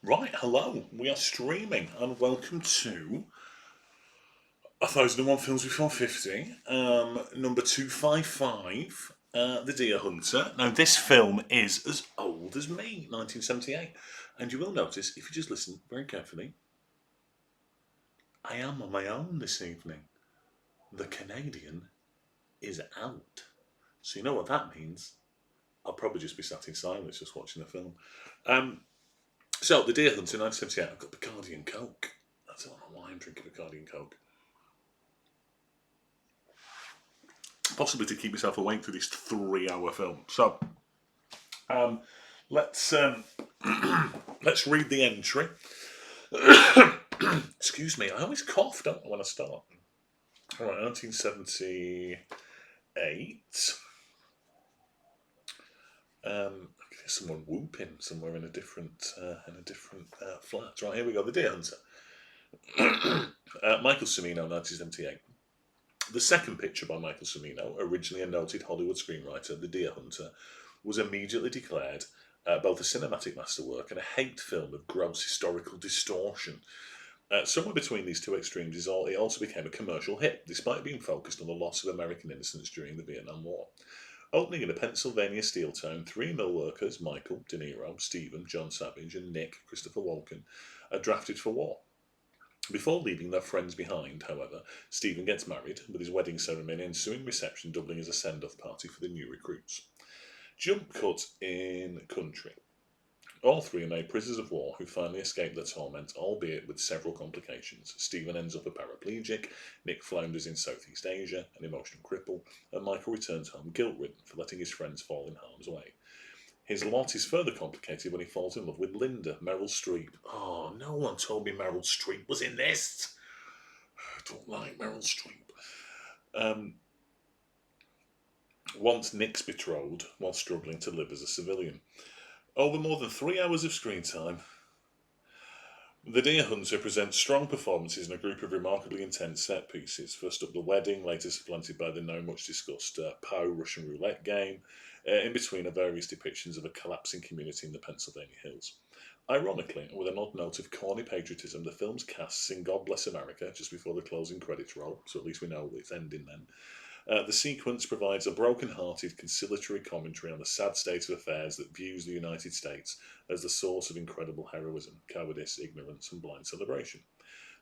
Right, hello. We are streaming, and welcome to 1001 Films Before 50, number 255, The Deer Hunter. Now, this film is as old as me, 1978. And you will notice, if you just listen very carefully, I am on my own this evening. The Canadian is out. So you know what that means. I'll probably just be sat in silence just watching the film. Um, so, The Deer Hunter, 1978. I've got Bacardi and Coke. I don't know why I'm drinking Bacardi and Coke. Possibly to keep myself awake for this 3-hour film. So, um, let's let's read the entry. Excuse me, I always cough, don't I, when I start? All right, 1978. Someone whooping somewhere in a different flat. Right, here we go. The Deer Hunter. Michael Cimino, 1978. The second picture by Michael Cimino, originally a noted Hollywood screenwriter, The Deer Hunter, was immediately declared both a cinematic masterwork and a hate film of gross historical distortion. Somewhere between these two extremes, it also became a commercial hit, despite being focused on the loss of American innocence during the Vietnam War. Opening in a Pennsylvania steel town, three mill workers, Michael, De Niro, Stephen, John Savage, and Nick, Christopher Walken, are drafted for war. Before leaving their friends behind, however, Stephen gets married, with his wedding ceremony and ensuing reception doubling as a send-off party for the new recruits. Jump cut in country. All three are made prisoners of war who finally escape their torment, albeit with several complications. Stephen ends up a paraplegic, Nick flounders in Southeast Asia, an emotional cripple, and Michael returns home guilt-ridden for letting his friends fall in harm's way. His lot is further complicated when he falls in love with Linda, Meryl Streep. Oh, no one told me Meryl Streep was in this. I don't like Meryl Streep. Once Nick's betrothed while struggling to live as a civilian. Over more than 3 hours of screen time, The Deer Hunter presents strong performances in a group of remarkably intense set pieces. First up, the wedding, later supplanted by the now much discussed Pow Russian roulette game. In between are various depictions of a collapsing community in the Pennsylvania hills. Ironically, with an odd note of corny patriotism, the film's cast sing God Bless America just before the closing credits roll, so at least we know it's ending then. The sequence provides a broken-hearted, conciliatory commentary on the sad state of affairs that views the United States as the source of incredible heroism, cowardice, ignorance, and blind celebration.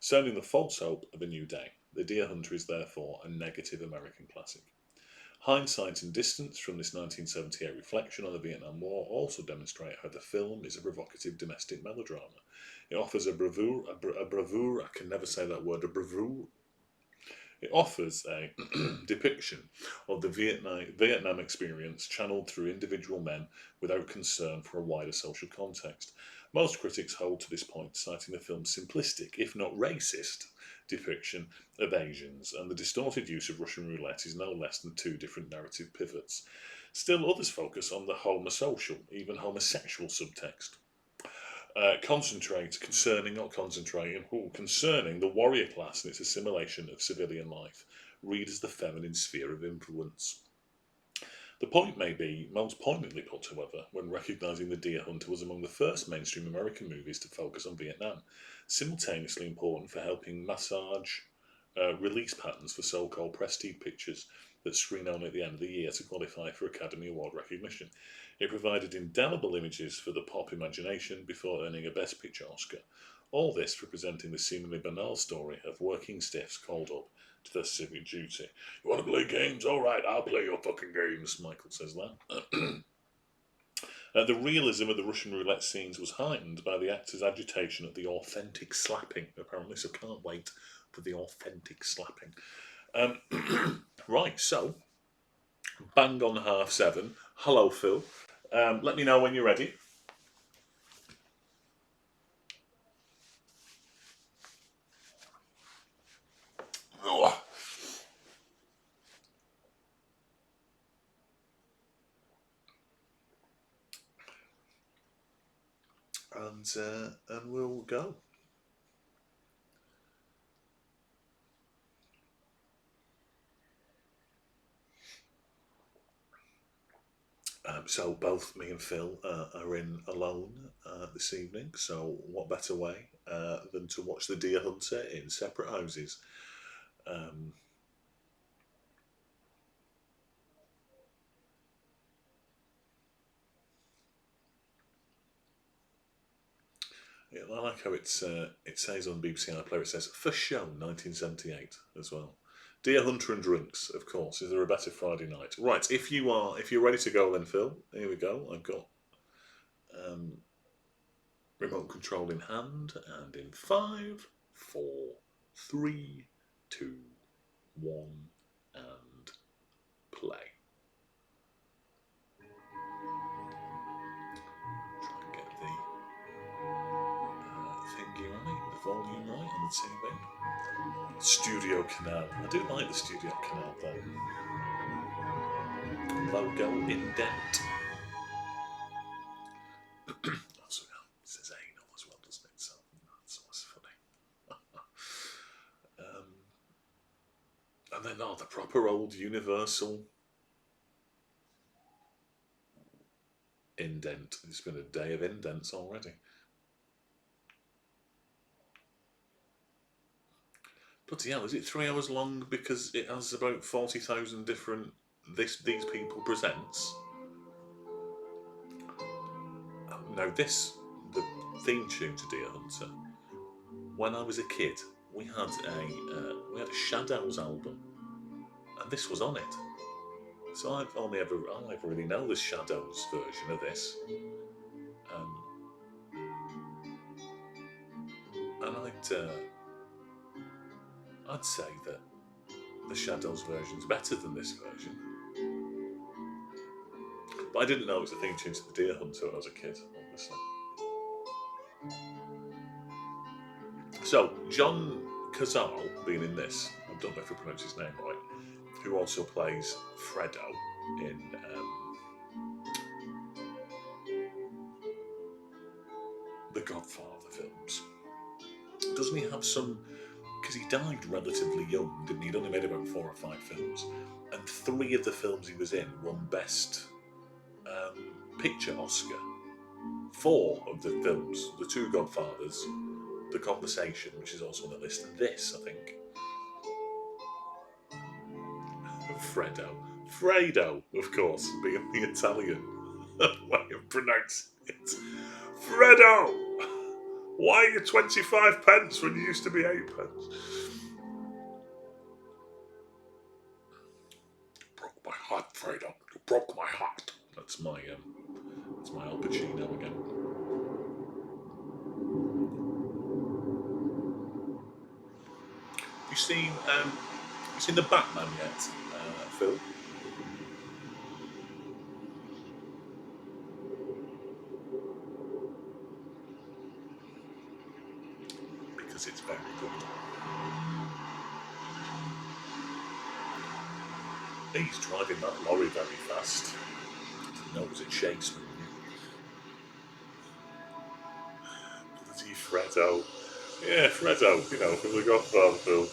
Sounding the false hope of a new day, The Deer Hunter is therefore a negative American classic. Hindsight and distance from this 1978 reflection on the Vietnam War also demonstrate how the film is a provocative domestic melodrama. It offers a bravura, I can never say that word, it offers a depiction of the Vietnam experience channeled through individual men without concern for a wider social context. Most critics hold to this point, citing the film's simplistic, if not racist, depiction of Asians, and the distorted use of Russian roulette is no less than two different narrative pivots. Still, others focus on the homosocial, even homosexual subtext. Concerning the warrior class and its assimilation of civilian life, read as the feminine sphere of influence. The point may be most poignantly put, however, when recognising The Deer Hunter was among the first mainstream American movies to focus on Vietnam, simultaneously important for helping massage release patterns for so-called prestige pictures that screen only at the end of the year to qualify for Academy Award recognition. It provided indelible images for the pop imagination before earning a Best Picture Oscar. All this for presenting the seemingly banal story of working stiffs called up to their civic duty. You want to play games? All right, I'll play your fucking games, Michael says that. The realism of the Russian roulette scenes was heightened by the actor's agitation at the authentic slapping, apparently, so can't wait for the authentic slapping. Right, so, bang on 7:30. Hello, Phil. Let me know when you're ready. And we'll go. So both me and Phil are in alone this evening. So what better way than to watch the Deer Hunter in separate houses? Um, yeah, I like how it says on BBC iPlayer. It says first show 1978 as well. Deer Hunter and drinks, of course. Is there a better Friday night? Right, if you're ready to go, then Phil, here we go. I've got um, remote control in hand, and in 5, 4, 3, 2, 1, and play. Try and get the thingy right, the volume right on the TV. Studio Canal. I do like the Studio Canal though. Logo indent. Also, it says anal as well, doesn't it? So that's always funny. And then, the proper old Universal indent. It's been a day of indents already. Bloody hell, is it 3 hours long because it has about 40,000 different these people presents? Now the theme tune to Deer Hunter. When I was a kid, we had a Shadows album, and this was on it. So I never really know the Shadows version of this, and I'd say that the Shadows version's better than this version. But I didn't know it was a theme tune to the Deer Hunter when I was a kid, obviously. So, John Cazale, being in this, I don't know if I pronounce his name right, who also plays Fredo in the Godfather films. Doesn't he have some? Because he died relatively young, didn't he? He'd only made about 4 or 5 films, and 3 of the films he was in won Best Picture Oscar. 4 of the films, the 2 Godfathers, The Conversation, which is also on the list, and this, I think. Fredo, of course, being the Italian way of pronouncing it. Fredo! Why are you 25 pence when you used to be 8 pence? You broke my heart, Fredo. You broke my heart. That's my Al Pacino again. You seen the Batman yet, Phil? Because it's very good. He's driving that lorry very fast. Didn't know it was a chase. Bloody Fredo. Yeah, Fredo, from the Godfather film.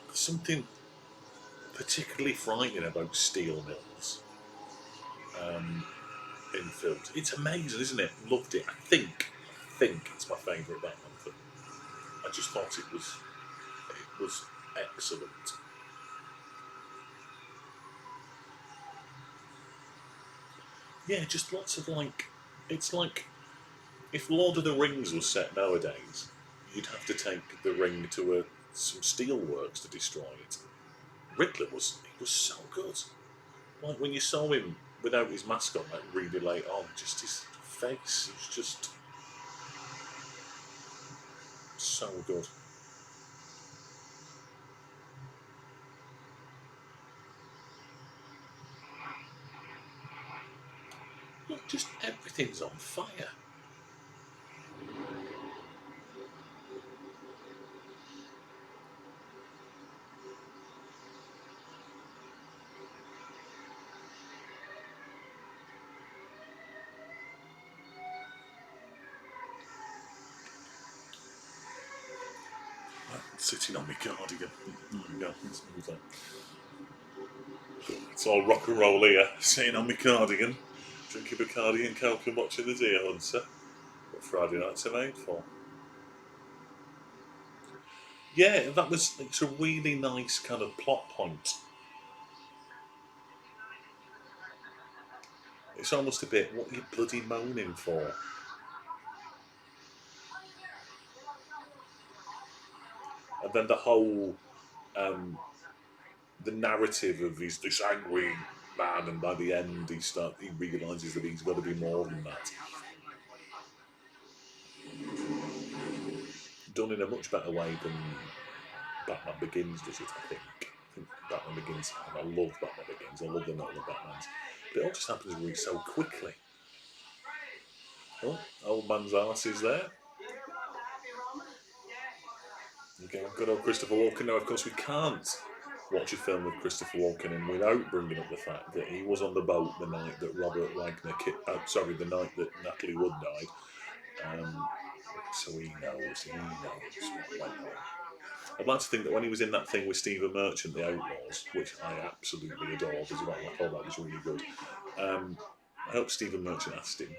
There's something particularly frightening about steel mills in films. It's amazing, isn't it? Loved it. I think it's my favourite Batman film. I just thought it was excellent. Yeah, just lots of it's like if Lord of the Rings was set nowadays, you'd have to take the ring to some steelworks to destroy it. Riddler he was so good. Like when you saw him without his mask on, like really late on, just his face was just so good. Look, just everything's on fire. I'm sitting on my cardigan. No, let's move that. It's all rock and roll here, sitting on my cardigan, drinking Bacardi and Coke and watching the Deer Hunter. What Friday nights are made for. Yeah, it's a really nice kind of plot point. It's almost a bit, what are you bloody moaning for? And then the whole, the narrative of he's this angry man, and by the end he realises that he's got to be more than that. Done in a much better way than Batman Begins does it, I think. I think Batman Begins, and I love Batman Begins, I love the novel of Batman's. But it all just happens really so quickly. Oh, old man's arse is there. You go, good old Christopher Walken. Now, of course, we can't watch a film with Christopher Walken in without bringing up the fact that he was on the boat the night that the night that Natalie Wood died. So he knows what went on. I'd like to think that when he was in that thing with Stephen Merchant, The Outlaws, which I absolutely adored as well, I thought that was really good. I hope Stephen Merchant asked him,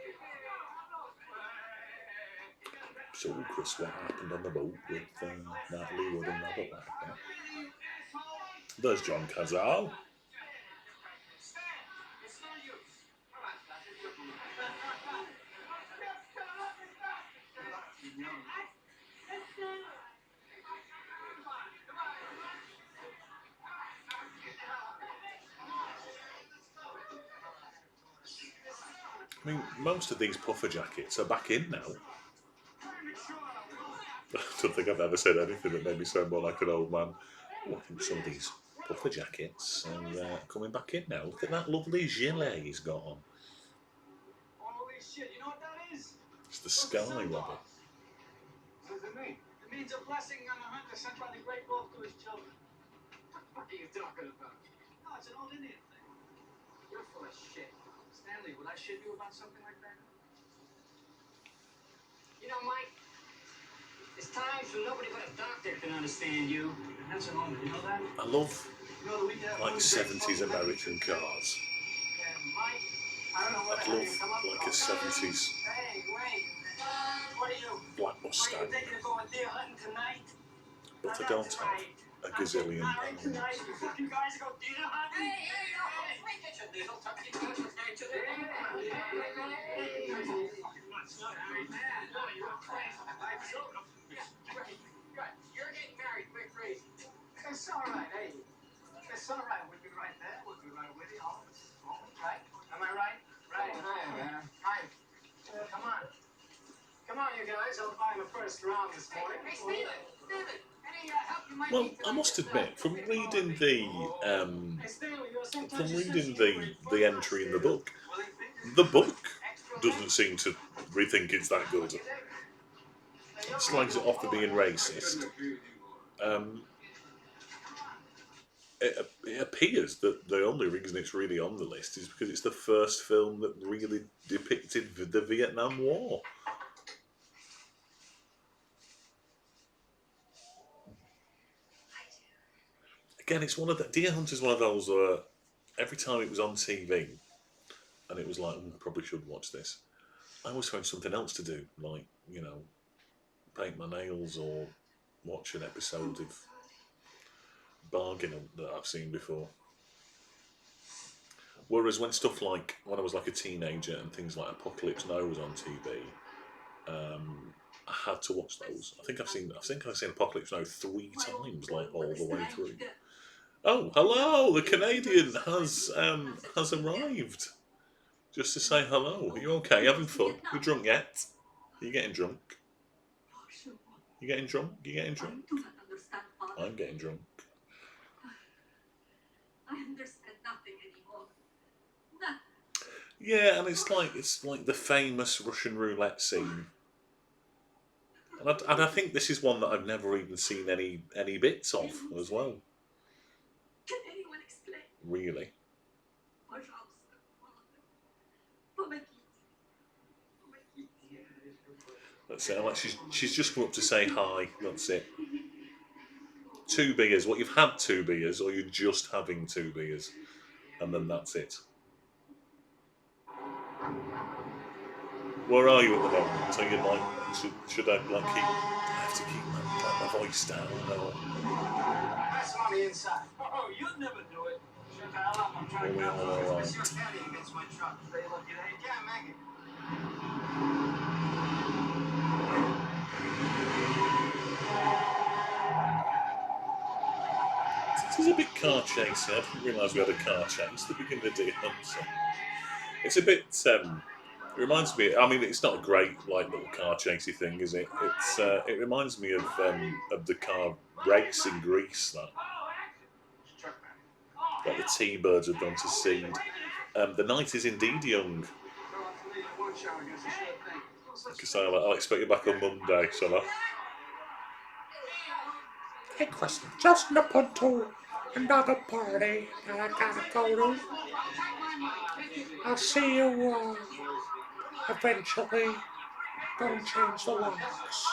so Chris, what happened on the boat with Natalie Wood and Robert Wagner? There's John Cazale. I mean, most of these puffer jackets are back in now. I don't think I've ever said anything that made me sound more like an old man. Oh, I think some of these puffer jackets are coming back in now. Look at that lovely gilet he's got on. Holy shit, you know what that is? It's the sky, Robert. What does it mean? It means a blessing on the hunter sent by the great wolf to his children. What the fuck are you talking about? No, it's an old Indian thing. You're full of shit. Stanley, would I shit you about something like that? You know, Mike, there's times when nobody but a doctor can understand you. And that's an omen, you know that? I love, like, 70s American cars. Yeah, Mike, I don't know what I'd love, like, a 70s Hey, wait. What are you? Black Mustang. Are you thinking of going deer hunting tonight? But I don't have a gazillion pounds. You guys go deer hunting? Get your little tucky to the You're getting married, we're crazy. It's all right, hey. It's all right. We'll be right there. We'll be right with you. All right? Am I right? Right. Hi, man. Hi. Come on. Come on, you guys. I'll buy him a first round this morning. Hey, Steven. Any help you might Well, need I must admit, from reading the entry in the book doesn't seem to rethink it's that good. It slags it off for being racist. It appears that the only reason it's really on the list is because it's the first film that really depicted the Vietnam War. Again, it's one of the Deer Hunter's one of those where every time it was on TV, and it was like, probably should watch this. I always found something else to do, like, paint my nails or watch an episode of Bargain that I've seen before. Whereas when I was like a teenager and things like Apocalypse Now was on TV, I had to watch those. I think I've seen Apocalypse Now 3 times, like all the way through. Oh, hello! The Canadian has arrived. Just to say hello. Are you okay? Having fun? You drunk yet? Are you getting drunk? You getting drunk? You getting drunk? I'm getting drunk. I understand nothing anymore. Nothing. Yeah, and it's like the famous Russian roulette scene. And I think this is one that I've never even seen any bits of as well. Can anyone explain? Really? That's it. Like she's just come up to say hi. That's it. 2 beers. What, you've had 2 beers, or you're just having 2 beers? and then that's it. Where are you at the moment? So you'd like, should I like keep? I have to keep my voice down. Or Pass it on the inside. Oh, you'd never do it. Shut the hell up. I'm trying to we grab all something. alright? Twist your caddy against my truck. Stay lucky. Hey, can't make it. This is a bit car chasey. I didn't realise we had a car chase at the beginning of the Deer Hunt. So it's a bit. It reminds me. I mean, it's not a great like little car chasey thing, is it? It's. It reminds me of the car race in Greece that the T-birds have gone to seed. The night is indeed young. Because I'll expect you back on Monday, shall I? Hey, Chris, just a punto, another party that I gotta go to. I'll see you eventually. Don't change the locks.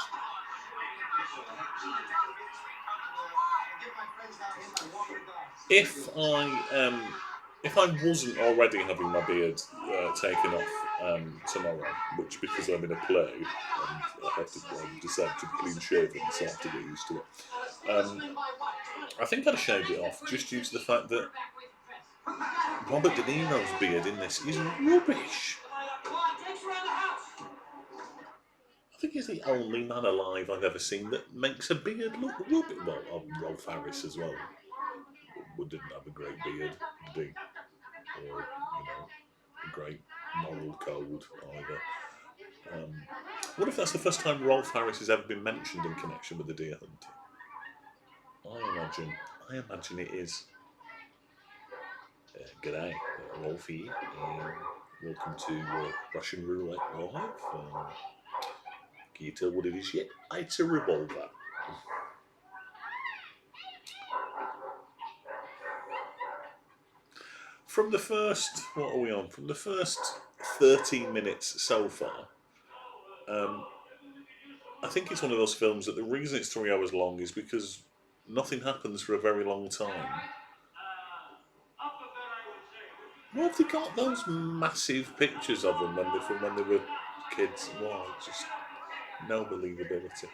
If I wasn't already having my beard taken off tomorrow, which because I'm in a play and I have to decide to be clean shaven, so I have to get used to it. I think I'd have shaved it off just due to the fact that Robert De Niro's beard in this is rubbish. I think he's the only man alive I've ever seen that makes a beard look rubbish. Well, Rolf Harris as well. Who didn't have a great beard, did he? Or, a great moral code either. What if that's the first time Rolf Harris has ever been mentioned in connection with the Deer Hunt? I imagine it is. G'day, Rolfie. Welcome to Russian Roulette Live. Can you tell what it is yet? It's a revolver. From the first, what are we on? From the first 13 minutes so far, I think it's one of those films that the reason it's 3 hours long is because nothing happens for a very long time. Where have they got those massive pictures of them from when they were kids? Wow, just no believability.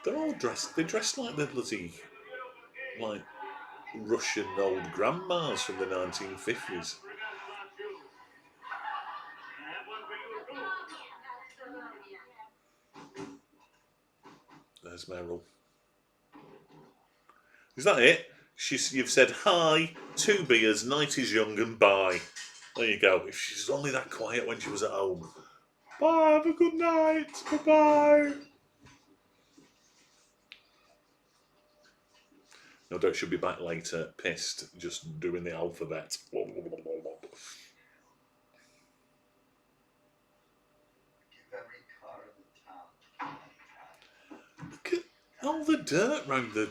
They're all dressed. They're dressed like the bloody, like Russian old grandmas from the 1950s. There's Meryl. Is that it? You've said hi, 2 beers, night is young, and bye. There you go. If she's only that quiet when she was at home. Bye, have a good night. Bye-bye. No doubt she'll be back later, pissed, just doing the alphabet. Look at all the dirt round the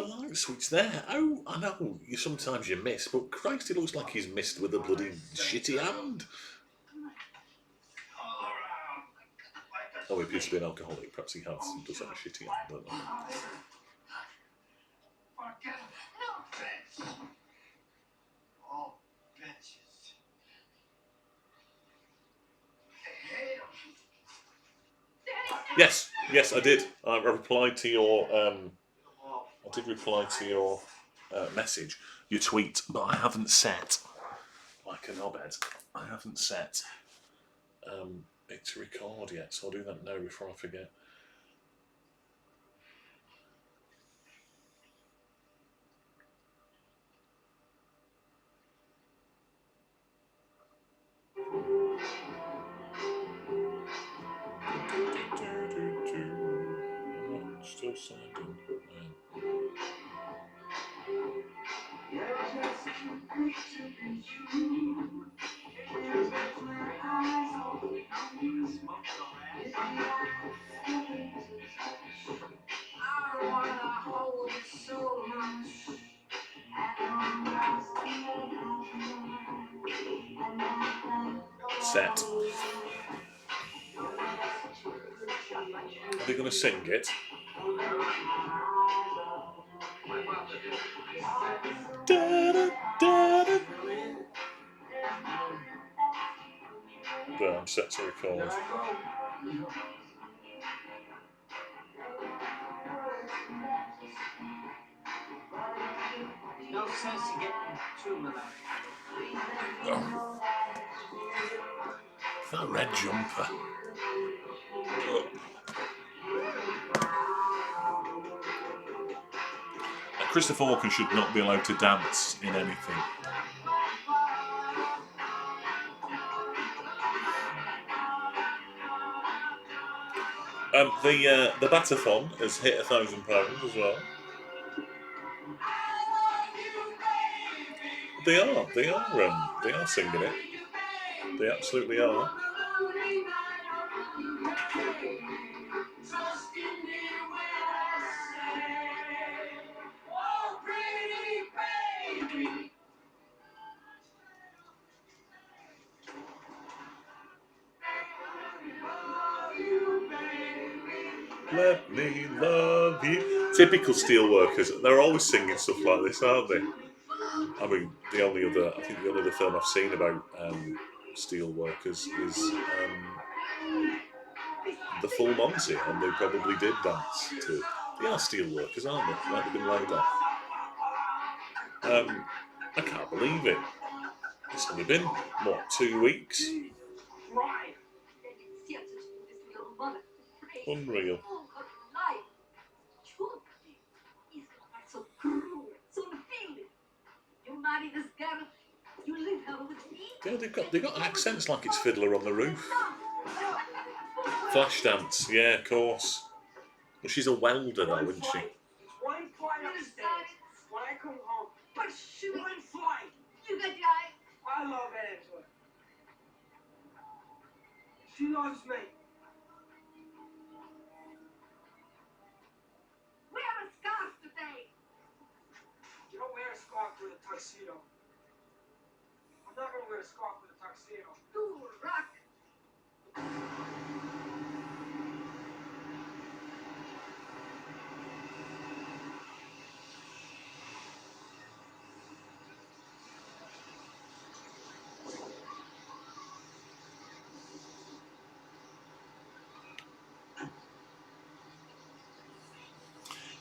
light switch there. Oh, I know. Sometimes you miss, but Christ, it looks like he's missed with a bloody shitty hand. Oh, he appears to be an alcoholic. Perhaps he does have a shitty hand. Don't know. Yes, I did. I replied to your. I did reply to your message, your tweet, but I haven't set like a knobhead. I haven't set it to record yet, so I'll do that now before I forget. Still sounding. Set. Are they going to sing it? Da, da, da, da. There, I'm set to record. No sense in getting too relaxed. Oh. That red jumper. Oh. Christopher Walken should not be allowed to dance in anything. The Batathon has hit £1,000 as well. They are singing it. They absolutely are. Let me love you. Typical steelworkers. They're always singing stuff like this, aren't they? I mean, I think the only other film I've seen about steelworkers is The Full Monty, and they probably did dance to it. They are steelworkers, aren't they? Like they've been laid off. I can't believe it. It's only been, 2 weeks? Unreal. Yeah, they've got accents like it's Fiddler on the Roof. Flashdance, yeah, of course. Well, she's a welder though, isn't she? One flight upstairs. When I come home, one flight. You got your eye. I love Angela. She loves me. Wear a scarf today. You don't wear a scarf with a tuxedo. I'm not gonna wear a scarf with a tuxedo. Do rock.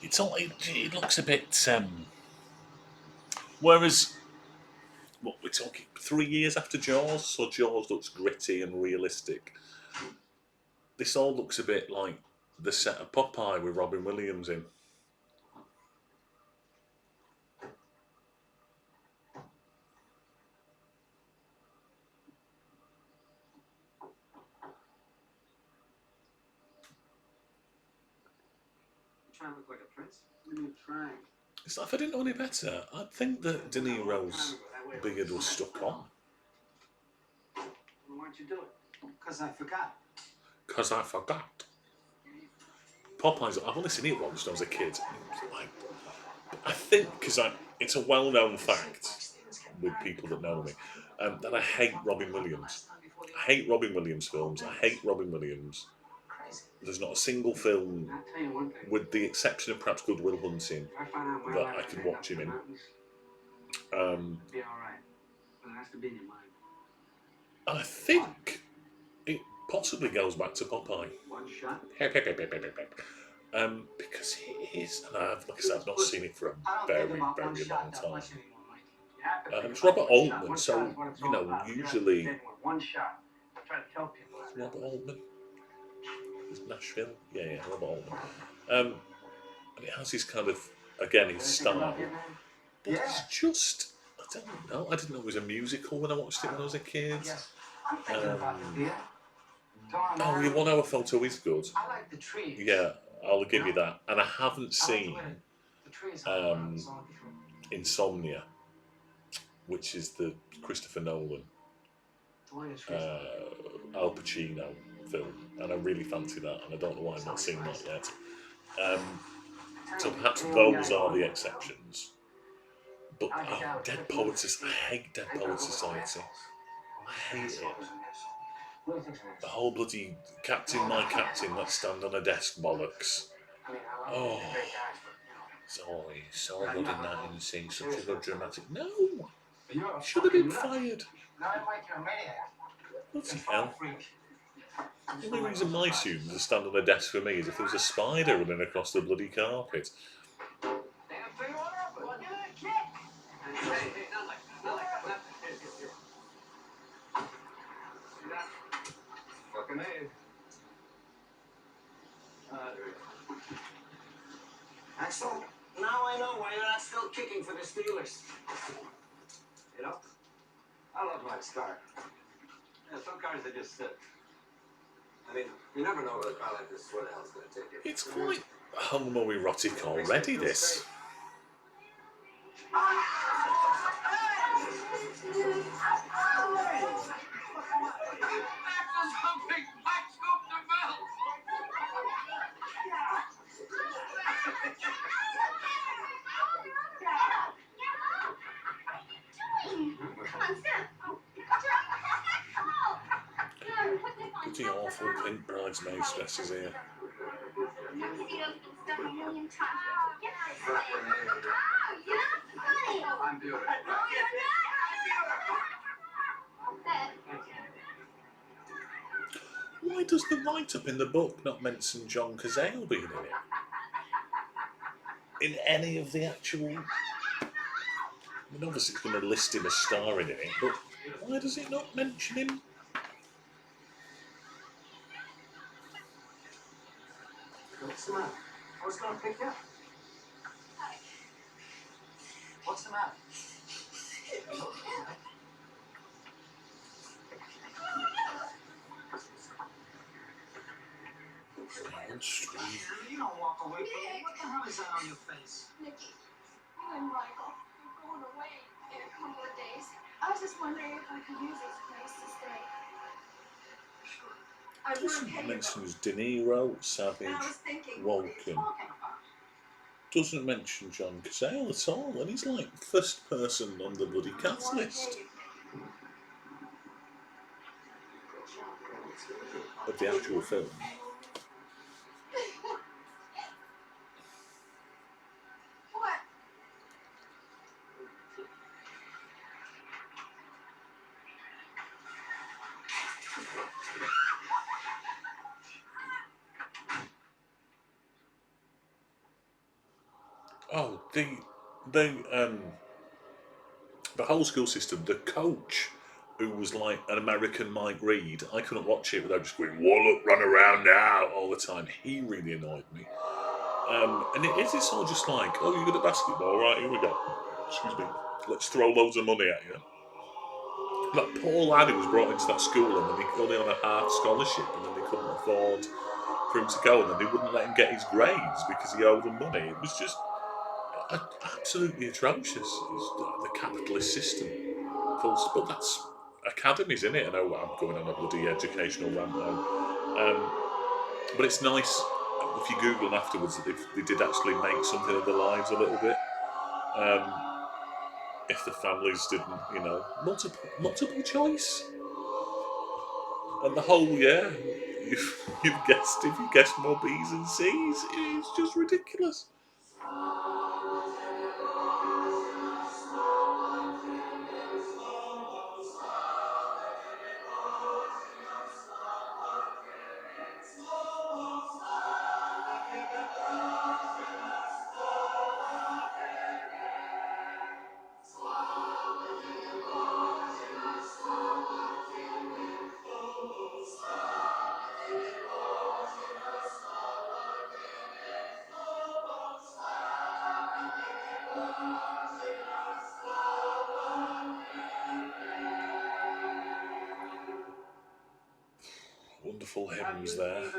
It looks a bit. Whereas, what we're talking 3 years after Jaws, so Jaws looks gritty and realistic. This all looks a bit like the set of Popeye with Robin Williams in. Trying to look like a prince? What are you trying? It's like, if I didn't know any better, I'd think that De Niro's beard was stuck on. Why'd you do it? Because I forgot. Because I forgot. Popeye's, I've only seen it once when I was a kid. I think, because it's a well-known fact with people that know me, that I hate Robin Williams. I hate Robin Williams films. I hate Robin Williams. There's not a single film, with the exception of perhaps Good Will Hunting, that I can watch him in. Be alright. But it has to be in your mind. And I think it possibly goes back to Popeye. One shot? Because it is, and like I said, I've not seen it for a very, very long time. It's Robert Altman, so, usually... One shot. I try to tell people. Robert Altman? Is Nashville? Yeah, Robert Altman. And it has his kind of, again, his style. But it's just, I don't know. I didn't know it was a musical when I watched it when I was a kid. Oh, your 1 hour photo is good. I like the trees. Yeah, I'll give you that. And I haven't seen Insomnia, which is the Christopher Nolan, Al Pacino film, and I really fancy that, and I don't know why I've not seen that yet. So perhaps those are the exceptions. But Dead Poets, I hate Dead Poets Society. I hate it. The whole bloody captain, my captain, let's stand on a desk bollocks. Oh, so good in that scene, such a good dramatic. No, should have been fired. Bloody hell. The only reason my students would stand on a desk for me is if there was a spider running across the bloody carpet. Axel, now I know why you're not still kicking for the Steelers. You know, I love my car. Yeah, some cars they just sit. I mean, you never know where a car like this, where the hell's going to take you. It's quite homoerotic already, this. Pretty awful pink bridesmaids dresses here. I'm beautiful. Why does the write-up in the book not mention John Cazale being in it? In any of the actual... I mean, obviously it's going to list him as starring in it, but why does it not mention him? What's the matter? I was going to pick you up. What's the matter? You don't walk away from me. What the hell is that on your face? Nikki, you and Michael are going away in a couple of days. I was just wondering if I could use this place to stay. I Doesn't mention De Niro, Savage, Walken. Doesn't mention John Cazale at all, and he's like first person on the bloody cast list of the actual film. What? Oh, the whole school system, the coach, who was like an American Mike Reed, I couldn't watch it without just going, "Wallop, run around now," all the time. He really annoyed me. And it's all just like, "Oh, you're good at basketball, right? Here we go. Excuse me. Let's throw loads of money at you." That poor lad who was brought into that school and then he only on a half scholarship and then they couldn't afford for him to go and then they wouldn't let him get his grades because he owed them money. It was just absolutely atrocious. It's the capitalist system. But that's academies, isn't it? I know I'm going on a bloody educational rant now. But it's nice if you Google them afterwards that they did actually make something of their lives a little bit. If the families didn't, multiple choice. And the whole, you've guessed, if you guessed more B's and C's, it's just ridiculous. Wonderful hymns there.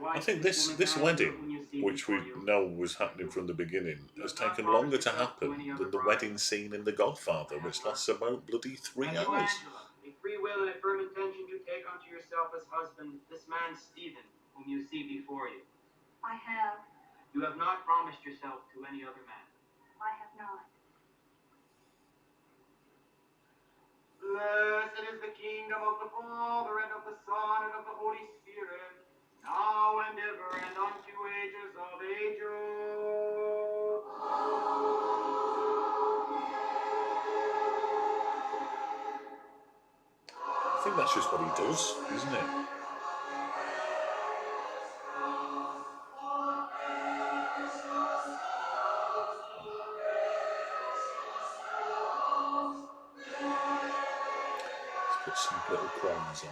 I think this wedding, which we know was happening from the beginning, has taken longer to happen than the wedding scene in The Godfather, which lasts about bloody 3 hours. A free will and a firm intention to take unto yourself as husband this man Stephen, whom you see before you. I have. You have not promised yourself to any other man. I have not. Blessed is the kingdom of the Father, and of the Son, and of the Holy Spirit, now and ever, and unto ages of ages. I think that's just what he does, isn't it? Let's put some little crayons on.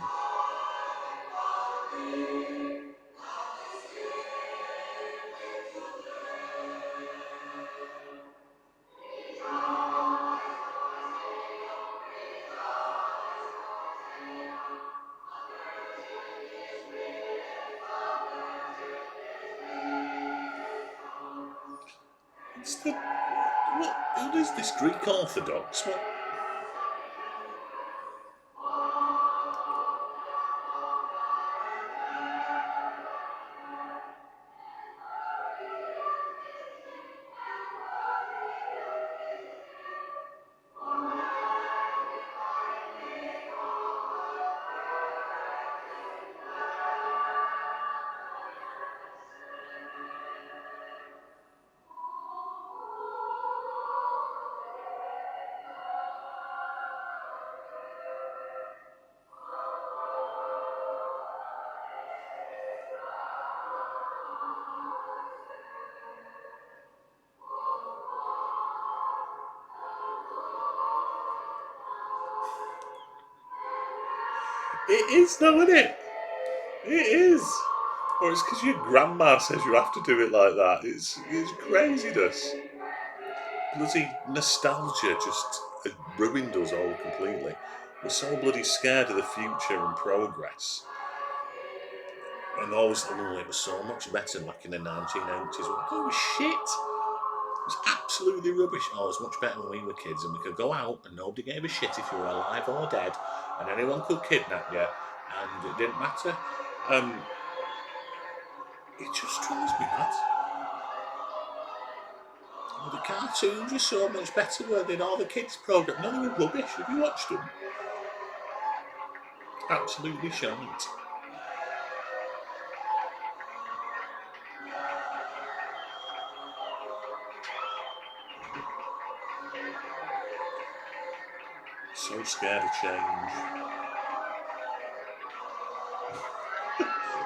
It's the what? Who is this Greek Orthodox? What? It is, though, isn't it? It is. Or it's because your grandma says you have to do it like that. It's craziness. Bloody nostalgia just ruined us all completely. We're so bloody scared of the future and progress. And always thought, oh, it was so much better back in the 1980s. Oh, it was shit. It was absolutely rubbish. Oh, it was much better when we were kids and we could go out and nobody gave a shit if you were alive or dead and anyone could kidnap you and it didn't matter. It just drives me mad. Oh, the cartoons were so much better than all the kids' programmes. No, they were rubbish. Have you watched them? Absolutely shan't. So scared of change.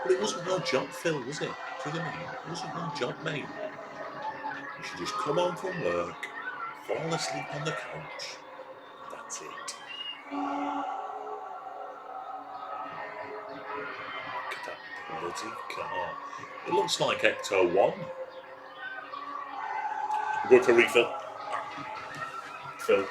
But it wasn't your job, Phil, was it? Do you know what I mean? It wasn't your job, mate. You should just come home from work, fall asleep on the couch. That's it. Look at that bloody car. It looks like Ecto 1. I'm going for a refill. Phil.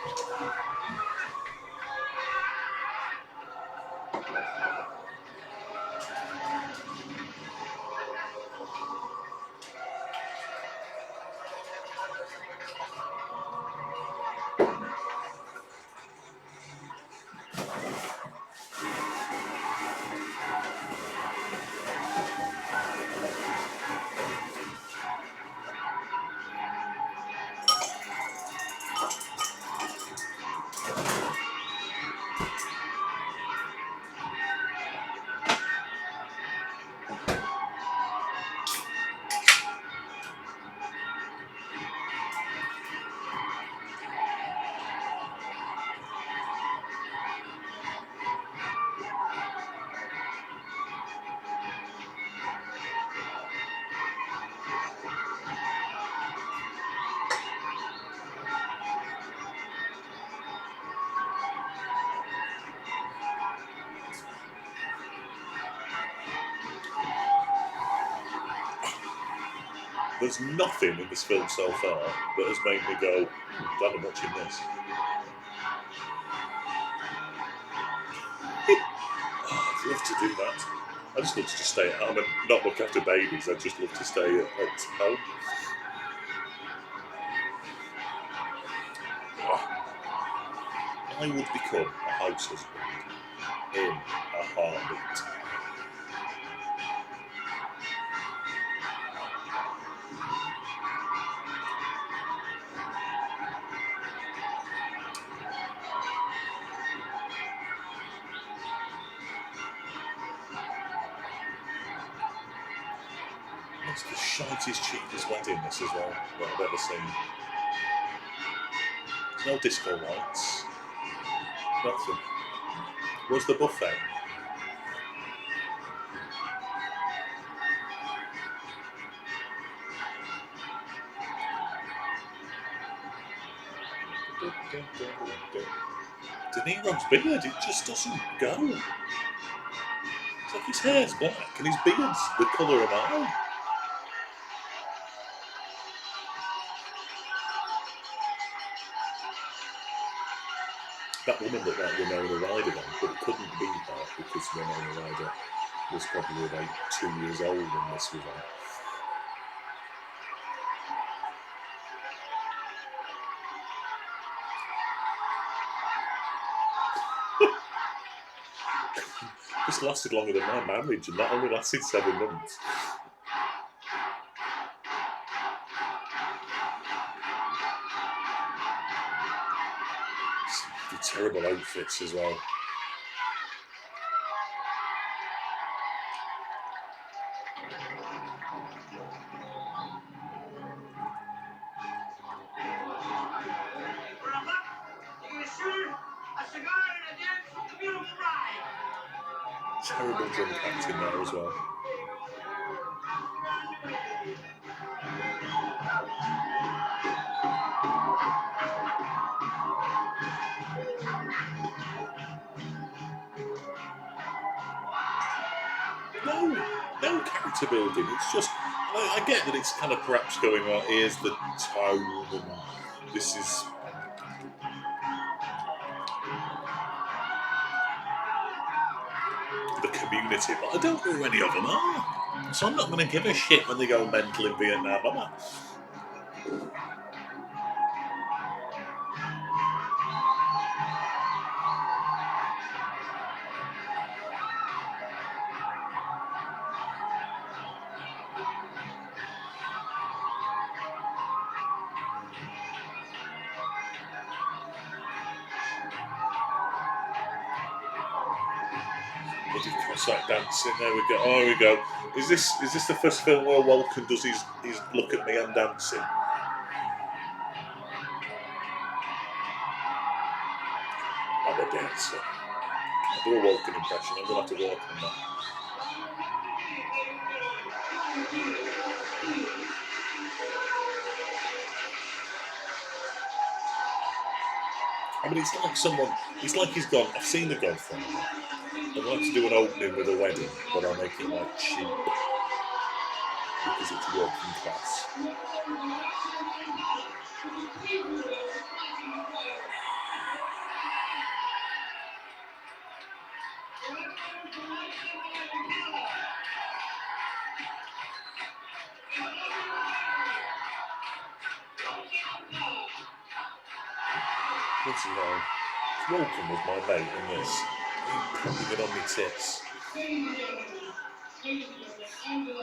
There's nothing in this film so far that has made me go, glad I'm watching this. I'd love to do that. I just love to just stay at home and not look after babies. I'd just love to stay at home. I would become a house husband in a heartbeat. It's the shitest, cheapest wedding, this as well, that I've ever seen. There's no disco lights. Nothing. Where's the buffet? De Niro's beard, it just doesn't go. It's like his hair's black and his beard's the colour of mine. That woman looked like Winona Ryder then, but it couldn't be her because Winona Ryder was probably about 2 years old when this was on. This lasted longer than my marriage, and that only lasted 7 months. The terrible outfits as well. Terrible drum acting there as well. No character building. It's just, I get that it's kind of perhaps going, well, here's the tone, and this is. The community, but I don't know who any of them are. So I'm not going to give a shit when they go mental in Vietnam, am I? Bloody Cossack dancing. There we go. Oh, here we go. Is this the first film where Walken does his look at me and dancing? I'm a dancer. I'll do a Walken impression. I'm going to have to work on that. I mean, it's like someone. It's like he's gone. I've seen The Godfather. I'd like to do an opening with a wedding, but I'll make it like cheap because it's working class. What's he on? Walken was my mate in this. He putting it on my tits. I'm going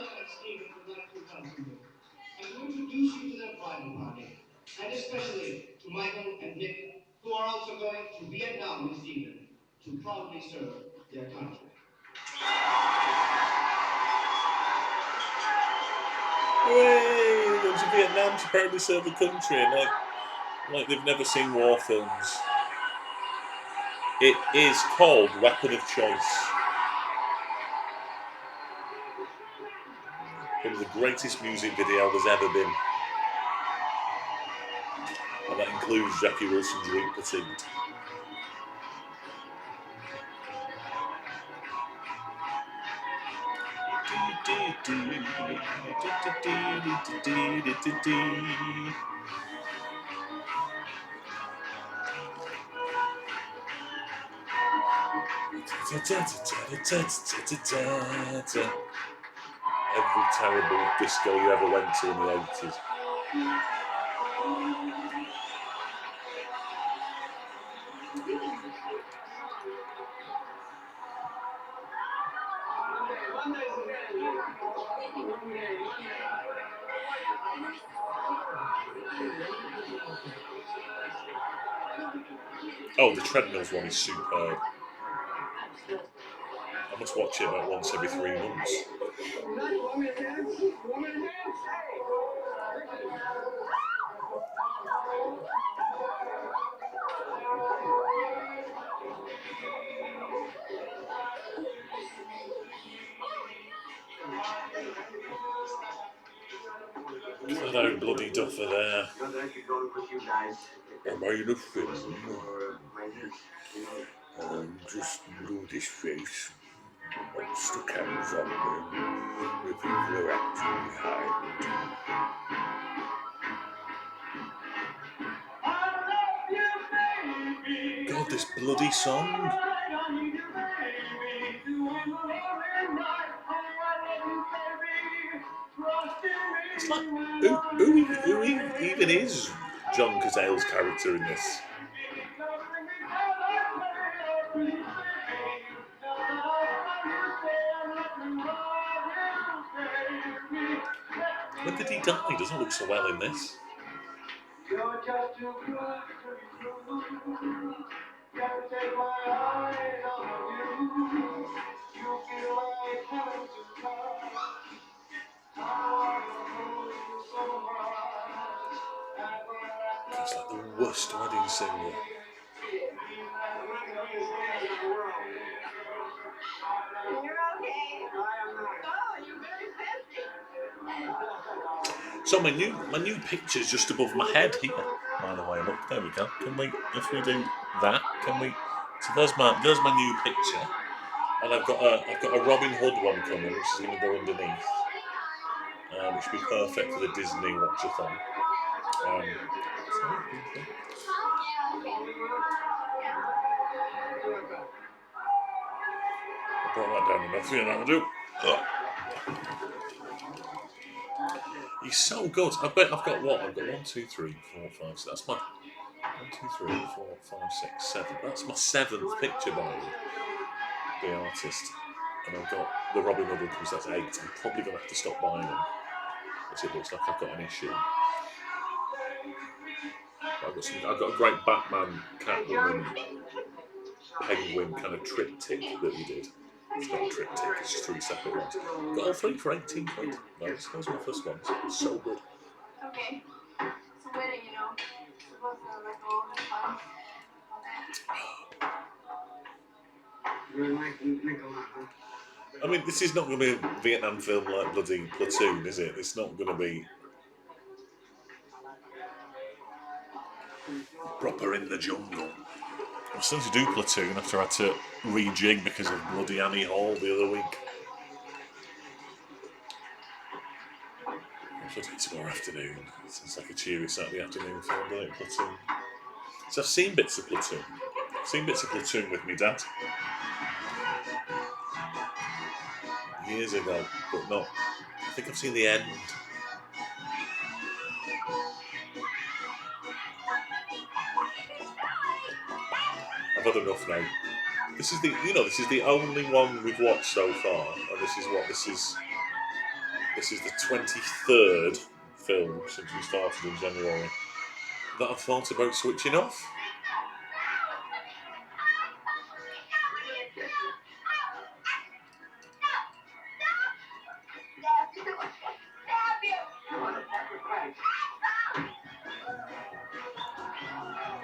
to introduce you to their bridal party, and especially to Michael and Nick, who are also going to Vietnam this evening to proudly serve their country. Hooray! Going to Vietnam to proudly serve the country, and like they've never seen war films. It is called Weapon of Choice. Probably the greatest music video there's ever been. And that includes Jackie Wilson's Reap Petite. Every terrible disco you ever went to in the 80s. Oh, the treadmills one is superb. I must watch it about once every 3 months. Flat out bloody duffer there. Am I in a film? Just blew this face. Stuck hands on me. The people are acting behind. God, this bloody song. It's like, who even is John Cazale's character in this? When did he die? He doesn't look so well in this. You're just too good to be true. Can't take my eyes off you. You feel like heaven to touch. How I love you so much. That's like the worst wedding singer. You're okay. Oh, you're very fancy. So my new picture's just above my head here. By the way, look, there we go. Can we, if we do that, can we? So there's my new picture, and I've got a Robin Hood one coming, which is going to go underneath, which would be perfect for the Disney Watchathon. I brought that down enough. Yeah, that'll do. He's so good. I bet I've got what? I've got 1, 2, 3, 4, 5, 6. That's my 1, 2, 3, 4, 5, 6, 7. That's my 7th picture by the artist. And I've got the Robin Hood because that's 8. I'm probably going to have to stop buying them, because it looks like I've got an issue. I've got a great Batman, Catwoman, Penguin kind of triptych that we did. It's not a triptych, it's just 3 separate ones. Got all 3 for 18 quid. Those were my first ones. It's so good. Okay. It's a wedding, you know. It's supposed to like go all the fun. I mean, this is not going to be a Vietnam film like bloody Platoon, is it? It's not going to be proper in the jungle. I was starting to do Platoon after I had to rejig because of bloody Annie Hall the other week. I'll do it tomorrow afternoon. Sounds like a cheery Saturday afternoon film, doesn't it, Platoon? So I've seen bits of Platoon. I've seen bits of Platoon with my dad. Years ago, but not. I think I've seen the end. I've had enough now. This is the only one we've watched so far, and this is the 23rd film since we started in January that I've thought about switching off.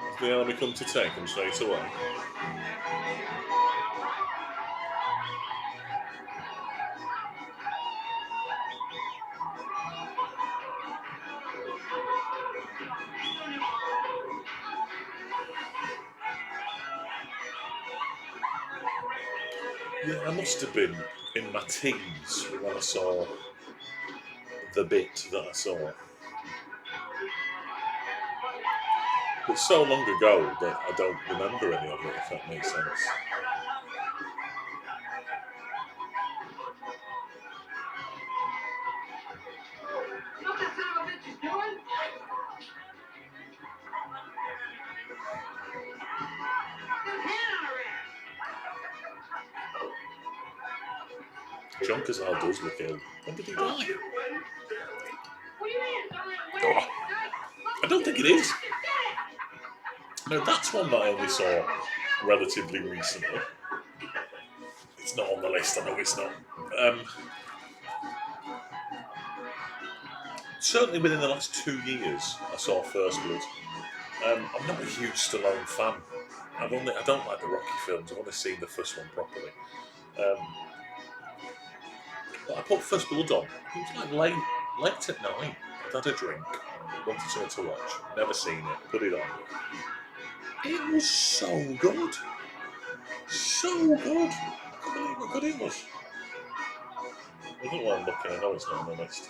Has the army come to take them straight away? Yeah, I must have been in my teens when I saw the bit that I saw. It's so long ago that I don't remember any of it, if that makes sense. What the son of a bitch is doing? John Cazale does look ill. When did he die? What do you mean? Oh, I don't think it is. No, that's one that I only saw relatively recently. It's not on the list. I know it's not. Certainly within the last 2 years, I saw First Blood. I'm not a huge Stallone fan. I don't like the Rocky films. I've only seen the first one properly. But I put First Blood on. It was like late at night. I'd had a drink, wanted something to watch. Never seen it. Put it on. It was so good. So good. I couldn't believe how good it was. I don't know why I'm looking. I know it's not on the list.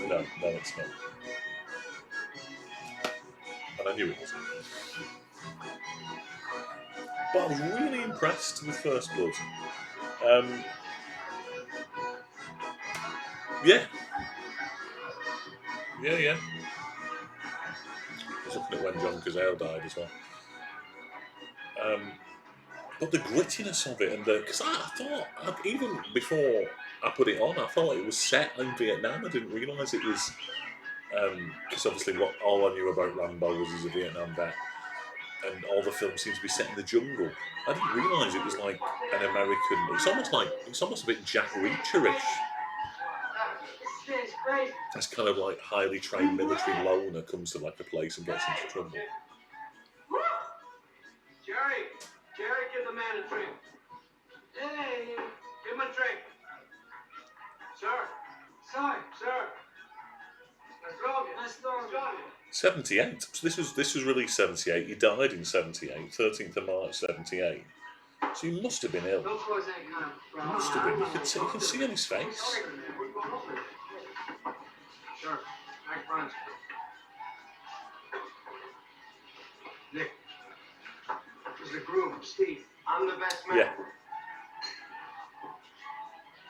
No, it's not. And I knew it wasn't. But I was really impressed with First Blood. Yeah. I was looking at when John Cazale died as well. But the grittiness of it, and because I thought, even before I put it on, I thought it was set in Vietnam. I didn't realise it was, because obviously all I knew about Rambo was he's a Vietnam vet, and all the films seem to be set in the jungle. I didn't realise it was like an American. It's almost a bit Jack Reacher-ish. This kind of like highly trained military loner comes to like a place and gets into trouble. Jerry, give the man a drink. Hey, give him a drink. Sir. Let's go. 78. So this was released 78. He died in 78, 13th of March 78. So he must have been ill. Don't cause any kind of problem. Must have been. You can see on his face. Sure. Act front. Nick. This is the groom, Steve. I'm the best man.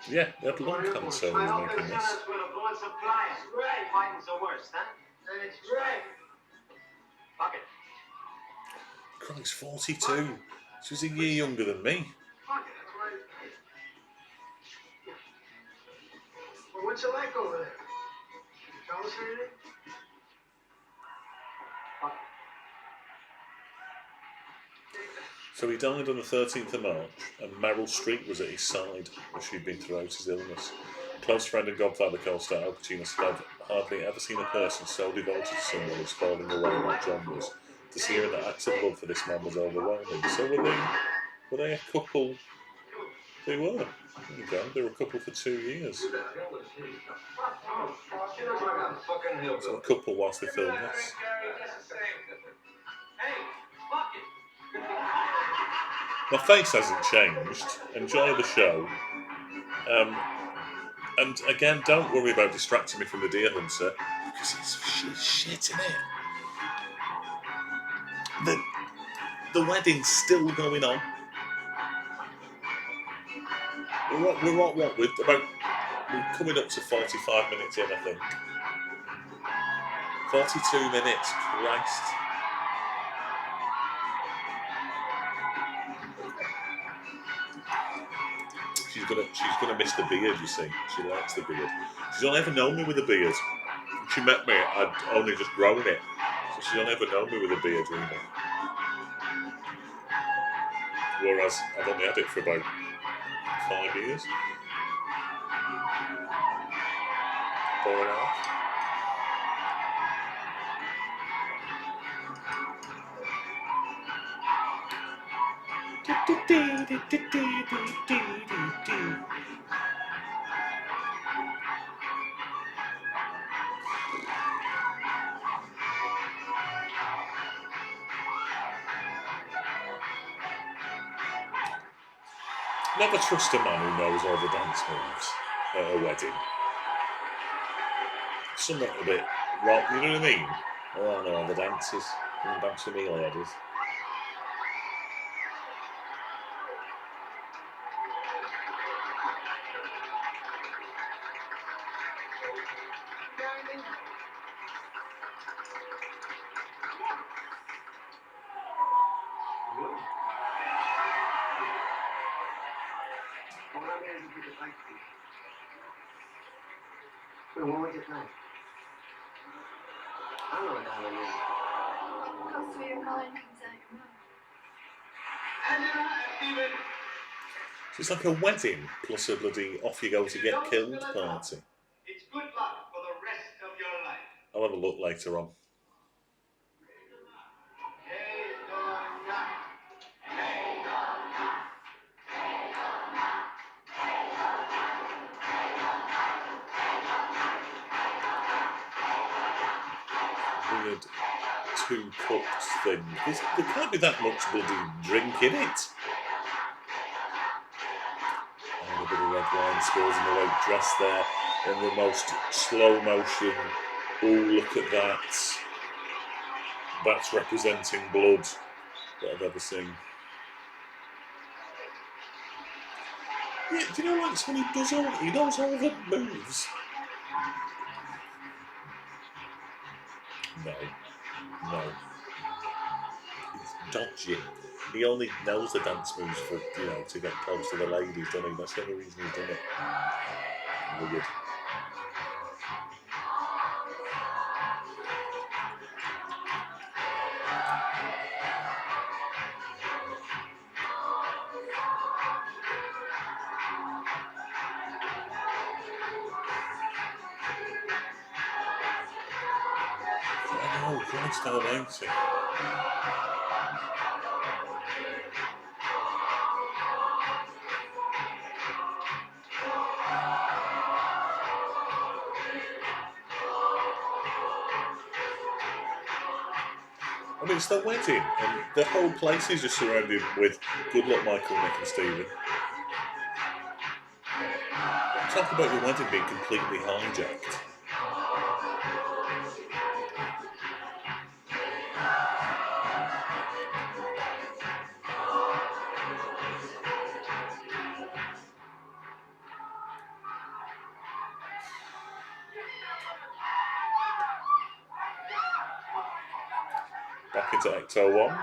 Yeah, they had long cancer when they were making this. Right. Fighting's the worst, huh? That's right. Fuck it. Christ, 42. She was a year younger than me. Fuck it, that's right. Well, what's it like over there? Can you tell us anything? Fuck it. So he died on the 13th of March, and Meryl Streep was at his side as she'd been throughout his illness. Close friend and Godfather co-star Al Pacino said, "I've hardly ever seen a person so devoted to someone who's falling away like John was. To see her in that act of love for this man was overwhelming." So were they a couple? They were. There you go. They were a couple for 2 years. So a couple whilst they filmed this. Hey, fuck it. My face hasn't changed. Enjoy the show. And again, don't worry about distracting me from the Deer Hunter, because it's shit, isn't it? The wedding's still going on. We're coming up to 45 minutes in, I think. 42 minutes, Christ. She's gonna miss the beard, you see. She likes the beard. She's only ever known me with a beard. When she met me, I'd only just grown it. So she's only ever known me with a beard, really. Whereas I've only had it for about 5 years. 4.5. Never trust a man who knows all the dance moves at a wedding. Something a bit wrong, you know what I mean? Oh, I know all the dances. You can dance with me, ladies. Wait, when we get back? I don't know what the hell it is. How sweet your calling comes out your mouth. So it's like a wedding plus a bloody off you go to get killed party. It's good luck for the rest of your life. I'll have a look later on. Weird two-cooked thing. There can't be that much bloody drink in it. And a bit of red wine spills in the white dress there. In the most slow motion. Oh, look at that. That's representing blood that I've ever seen. Yeah, do you know like when he knows all the moves? No. He's dodgy. He only knows the dance moves for, to get close to the ladies, doesn't he? That's the only reason he's done it. Weird. I know, Christ almighty. I mean, it's their wedding, and the whole place is just surrounded with good luck, Michael, Nick, and Stephen. Talk about your wedding being completely hijacked. Back into Ecto 1.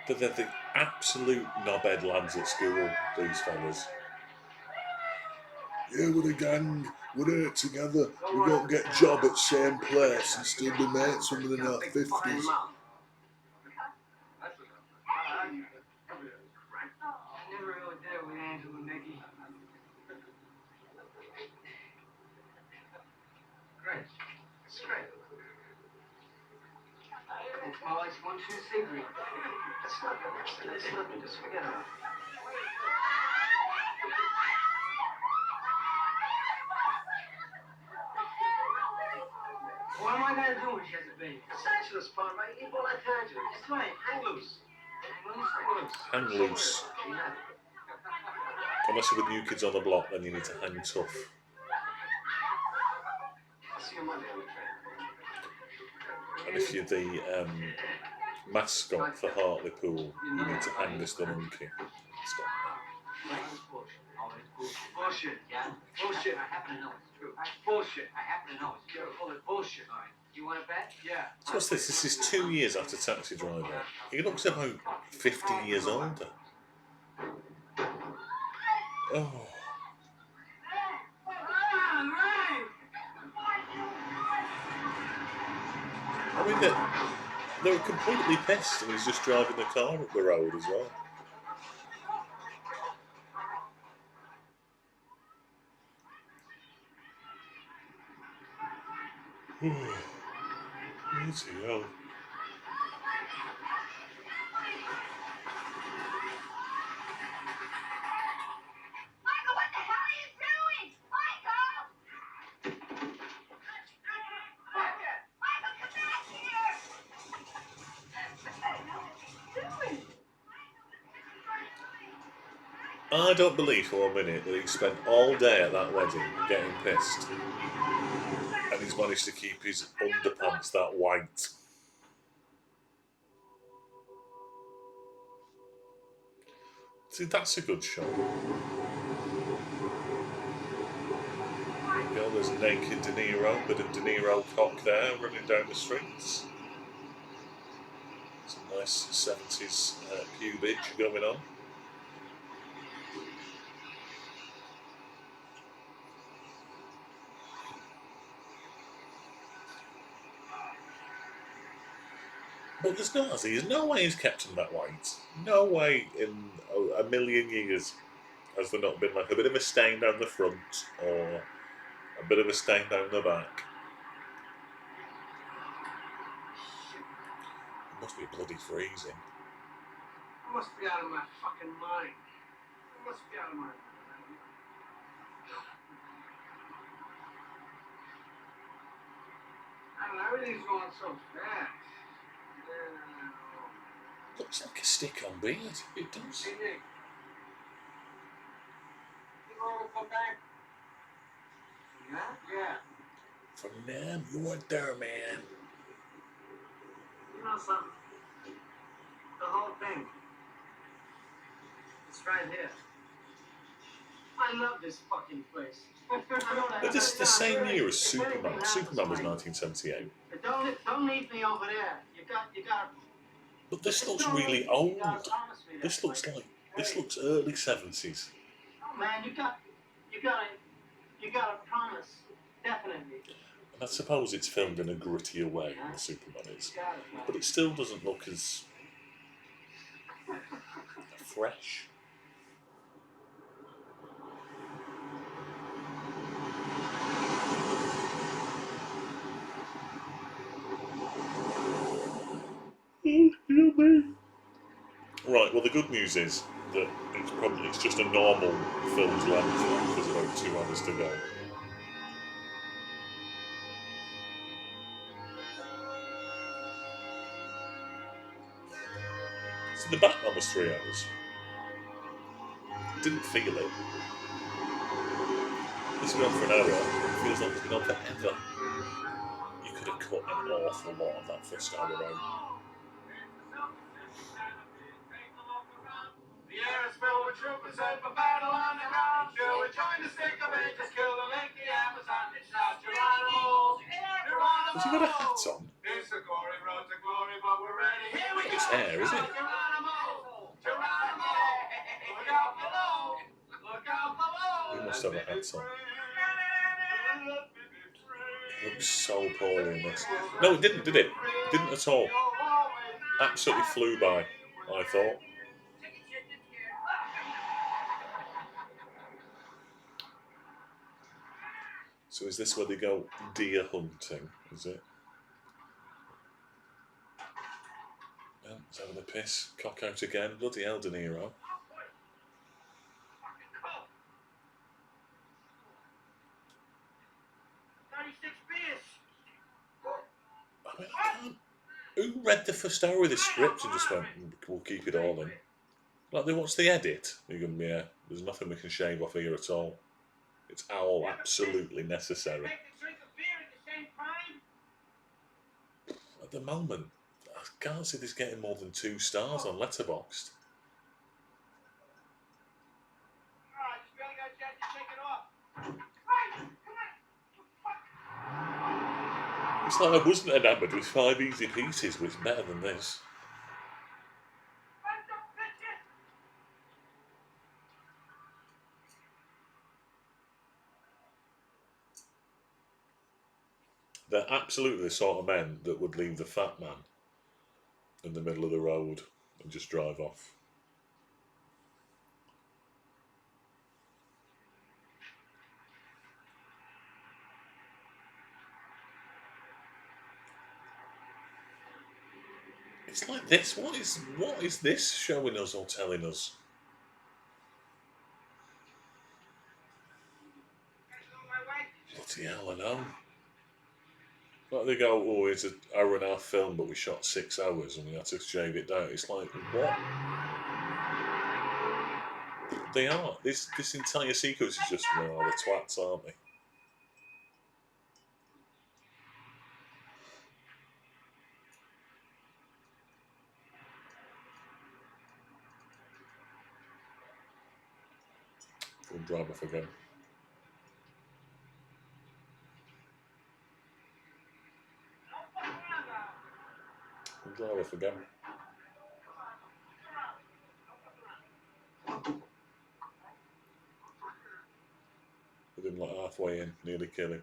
But they're the absolute knobhead lads at school, these fellas. Yeah, we're a gang, we're out together, we won't get a job at same place and still be mates when we're in our 50s. I never really did with Angela and Nikki. Great. It's great. It's more like 1, 2, secret. That's nothing. That's nothing. Just forget about it. What am I going to do when she has a baby? It's actually this fun, right? Eat all that tangerine. That's right. Hang loose. Hang loose. Unless you're with New Kids on the Block, then you need to hang tough. I'll see you Monday. And if you're the mascot for Hartlepool, you need to hang this donkey. Stop that. Bullshit. Yeah? Bullshit. I happen to know it's true. Bullshit. I happen to know it's true. All that bullshit. All right. You want to bet? Yeah. So what's this? This is 2 years after Taxi Driver. He looks about 50 years older. Oh. I mean, they were completely pissed and he's just driving the car up the road as well. Easy, hell. Michael, what the hell are you doing? Michael! Michael, come back here! What the hell are you doing? I don't believe for 1 minute that he spent all day at that wedding getting pissed. And he's managed to keep his underpants that white. See, that's a good shot. There you go, there's naked De Niro, bit of De Niro cock there running down the streets. Some nice 70s pubage going on. But there's not, has he? There's no way he's kept him that weight. No way in a million years has there not been like a bit of a stain down the front or a bit of a stain down the back. It must be bloody freezing. I must be out of my fucking mind. I must be out of my mind. I don't know, everything's going so fast. Looks like a stick-on beard. It does. Hey, Nick. You want to come back? Yeah? Yeah. From them, you weren't there, man. You know something? The whole thing. It's right here. I love this fucking place. But this is the same year as Superman. Superman was 1978. Don't leave me over there. You got. But this looks really old. This looks early 70s. Oh man, you gotta promise. Definitely. And I suppose it's filmed in a grittier way than the Superman is. But it still doesn't look as fresh. Right, well the good news is that it's just a normal film's length. There's about 2 hours to go. So the Batman was 3 hours. Didn't feel it. This went on for an hour. It feels like it's been on forever. You could have cut an awful lot of that first hour out. The air is filled with troopers head for battle on the ground. Shall we join the stick of ages, kill the lake, the Amazon, and shout Geronimo, Geronimo. Has he got a hat on? It's a gory road to glory, but we're ready. Here we go. His hair, is it? Geronimo, Geronimo. Look out below. Look out below. He must have a hat on. It looks so poorly in this. No, it didn't, did it? It didn't at all. Absolutely flew by, I thought. So is this where they go deer hunting, is it? Well, he's having a piss. Cock out again. Bloody hell, De Niro. I mean, I can't... Who read the first hour of this script and just went, we'll keep it all in? Like, they watched the edit. You go, yeah, there's nothing we can shave off here at all. It's all absolutely necessary. At the moment, I can't see this getting more than 2 stars on Letterboxd. It's like I wasn't enamoured with 5 easy pieces, but it's better than this. They're absolutely the sort of men that would leave the fat man in the middle of the road and just drive off. It's like this. What is this showing us or telling us? Bloody hell, I know. Like they go, oh, it's an hour and a half film, but we shot 6 hours and we had to shave it down. It's like, what? They are. This entire sequence is just, well, the twats, aren't they? We'll drive off again. We'll drive off again. With him like halfway in, nearly kill him.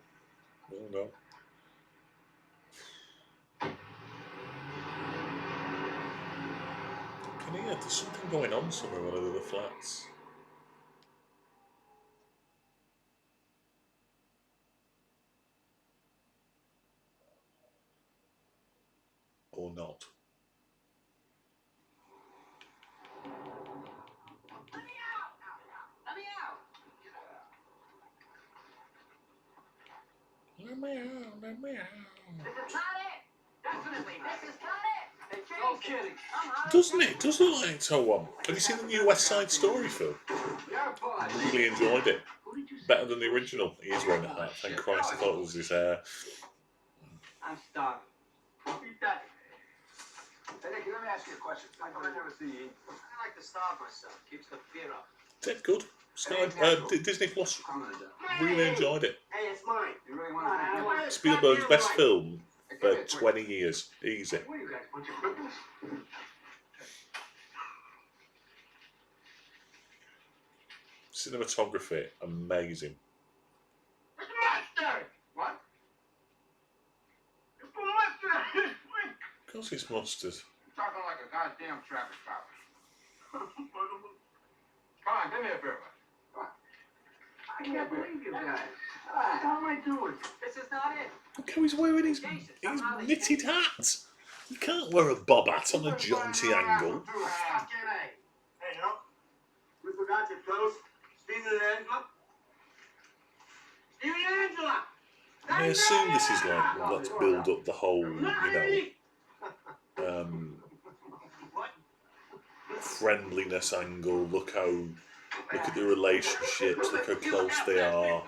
Oh no. God, there's something going on somewhere in one of the flats. Or not. Let me out! Let me out! Let me out, let me out. This is not it! Definitely, this is not it! No kidding. Doesn't it? Does look like it's one. Have you seen the new West Side Story film? Really enjoyed it. Better than the original. He is wearing a hat. Thank Christ, I thought it was his hair. I'm starving. Eat that. Hey, Nick, let me ask you a question. I never see you eat. I like to starve myself. Keeps the fear up. It's good. Disney Plus. Really enjoyed it. Hey, it's mine. You really want to? Spielberg's best film for 20 years. Easy. What are you guys, bunch of cripples? Cinematography, amazing. It's mustard! What? You put mustard on his drink! Of course it's mustard. You're talking like a goddamn traffic cop. Come on, give me a beer, bud. Come on. I can't believe you guys. How am I doing? This is not it. Look how he's wearing his knitted hat. You can't wear a bob hat on a jaunty angle. Hey, you know, we forgot to toast Stephen and Angela. Stephen and Angela! I assume this is like, well, let's build up the whole, friendliness angle. Look at the relationships. Look how close they are.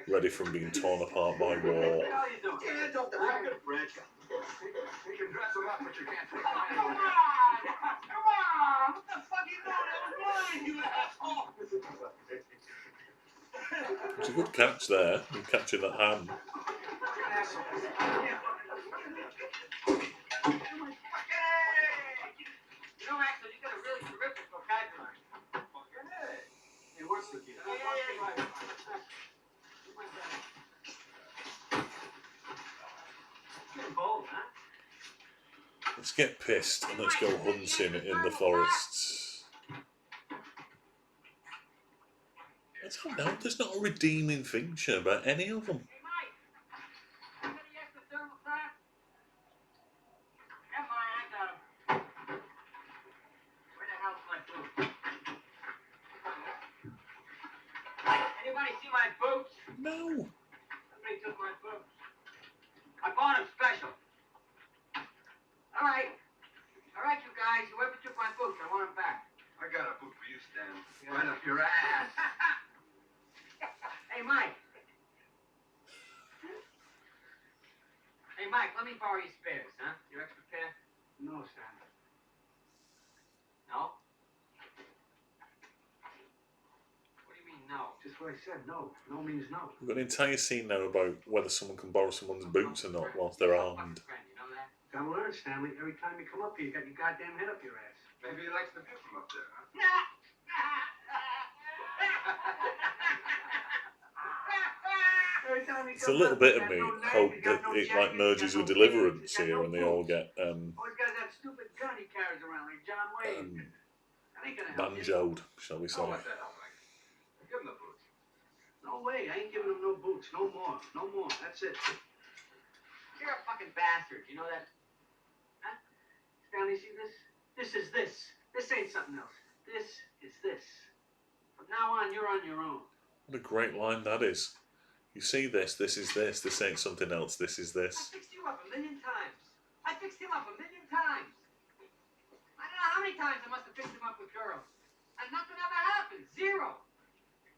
Ready from being torn apart by war. Hands off the record, Fred. You can dress him up, but you can't take him anywhere. Come on! Come on! What the fuck you doing? That was mine, you asshole! It's a good catch there. You're catching that hand. You know, actually, you got a really terrific vocabulary. Hey, what's the deal? Getting bold, huh? Let's get pissed and let's go hunting in the forests. I don't know, there's not a redeeming feature about any of them. Hey, Mike. You got the extra thermal pack? Yeah, Mike, I got him. Where the hell's my food? Anybody see my boots? No. Somebody took my boots. I bought them special. All right, you guys. Whoever took my boots, I want them back. I got a boot for you, Stan. Right up your ass. Hey, Mike. Hey, Mike, let me borrow your spares, huh? Your extra pair? No, Stan. No? What do you mean, no? Just what I said. No. No means no. We've got an entire scene now about whether someone can borrow someone's boots or not whilst they're armed. Friend, you know that? Gotta learn, Stanley. Every time you come up here, you got your goddamn head up your ass. Maybe he likes the view from up there, huh? It's a little bit of me hope that it like merges with Deliverance here and they all get Always got that stupid gun he carries around like John Wayne. That ain't gonna help you. banjoed, shall we say. Don't let that help, Mike. Give him the boots. No way. I ain't giving him no boots. No more. No more. That's it. You're a fucking bastard. You know that? Huh? Stanley, see this? This is this. This ain't something else. This is this. From now on, you're on your own. What a great line that is. You see this is this ain't something else, this is I this. fixed you up a million times. I fixed him up a million times. I don't know how many times I must have fixed him up with girls. And nothing ever happened. Zero.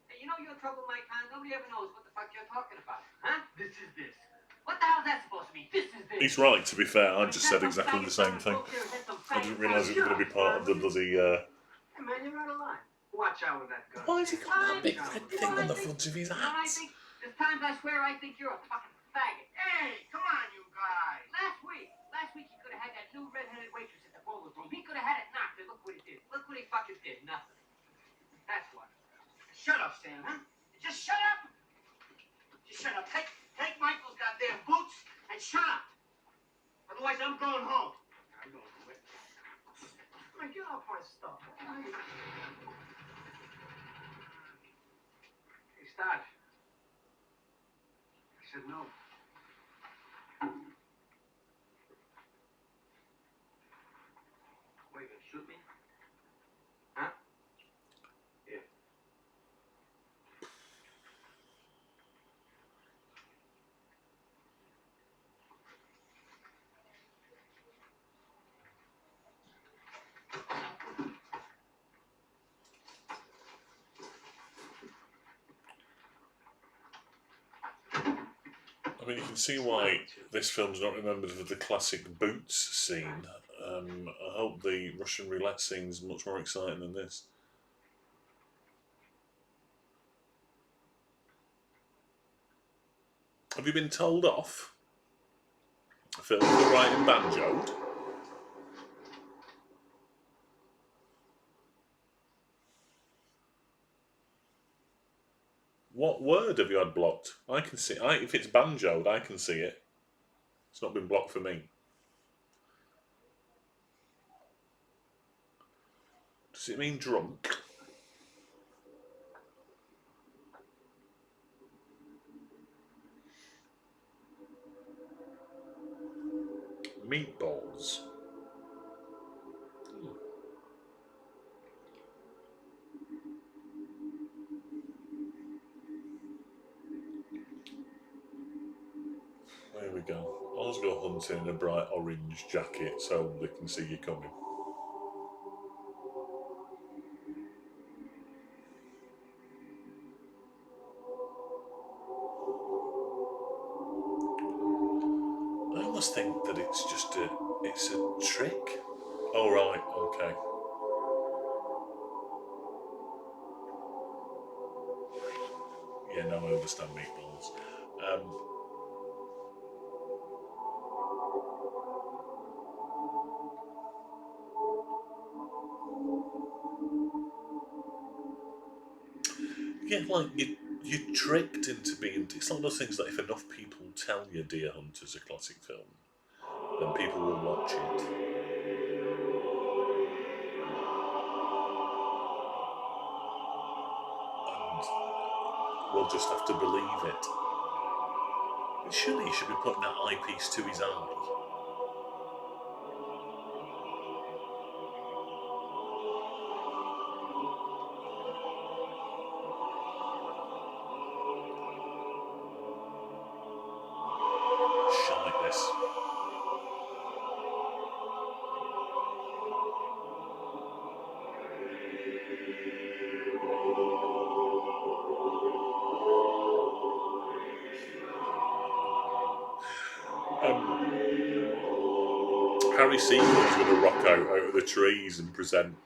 Hey, you know you're in trouble, Mike, huh? Nobody ever knows what the fuck you're talking about. Huh? This is this. What the hell is that supposed to be? This is this. He's right, to be fair, I just said exactly the same thing. I didn't realise it was going to be part of the bloody, Hey, man, you're out of line. Watch out with that gun. Why has he got that big red thing on the front of his hat? There's times I swear I think you're a fucking faggot. Hey, come on, you guys. Last week he could have had that new red-headed waitress at the bowling room. He could have had it knocked, and look what he did. Look what he fucking did. Nothing. That's what. Shut up, Stan, huh? Just shut up. Just shut up. Take Michael's goddamn boots and shut up. Otherwise, I'm going home. I'm going to quit. Man, get off my stuff. start. I said no. What, you gonna shoot me? Huh? Yeah. I mean, you can see why this film's not remembered for the classic boots scene. I hope the Russian roulette scene's much more exciting than this. Have you been told off for writing banjoed? What word have you had blocked? I can see. If it's banjoed, I can see it. It's not been blocked for me. Does it mean drunk? Meatballs. There we go. I'll go hunting in a bright orange jacket so they can see you coming. I almost think that it's just it's a trick. Oh right, okay. Yeah, now I understand meatballs. Yeah, like you're tricked into being. It's one of those things that if enough people tell you Deer Hunter's a classic film, then people will watch it. And we'll just have to believe it. But surely he should be putting that eyepiece to his eye. Shite this. Harry Seaman's going to rock out of the trees and present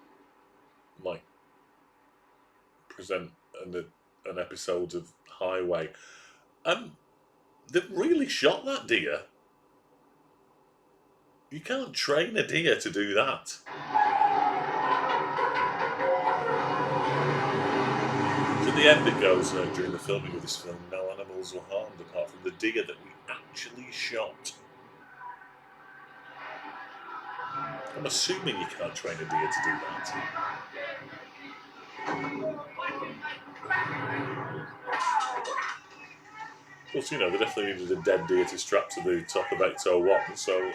an episode of Highway. They've really shot that deer. You can't train a deer to do that. To the end it goes during the filming of this film, no animals were harmed apart from the deer that we actually shot. I'm assuming you can't train a deer to do that. Plus, they definitely needed a dead deer to strap to the top of Ecto 1, so...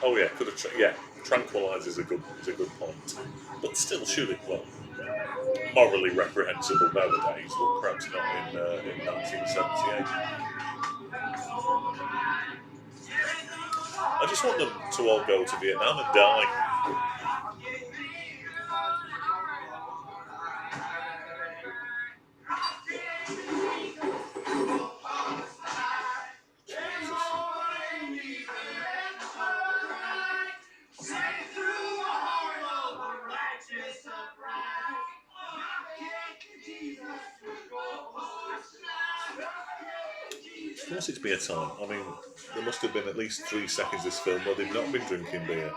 Oh yeah, could have. Tranquilise is a good point, but still, surely, morally reprehensible nowadays, but perhaps not in 1978. I just want them to all go to Vietnam and die. Of course it's beer time. I mean, there must have been at least 3 seconds this film where they've not been drinking beer.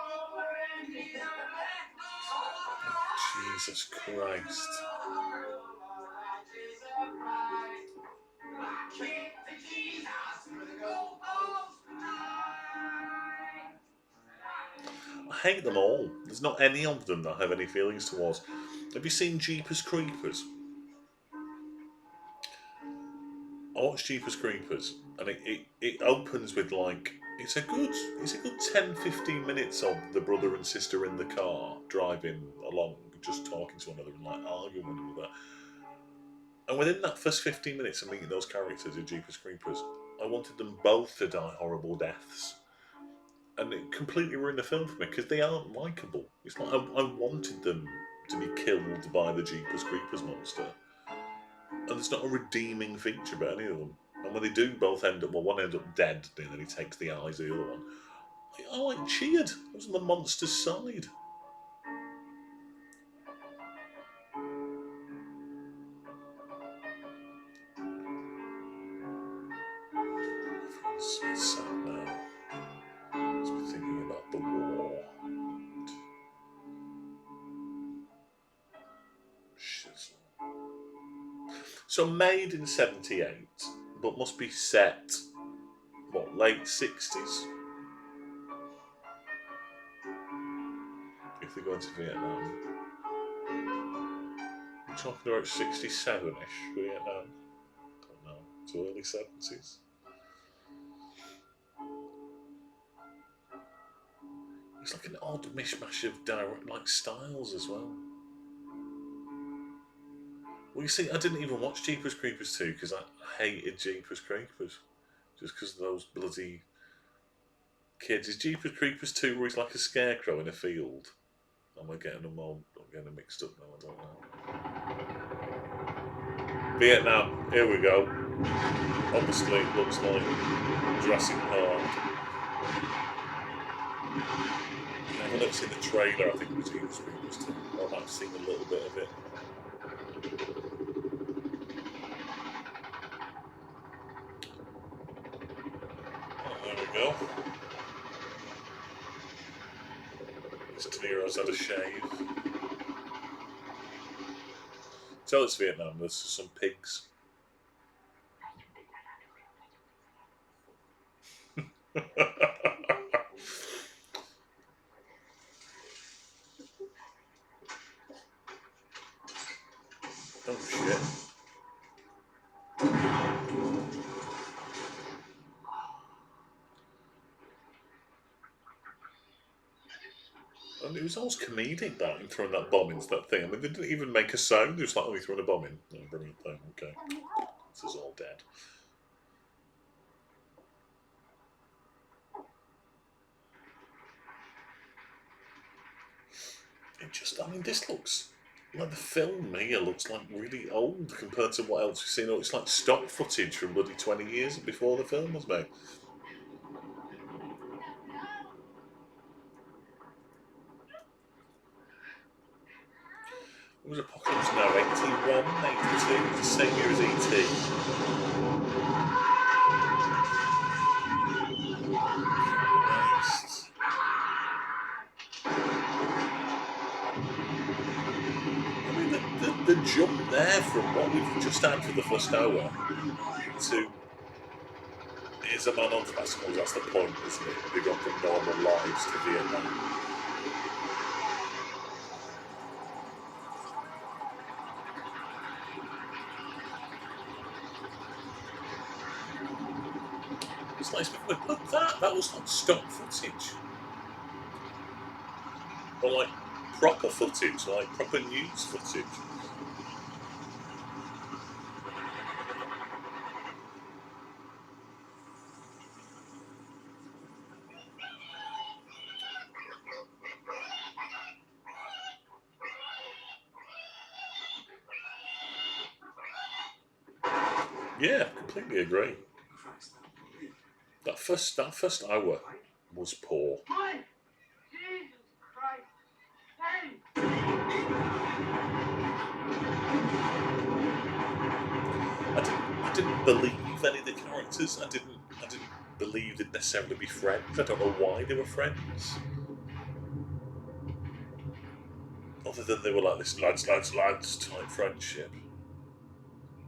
Jesus Christ. hate them all. There's not any of them that I have any feelings towards. Have you seen Jeepers Creepers? I watched Jeepers Creepers, and it opens with like it's a good 10-15 minutes of the brother and sister in the car driving along, just talking to one another and like arguing with one another. And within that first 15 minutes of meeting those characters in Jeepers Creepers, I wanted them both to die horrible deaths. And it completely ruined the film for me because they aren't likable. It's like I wanted them to be killed by the Jeepers Creepers monster. And there's not a redeeming feature about any of them. And when they do both end up, well, one ends up dead, and then he takes the eyes of the other one. I like cheered. I was on the monster's side. It's sad now. It's been thinking about the war. Shizzle. So made in 78, but must be set, what, late 60s? If they go into Vietnam. I'm talking about 67-ish Vietnam. Don't know. To early 70s. It's like an odd mishmash of direct like styles as well. Well, you see, I didn't even watch Jeepers Creepers 2 because I hated Jeepers Creepers. Just because of those bloody kids. Is Jeepers Creepers 2 where he's like a scarecrow in a field? Am I getting them all? I'm getting them mixed up now, I don't know. Vietnam, here we go. Obviously, it looks like Jurassic Park. I've never seen the trailer, I think, of Jeepers Creepers 2. Or I've seen a little bit of it. There we go. This De Niro's had a shave. Tell it's Vietnam, there's some pigs. Oh shit. And it was almost comedic that in throwing that bomb into that thing. I mean, they didn't even make a sound. It was like, oh, he's throwing a bomb in. Oh, brilliant thing. Okay. This is all dead. It just, I mean, this looks like the film here looks like really old compared to what else we've seen. It's like stock footage from bloody 20 years before the film was made. It was Apocalypse Now, 81, 82, the same year as E.T. Christ. I mean, the jump there from what we've just had for the first hour to here's a man on bicycles, that's the point, isn't it? They got from normal lives to Vietnam. It's nice, but look, that was like stock footage. Or like proper footage, like proper news footage. Yeah, completely agree. That first hour was poor. Jesus Christ! Hey! I didn't believe any of the characters. I didn't believe they'd necessarily be friends. I don't know why they were friends. Other than they were like this lads type friendship.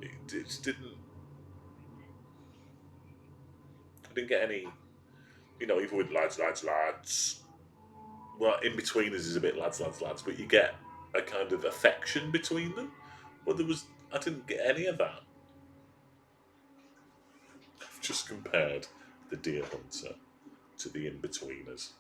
It didn't. I didn't get any, even with lads. well, in between us is a bit lads, but you get a kind of affection between them. But I didn't get any of that. I've just compared the Deer Hunter to the In-Betweeners.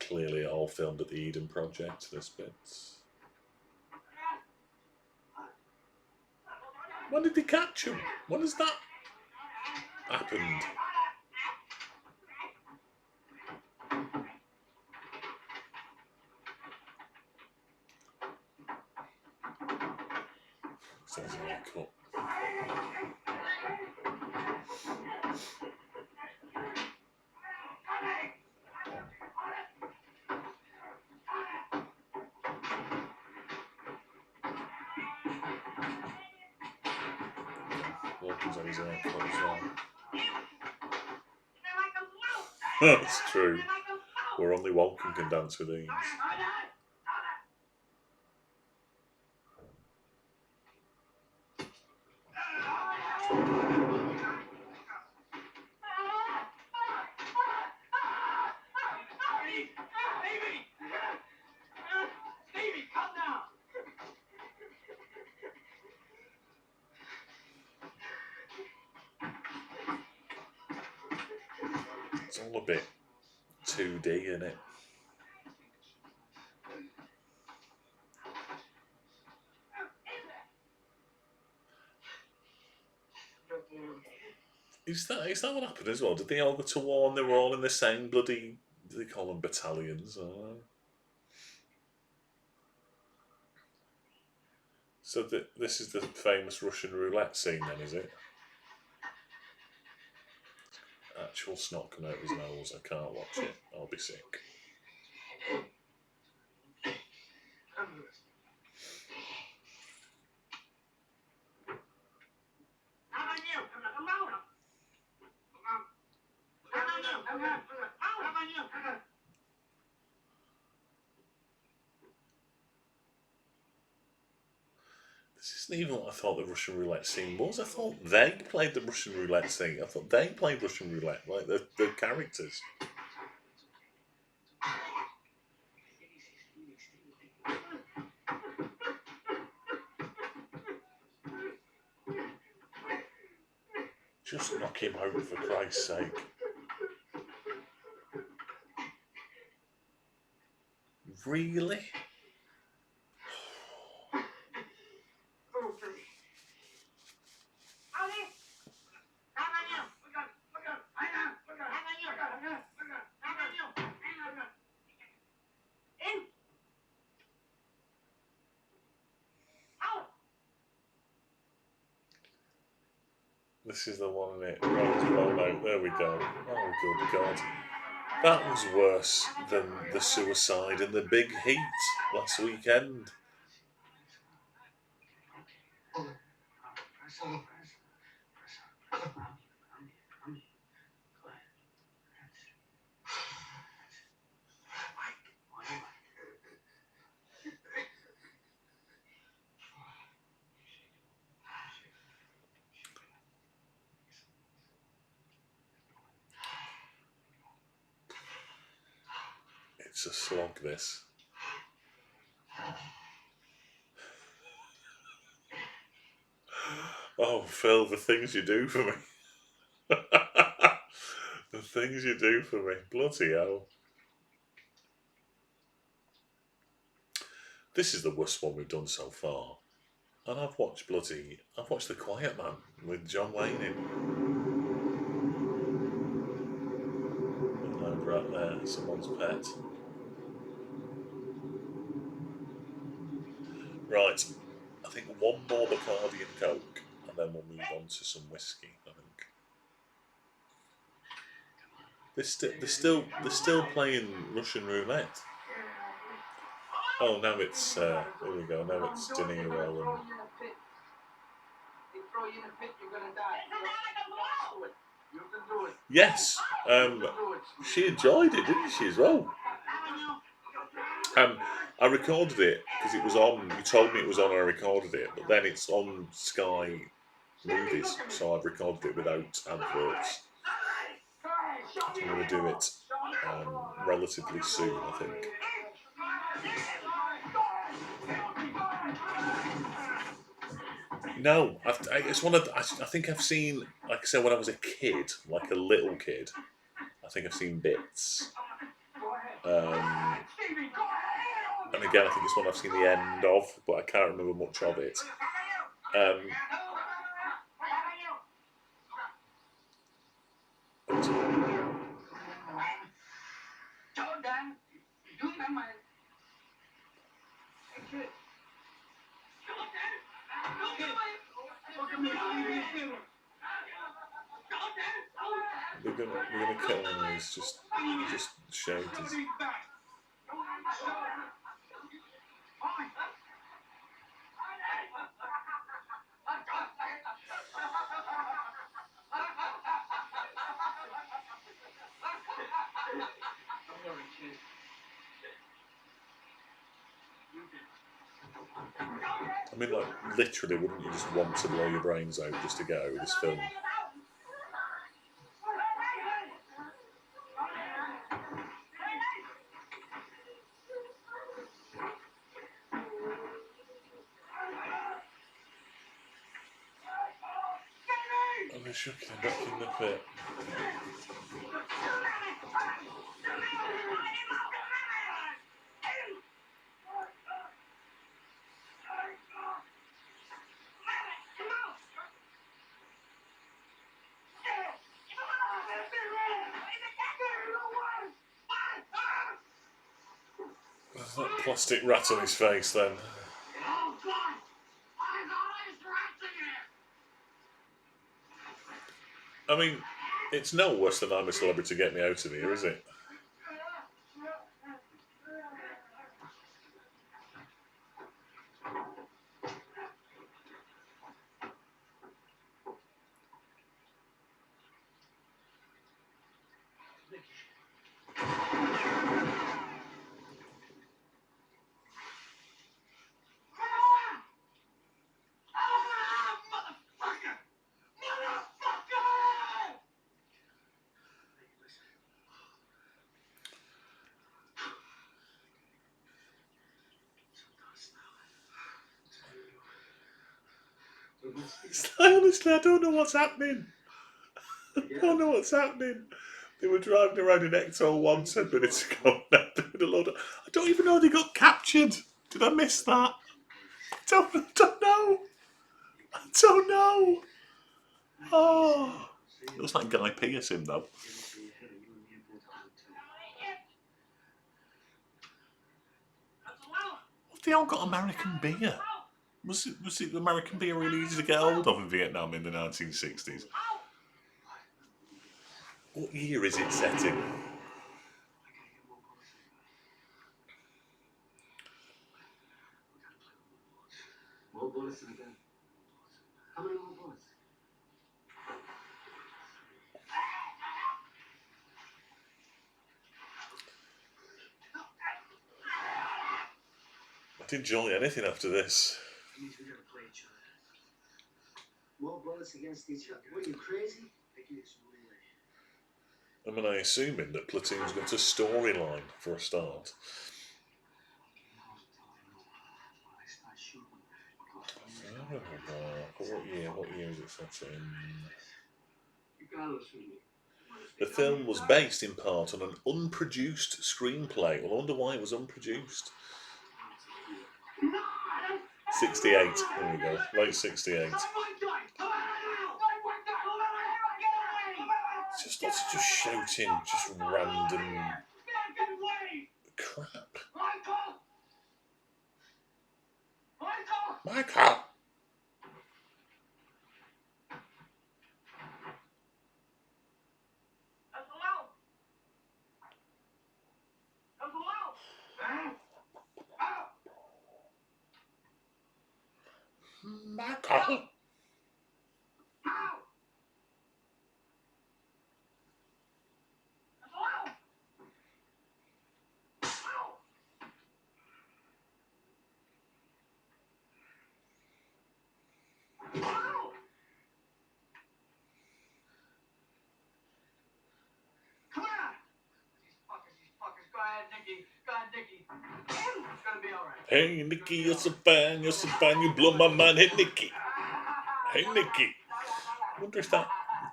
Clearly all filmed at the Eden Project, this bits. When did they catch him? When has that happened? Sounds like a haircut. Walking's on his haircut as well. That's true. Where only Walking can dance with these. Stevie, come now. It's all a bit 2D, isn't it? Is that what happened as well? Did they all go to war and they were all in the same bloody, do they call them battalions? So this is the famous Russian roulette scene then, is it? Actual snot coming out of his nose. I can't watch it. I'll be sick. This isn't even what I thought the Russian roulette scene was. I thought they played the Russian roulette scene. I thought they played Russian roulette, like the characters. Just knock him out, for Christ's sake. Really? This is the one in it. Right, there we go. Oh, good God. That was worse than the suicide in the Big Heat last weekend. It's a slog, this. Oh, Phil, the things you do for me. The things you do for me. Bloody hell. This is the worst one we've done so far. And I've watched The Quiet Man with John Wayne in. Over out there, someone's pet. Right, I think one more Bacardi and Coke, and then we'll move on to some whiskey, I think. They're still playing Russian roulette. Oh, now it's here we go. Now it's De Niro and. Yes, she enjoyed it, didn't she, as well? I recorded it because it was on. You told me it was on, and I recorded it. But then it's on Sky Movies, so I've recorded it without adverts. So I'm going to do it relatively soon, I think. No, it's one of. I think I've seen, like I said, when I was a kid, like a little kid. I think I've seen bits. And again, I think it's one I've seen the end of, but I can't remember much of it. We're gonna kill him. He's just shouted. I mean, like, literally, wouldn't you just want to blow your brains out just to get out of this film? Oh, they're shucking him back in the pit. There's that plastic rat on his face then. I mean, it's no worse than I'm a Celebrity, Get Me Out of Here, is it? Honestly, I don't know what's happening. I don't know what's happening. They were driving around in Ecto 1 10 minutes ago. I don't even know they got captured. Did I miss that? I don't know. I don't know. Oh. It looks like Guy Pearce in though. They all got American beer. Was it American beer really easy to get hold of in Vietnam in the 1960s? What year is it set in? More bullets in the gun. How many more bullets? I didn't enjoy anything after this. That means we gotta play each other. More bullets against each other. What are you, crazy? I give you some leeway. Am I assuming that Platoon's got a storyline for a start? What year is it set in? The film was based in part on an unproduced screenplay. Well, I wonder why it was unproduced. 68. There we go. Late 68. Just lots of just shouting, just random crap. Michael! Michael! Nicky. Go ahead, Nicky. It's gonna be all right. Hey, Nicky, you're so fine, you blow my mind. Hey, Nicky. Hey, Nicky. I wonder if the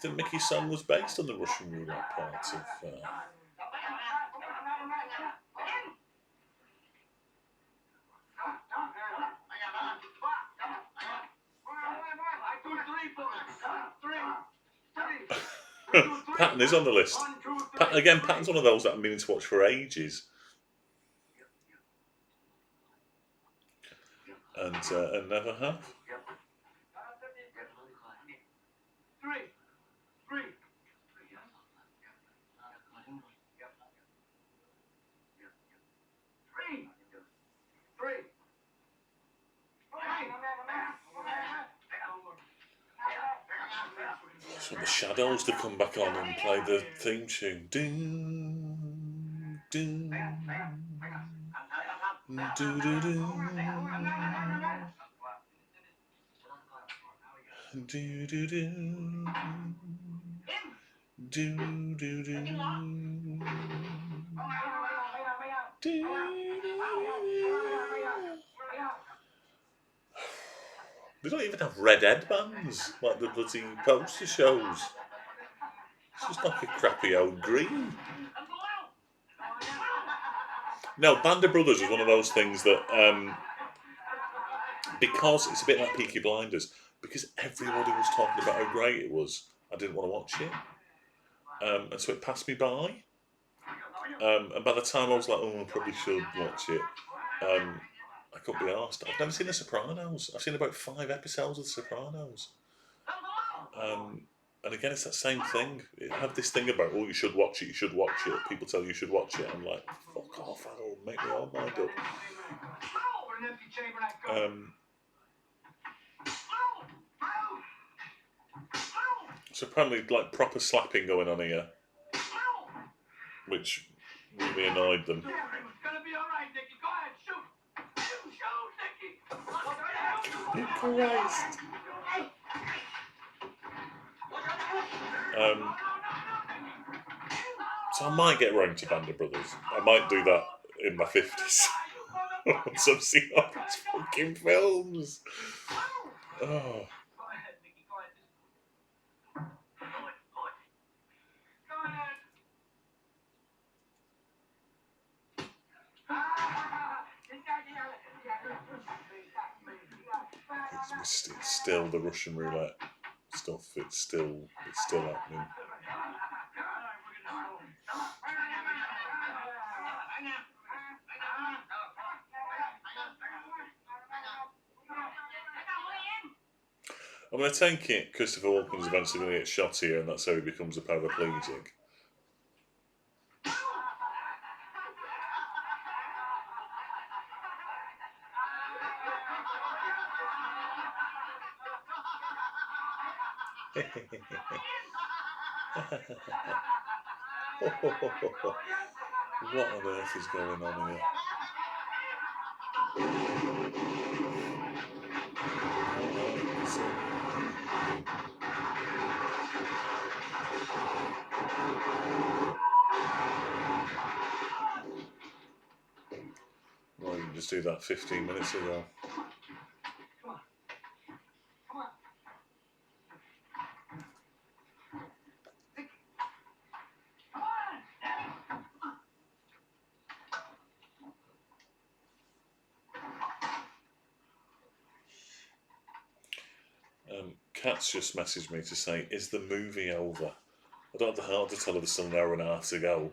Mickey song was based on the Russian roulette part of. Patton is on the list. Patton's one of those that I'm meaning to watch for ages. And never have. So the Shadows to come back on and play the theme tune. Doom, doom, doo doo doo. Do do do do do do. They don't even have red headbands like the bloody poster shows. It's just like a crappy old green. No, Band of Brothers was one of those things that, because it's a bit like Peaky Blinders, because everybody was talking about how great it was, I didn't want to watch it. And so it passed me by. And by the time I was like, oh, I probably should watch it, I couldn't be arsed. I've never seen The Sopranos. I've seen about 5 episodes of The Sopranos. And again, it's that same thing. It had this thing about, oh, you should watch it. People tell you should watch it. I'm like, fuck off, I'll make my own mind up. So apparently, like, proper slapping going on here, which really annoyed them. Christ. So I might get round to Band of Brothers. I might do that in my 50s. Once I've seen all these fucking films. Oh. It's still the Russian roulette stuff. It's still happening. I'm going to take it Christopher Walken's eventually going to get shot here, and that's how he becomes a paraplegic. What on earth is going on here? Well, you can just do that 15 minutes ago. Kat's just messaged me to say, is the movie over? I don't have the heart to tell her there's still an hour and a half to go.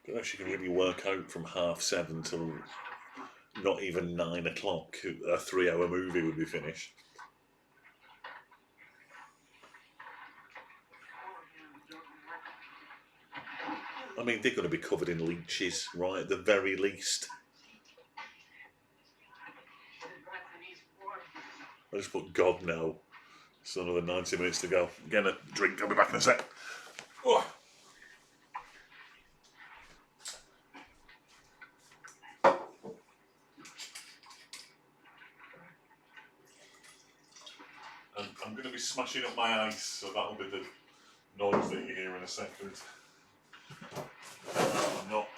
I don't know if she can really work out from 7:30 till not even 9 o'clock. A 3-hour movie would be finished. I mean, they're going to be covered in leeches, right, at the very least. I just put God no. So another 90 minutes to go. Get a drink, I'll be back in a sec. Oh. And I'm going to be smashing up my ice, so that'll be the noise that you hear in a second. I'm not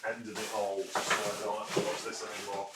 ending it all, so I don't have to watch this anymore.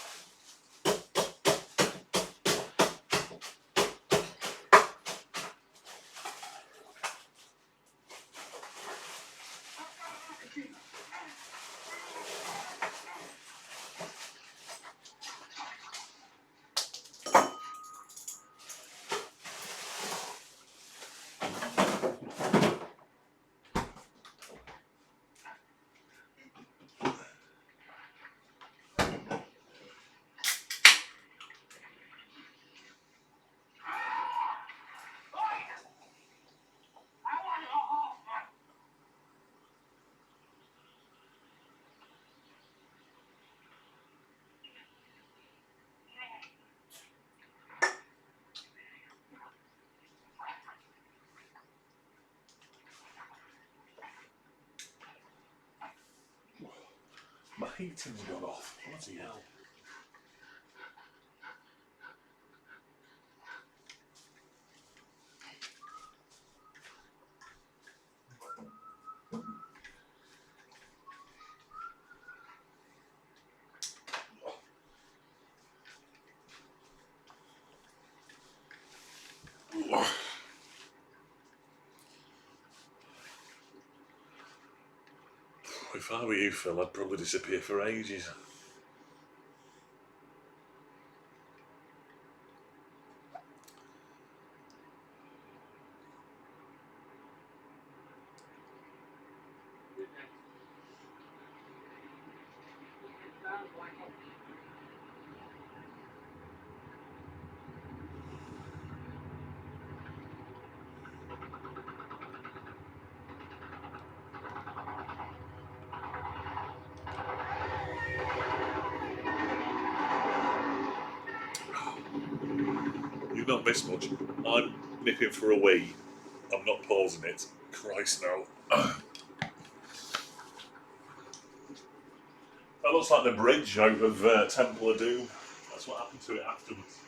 My heating's gone off. Bloody hell. If I were you, Phil, I'd probably disappear for ages. You've not missed much. I'm nipping for a wee. I'm not pausing it. Christ, no. That looks like the bridge out of Temple of Doom. That's what happened to it afterwards.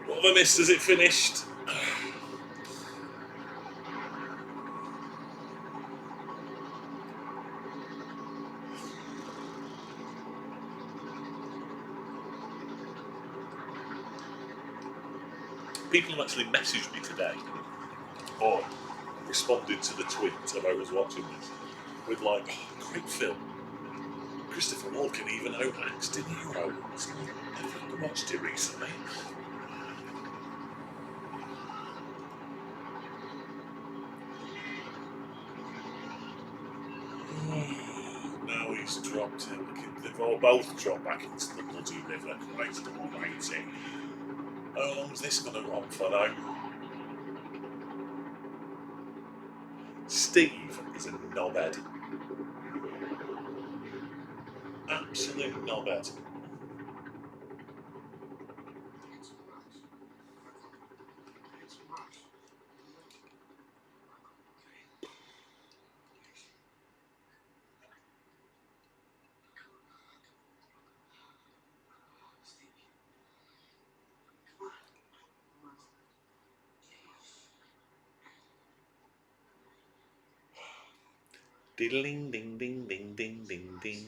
What have I missed? Has it finished? People have actually messaged me today or responded to the tweet about us watching this with like, oh, great film. Christopher Walken even outacts De Niro. I've watched it recently. Now he's dropped him. They've all both dropped back into the bloody river. Christ almighty. How long's this going to go on for now? Steve is a knobhead. Absolute knobhead. Ding ding ding ding ding ding ding.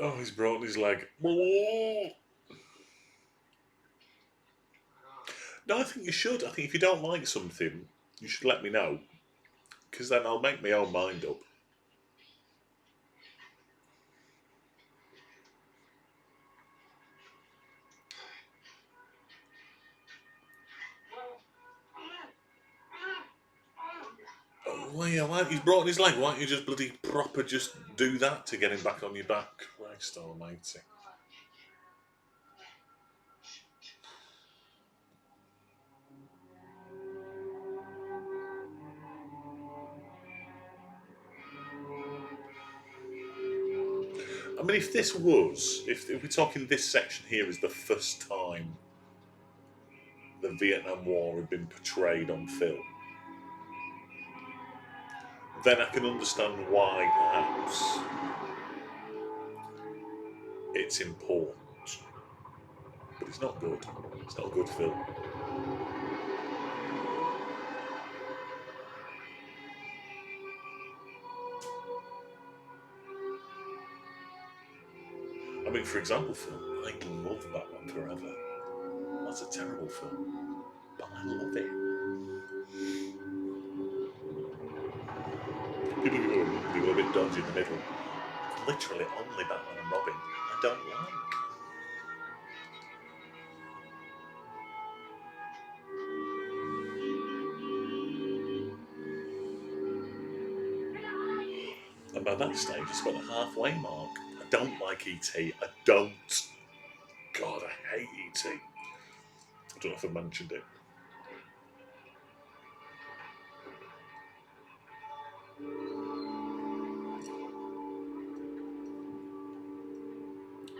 Oh, he's broken his leg. No, I think you should. I think if you don't like something, you should let me know, because then I'll make my own mind up. Oh, yeah, why, he's broken his leg. Why don't you just bloody proper just do that to get him back on your back? Christ almighty. I mean, if this was, if we're talking this section here is the first time the Vietnam War had been portrayed on film, then I can understand why perhaps it's important. But it's not good. It's not a good film. I mean, for example, Phil, I love Batman Forever. That's a terrible film, but I love it. People who are a bit dodgy in the middle. Literally only Batman and Robin I don't like. And by that stage, it's got the halfway mark. I don't like E.T. I don't. God, I hate E.T. I don't know if I mentioned it.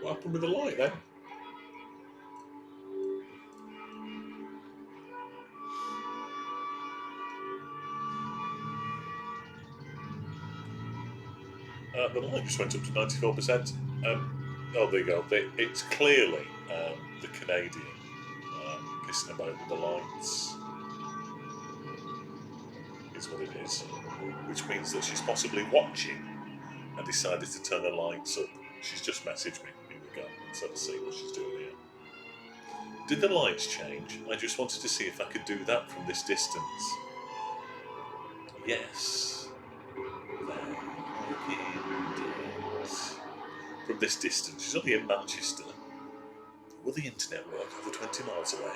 What happened with the light then? The light just went up to 94%. Oh, there you go. It's clearly the Canadian pissing about with the lights. Is what it is. Which means that she's possibly watching and decided to turn the lights up. She's just messaged me. Here we go. Let's have a see what she's doing here. Did the lights change? I just wanted to see if I could do that from this distance. Yes. From this distance. She's only in Manchester. Will the internet work over 20 miles away?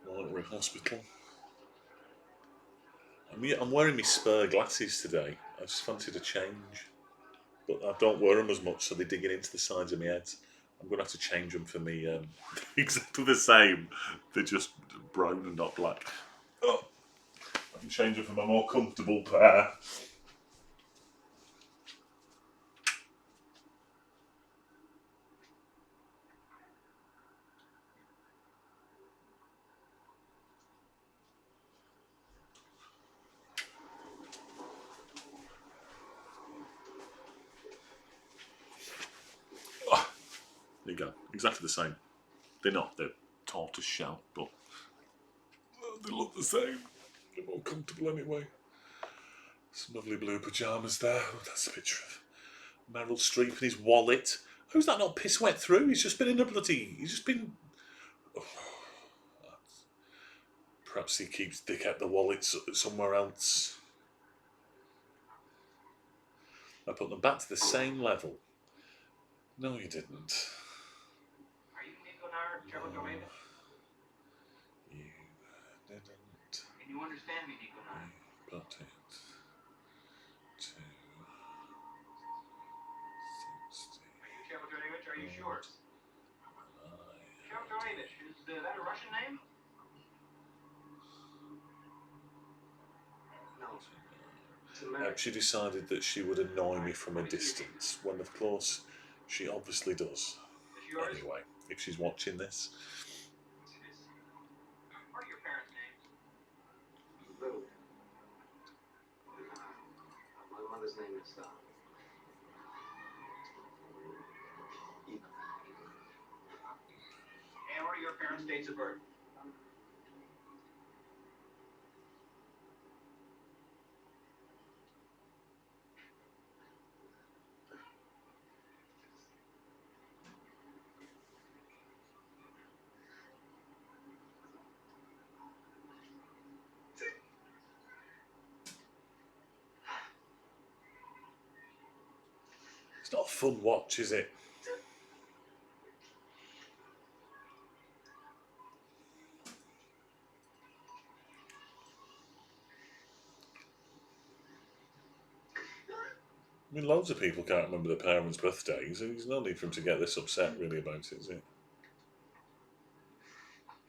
Right, we're in hospital. I'm wearing my spur glasses today. I just fancied a change. But I don't wear them as much, so they're digging into the sides of my head. I'm going to have to change them for me. Exactly the same. They're just brown and not black. Oh, I can change them for my more comfortable pair. Oh, there you go. Exactly the same. They're not. They're tortoise shell, but they look the same. They're more comfortable anyway. Some lovely blue pyjamas there. Oh, that's a picture of Meryl Streep and his wallet. Who's that not piss wet through? He's just been in a bloody. He's just been. Oh, perhaps they kept the wallet somewhere else. I put them back to the same level. No, you didn't. Are you Nico Nar, Trevor Doreen? You didn't. Can you understand me, Nico Nar? Put it to 60. Are you Trevor Doreen? Are you sure? Trevor Doreen, is that a Russian name? No. She decided that she would annoy me from a distance, when of course she obviously does. Anyway, if she's watching this. What are your parents' names? Lou. My mother's name is Eva. And what are your parents' dates of birth? It's not a fun watch, is it? I mean, loads of people can't remember their parents' birthdays, and there's no need for them to get this upset really about it, is it?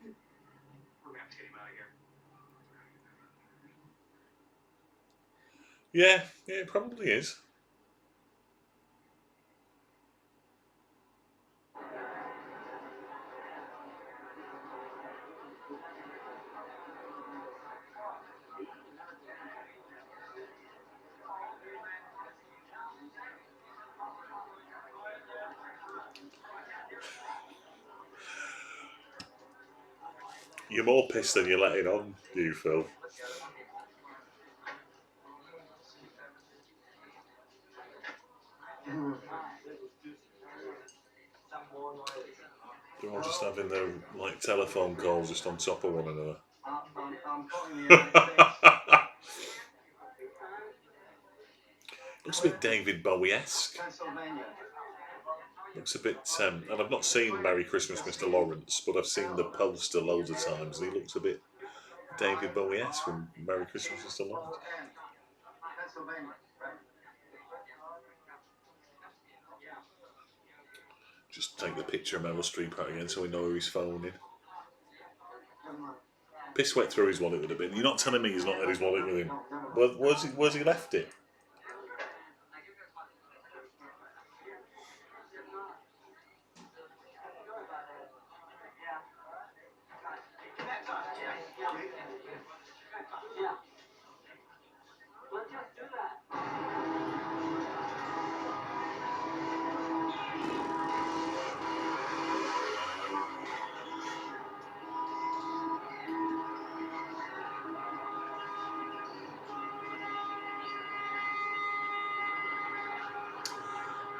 We're gonna have to get him out of here. Yeah, it probably is. You're more pissed than you're letting on, you, Phil. They're all just having their telephone calls just on top of one another. I'm calling the United States. Looks a bit David Bowie-esque. Pennsylvania. Looks a bit, and I've not seen Merry Christmas, Mr. Lawrence, but I've seen the poster loads of times, and he looks a bit David Bowie-esque from Merry Christmas, Mr. Lawrence. Pennsylvania. Just take the picture of Meryl Streep out again so we know who he's phoning. Piss wet through his wallet would have been. You're not telling me he's not had his wallet with him. Where's he left it? Let's just do that.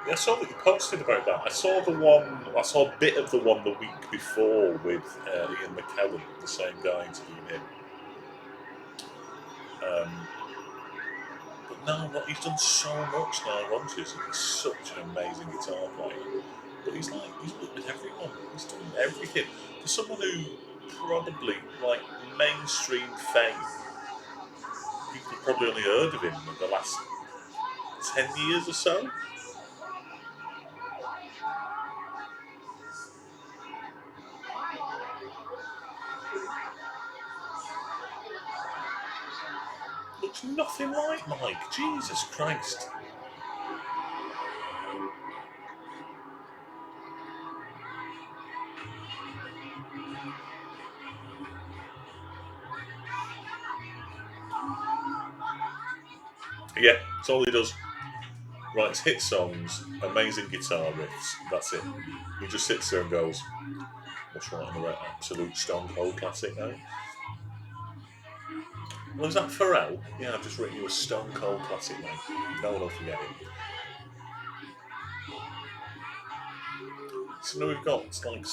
I saw that you posted about that. I saw a bit of the one the week before with Ian McKellen, the same guy interviewing him. But no, what he's done so much now, Rogers, and he's such an amazing guitar player. But he's worked with everyone. He's done everything. For someone who probably mainstream fame, people have probably only heard of him in the last 10 years or so. Looks nothing like Mike. Jesus Christ. Yeah, that's all he does. Writes hit songs, amazing guitar riffs. That's it. He just sits there and goes, "What's writing the absolute Stone Cold classic now?" Well, is that Pharrell? Yeah, I've just written you a Stone Cold classic, mate. No one will forget it. So now we've got some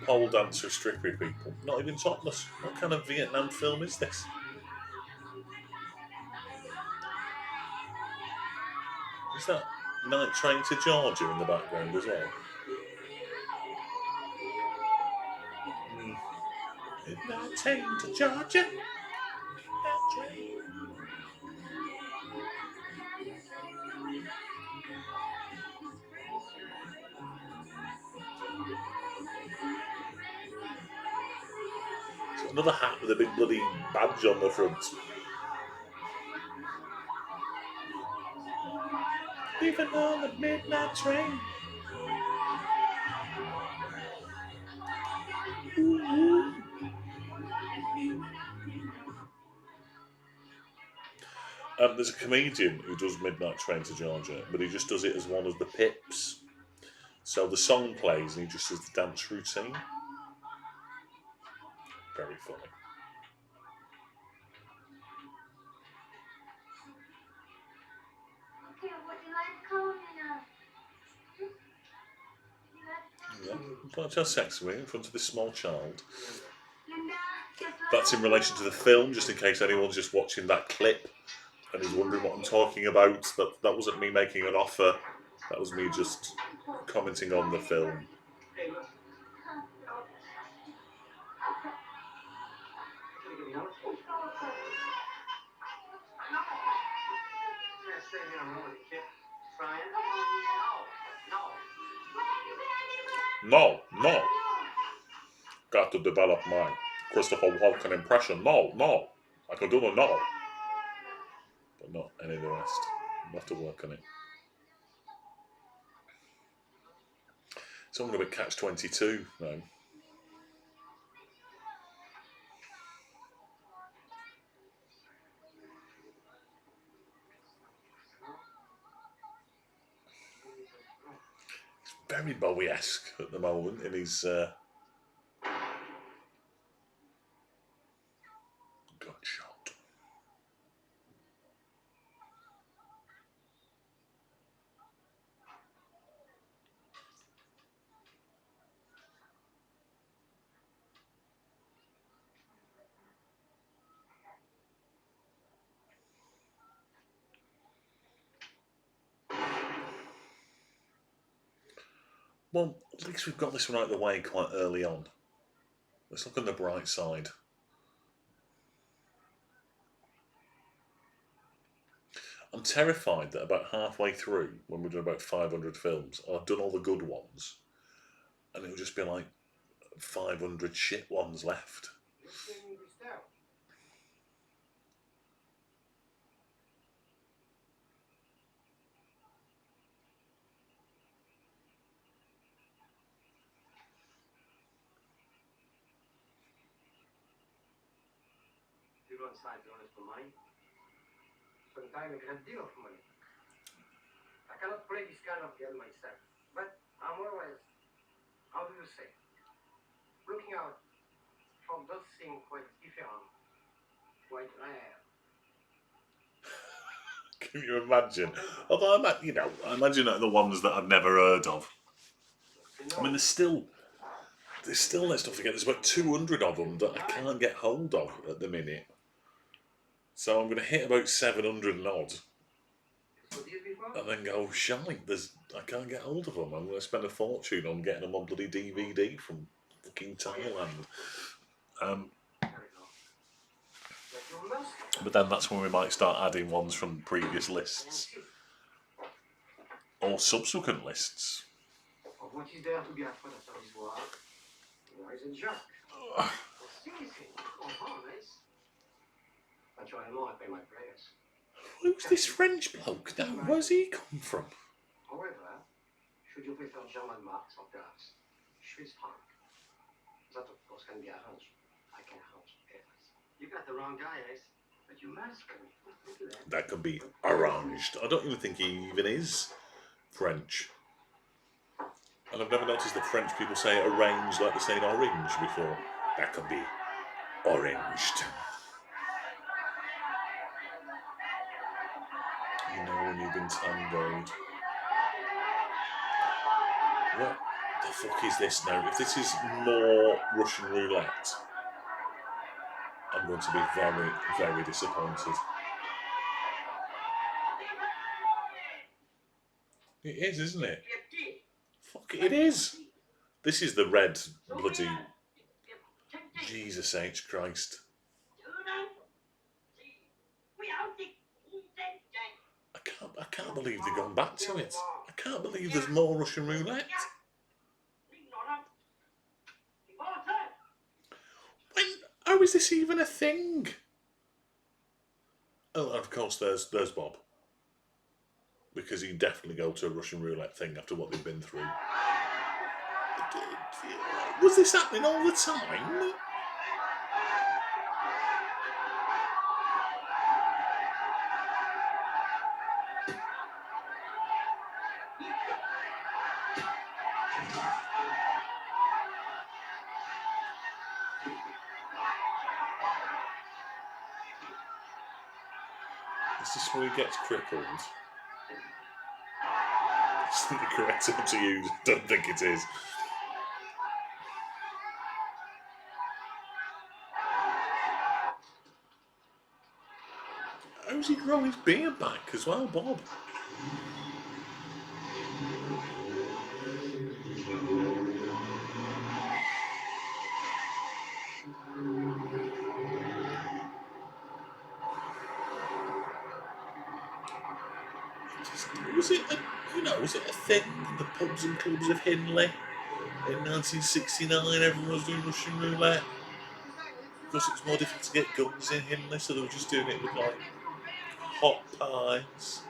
pole dancer stripper people, not even topless. What kind of Vietnam film is this? Is that Night Train to Georgia in the background as well? Night Train to Georgia. Night train. Another hat with a big bloody badge on the front. Even on the midnight train. There's a comedian who does Midnight Train to Georgia, but he just does it as one of the pips. So the song plays and he just does the dance routine. Very funny. Okay, would you like to call me now? Yeah. Would you like to have sex with me in front of this small child? Linda, just That's in relation to the film, just in case anyone's just watching that clip and is wondering what I'm talking about. That wasn't me making an offer. That was me just commenting on the film. Hey, look. Can't stay here alone with a kid crying. No, no. Got to develop my Christopher Walken impression. No, no. I can do the no. But not any of the rest. I'll have to work on it. It's all a bit catch-22 now. Very Bowie-esque at the moment in his gunshot. Well, at least we've got this one out of the way quite early on. Let's look on the bright side. I'm terrified that about halfway through, when we're doing about 500 films, I've done all the good ones, and it'll just be like 500 shit ones left. You go inside doing it for money? Sometimes a great deal of money. I cannot play this kind of game myself. But I'm always, how do you say, looking out for those things quite different, quite rare. Can you imagine? Although I imagine the ones that I've never heard of. I mean, there's still, let's not forget, there's about 200 of them that I can't get hold of at the minute. So I'm going to hit about 700 and odd, and then go, shite, I can't get hold of them. I'm going to spend a fortune on getting them on bloody DVD from fucking Thailand. But then that's when we might start adding ones from previous lists. Or subsequent lists. What is there to be afraid after this war? There is a joke. Seriously, nice. Naturellement, I pay my prayers. Who's this French bloke now? Where's he come from? However, should you prefer German marks or perhaps Swiss franc? That, of course, can be arranged. I can arrange everything. You got the wrong guy, Ace. But you mask me. Look at that. That can be arranged. I don't even think he even is French. And I've never noticed that French people say arranged like they're saying orange before. That can be arranged. You know when you've been tangoed. What the fuck is this now? If this is more Russian roulette, I'm going to be very, very disappointed. It is, isn't it? Fuck, it is. This is the red bloody... Jesus H. Christ. I can't believe they've gone back to it. I can't believe there's more Russian roulette. How is this even a thing? Oh, and of course, there's Bob. because he'd definitely go to a Russian roulette thing after what they've been through. Was this happening all the time? Is this where he gets crippled? Isn't the correct term to use? Don't think it is. How's he growing his beard back as well, Bob? Was it was it a thing in the pubs and clubs of Hindley in 1969? Everyone was doing Russian roulette because it's more difficult to get guns in Hindley, so they were just doing it with like hot pies.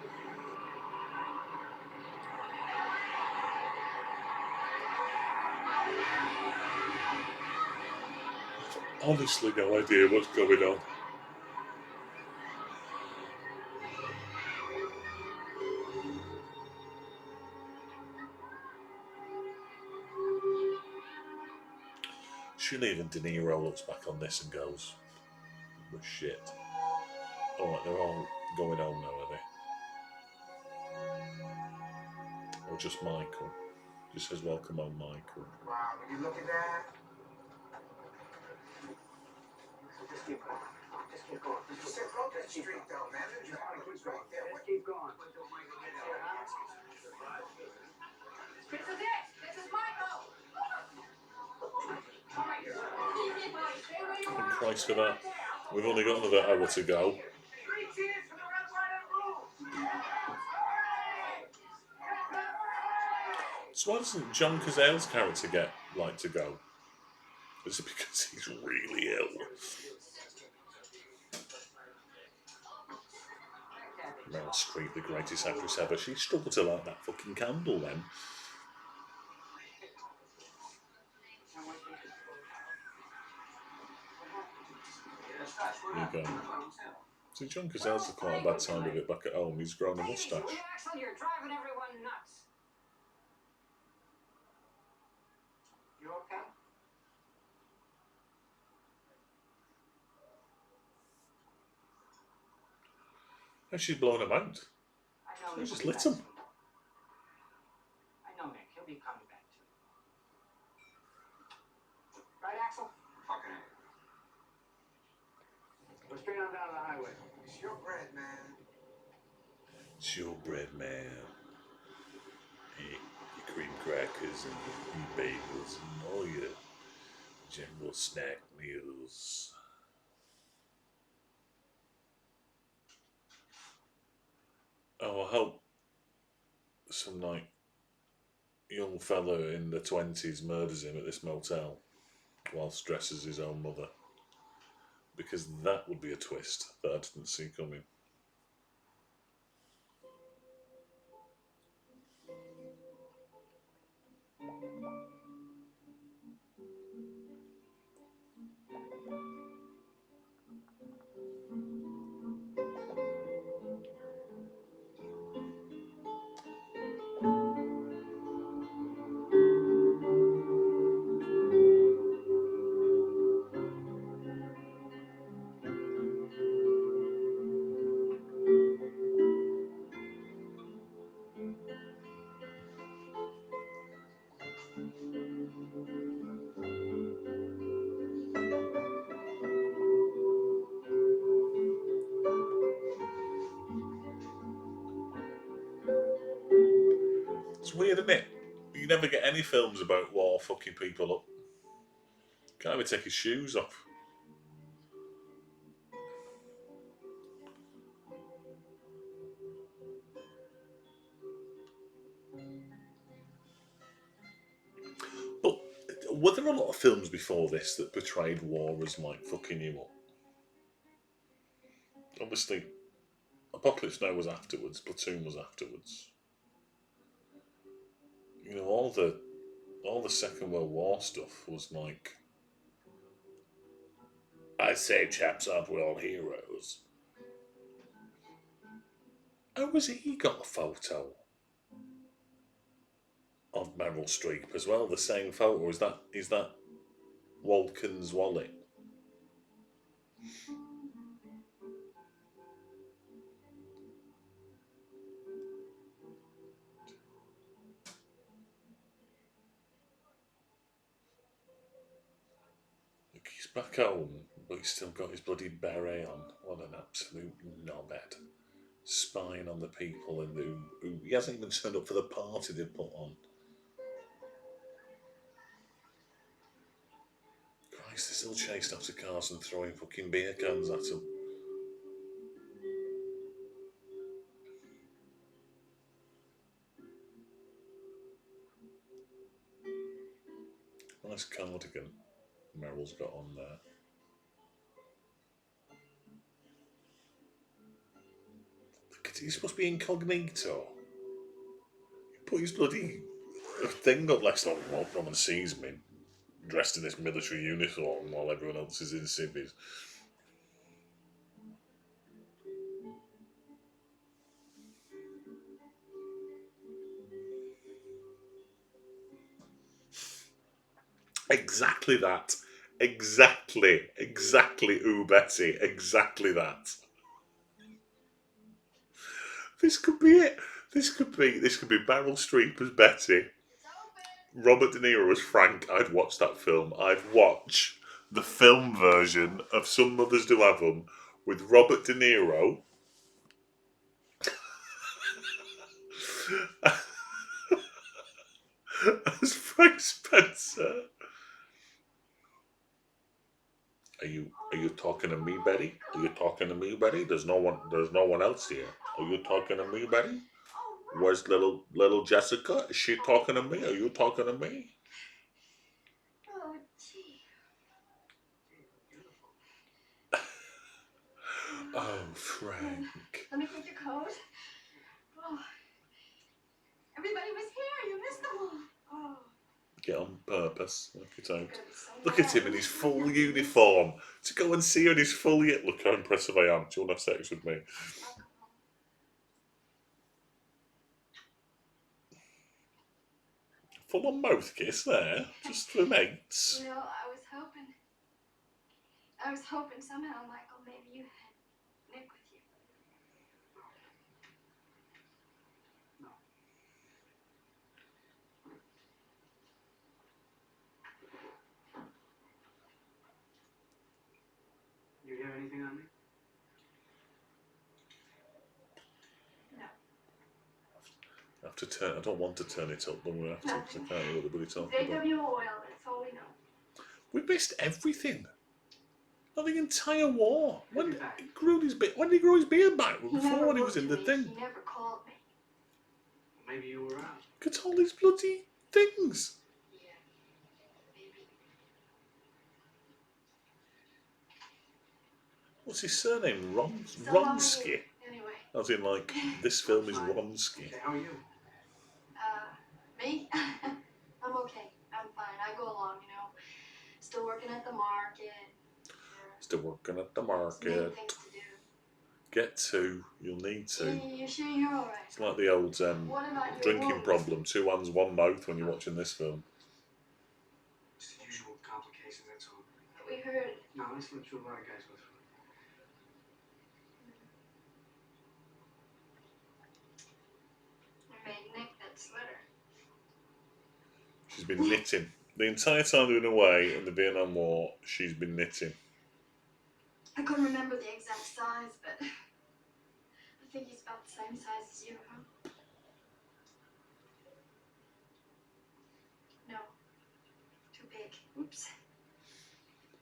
Honestly, no idea what's going on. Surely even De Niro looks back on this and goes, "Well, shit." Oh, they're all going home now, are they? Or just Michael? Just says, "Welcome home, Michael." Wow, will you look at that? Just keep going. Just keep going. You said go to the street, though, man. The traffic was right there. Let's keep going. This is it. This is Michael. And Christ for that. We've only got another hour to go. 3 cheers for the red, white, and blue. So why doesn't John Cazale's character get like to go? Is it because he's really ill? Meryl Streep, the greatest actress ever. She struggled to light that fucking candle then. There you go. See, John Cazale's had quite a bad time with it back at home. He's grown a moustache. Axel, you're driving everyone nuts. You okay? And she's blown him out. I know. She just lit him. I know, Nick. He'll be coming back too. Right, Axel? Fucking Go straight on down the highway. It's your bread, man. It's your bread, man. Your cream crackers and your bagels and all your general snack meals. Oh, I hope some like young fella in the 20s murders him at this motel whilst dresses his own mother. Because that would be a twist that I didn't see coming. It's weird, isn't it? You never get any films about war fucking people up. Can't even take his shoes off. But were there a lot of films before this that portrayed war as like fucking you up? Obviously, Apocalypse Now was afterwards. Platoon was afterwards. You know, all the Second World War stuff was like, I say, chaps, aren't we all heroes? How has he got a photo of Meryl Streep as well? The same photo? Is that Walken's wallet? Look, he's back home, but he's still got his bloody beret on. What an absolute knobhead. Spying on the people and who he hasn't even turned up for the party they put on. Christ, they're still chasing after cars and throwing fucking beer cans at them. Nice cardigan Meryl's got on there. Look at it, he's supposed to be incognito. He put his bloody thing up last time. Well, no one sees me dressed in this military uniform while everyone else is in civvies. Exactly that. Exactly. Ooh, Betty. Exactly that. This could be it. This could be Meryl Streep as Betty. Robert De Niro as Frank. I'd watch that film. I'd watch the film version of Some Mothers Do Have Them with Robert De Niro as Frank Spencer. Are you talking to me, Betty? Are you talking to me, Betty? There's no one else here. Are you talking to me, Betty? Where's little Jessica? Is she talking to me? Are you talking to me? Oh, gee. Oh, Frank. Let me take your coat. Oh. Everybody was here. You missed them all. Oh. Get on purpose. Look at him. So Look at him in his full uniform. To go and see her in his full yet. Look how impressive I am. Do you want to have sex with me? Full on mouth kiss there. Just for mates. You know, I was hoping somehow, Michael, maybe you had Nick with you. No. You hear anything on me? No. I have to turn. I don't want to turn it up, but we have to because I can't hear what everybody's talking It's about. AW oil, that's all we know. We missed everything. Not the entire war. When Every time. he grew his beard back? He Before never when he was wrote in to the me. thing. He never called me. Maybe you were out. Look at all these bloody things. Yeah, maybe. What's his surname? So how are Ronsky. you, anyway? As in, like, this film is Ronsky. Okay, how are you? Me? I'm okay. I'm fine. I go along, you know. Still working at the market. Still working at the There's many market. things to do. Get to. You'll need to. You sure you're alright? It's like the old What about your drinking wounds? problem. 2 hands, 1 mouth when you're watching this film. Just the usual complications, that's all. We heard. No, I slept through a lot of guys go through it. I made Nick that sweater. She's been knitting. The entire time they've been away in the Vietnam War, she's been knitting. I couldn't remember the exact size, but I think he's about the same size as you, huh? No. Too big. Oops.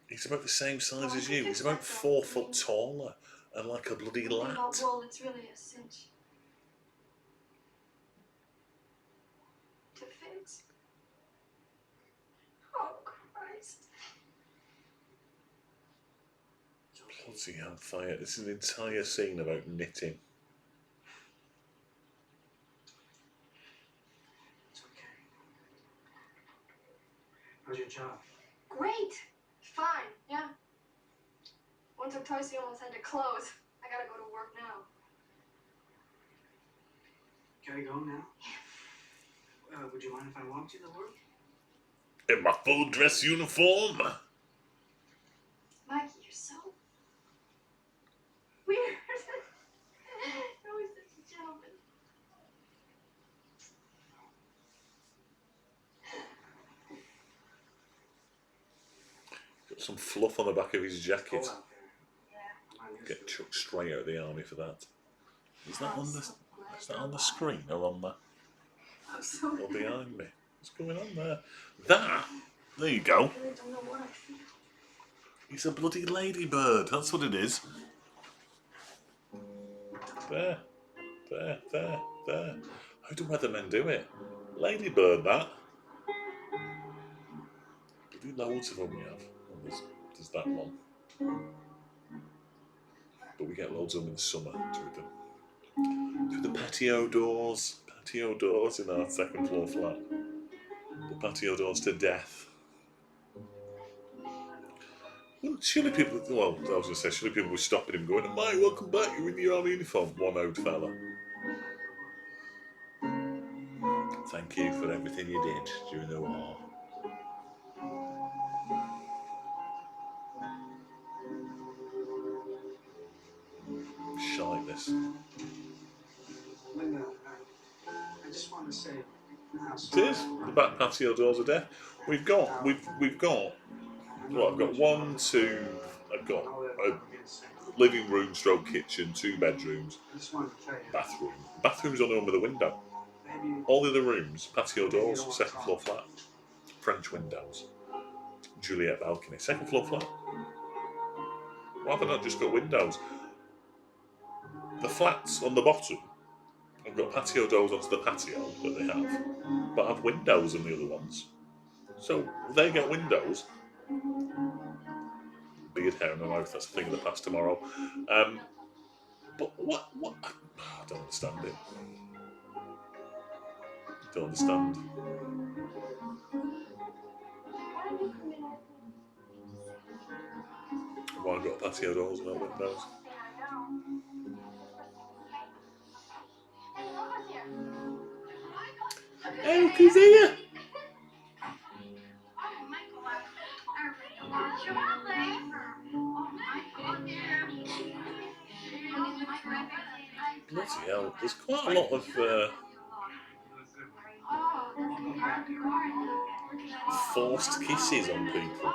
He's about the same size as you. He's about 4 foot taller and like a bloody One thing about lad. wool, it's really a cinch. To fit. Oh, Christ. Bloody hellfire. This is an entire scene about knitting. How's your job? Great. Fine. Yeah. Once or twice we almost had to close. I gotta go to work now. Gotta go now? Would you mind if I walked you to work? In my full dress uniform. Mikey, you're so weird. You're always such a gentleman. Got some fluff on the back of his jacket. Cold out there. Yeah. I'm not used Get to it. chucked straight out of the army for that. Is that I'm on the? so glad Is that you're on the alive. screen or on the I'm so or glad. behind me? What's going on there? That. There you go. I really don't know what I feel. He's a bloody ladybird. That's what it is. There. There. There. There. How do weathermen do it? Ladybird, that. Bloody loads of them we have. Oh, there's that one. But we get loads of them in the summer through the patio doors. Patio doors in our second floor flat. The patio doors to death. Well, surely people, well, I was going to say, surely people were stopping him going, Mike, welcome back, you're in your army uniform. One old fella. Thank you for everything you did during the war. Shite this. Linda, I just want to say how It sorry is. I am. The back patio doors are death. We've got, well, I've got one, two, I've got a living room, stroke kitchen, 2 bedrooms, I just wanted to tell you. bathroom. Bathroom's only one with a window. Maybe All the other rooms, patio doors, second floor flat, French windows, Juliet balcony, second floor flat. Why have I not just got windows? The flats on the bottom have got patio doors onto the patio that they have, but have windows in the other ones. So they get windows. Beard hair in my mouth, that's a thing of the past tomorrow. But what? I don't understand it. Don't understand. Why I've got patio doors and not windows? Hey, look who's here! Bloody hell, there's quite a lot of forced kisses on people.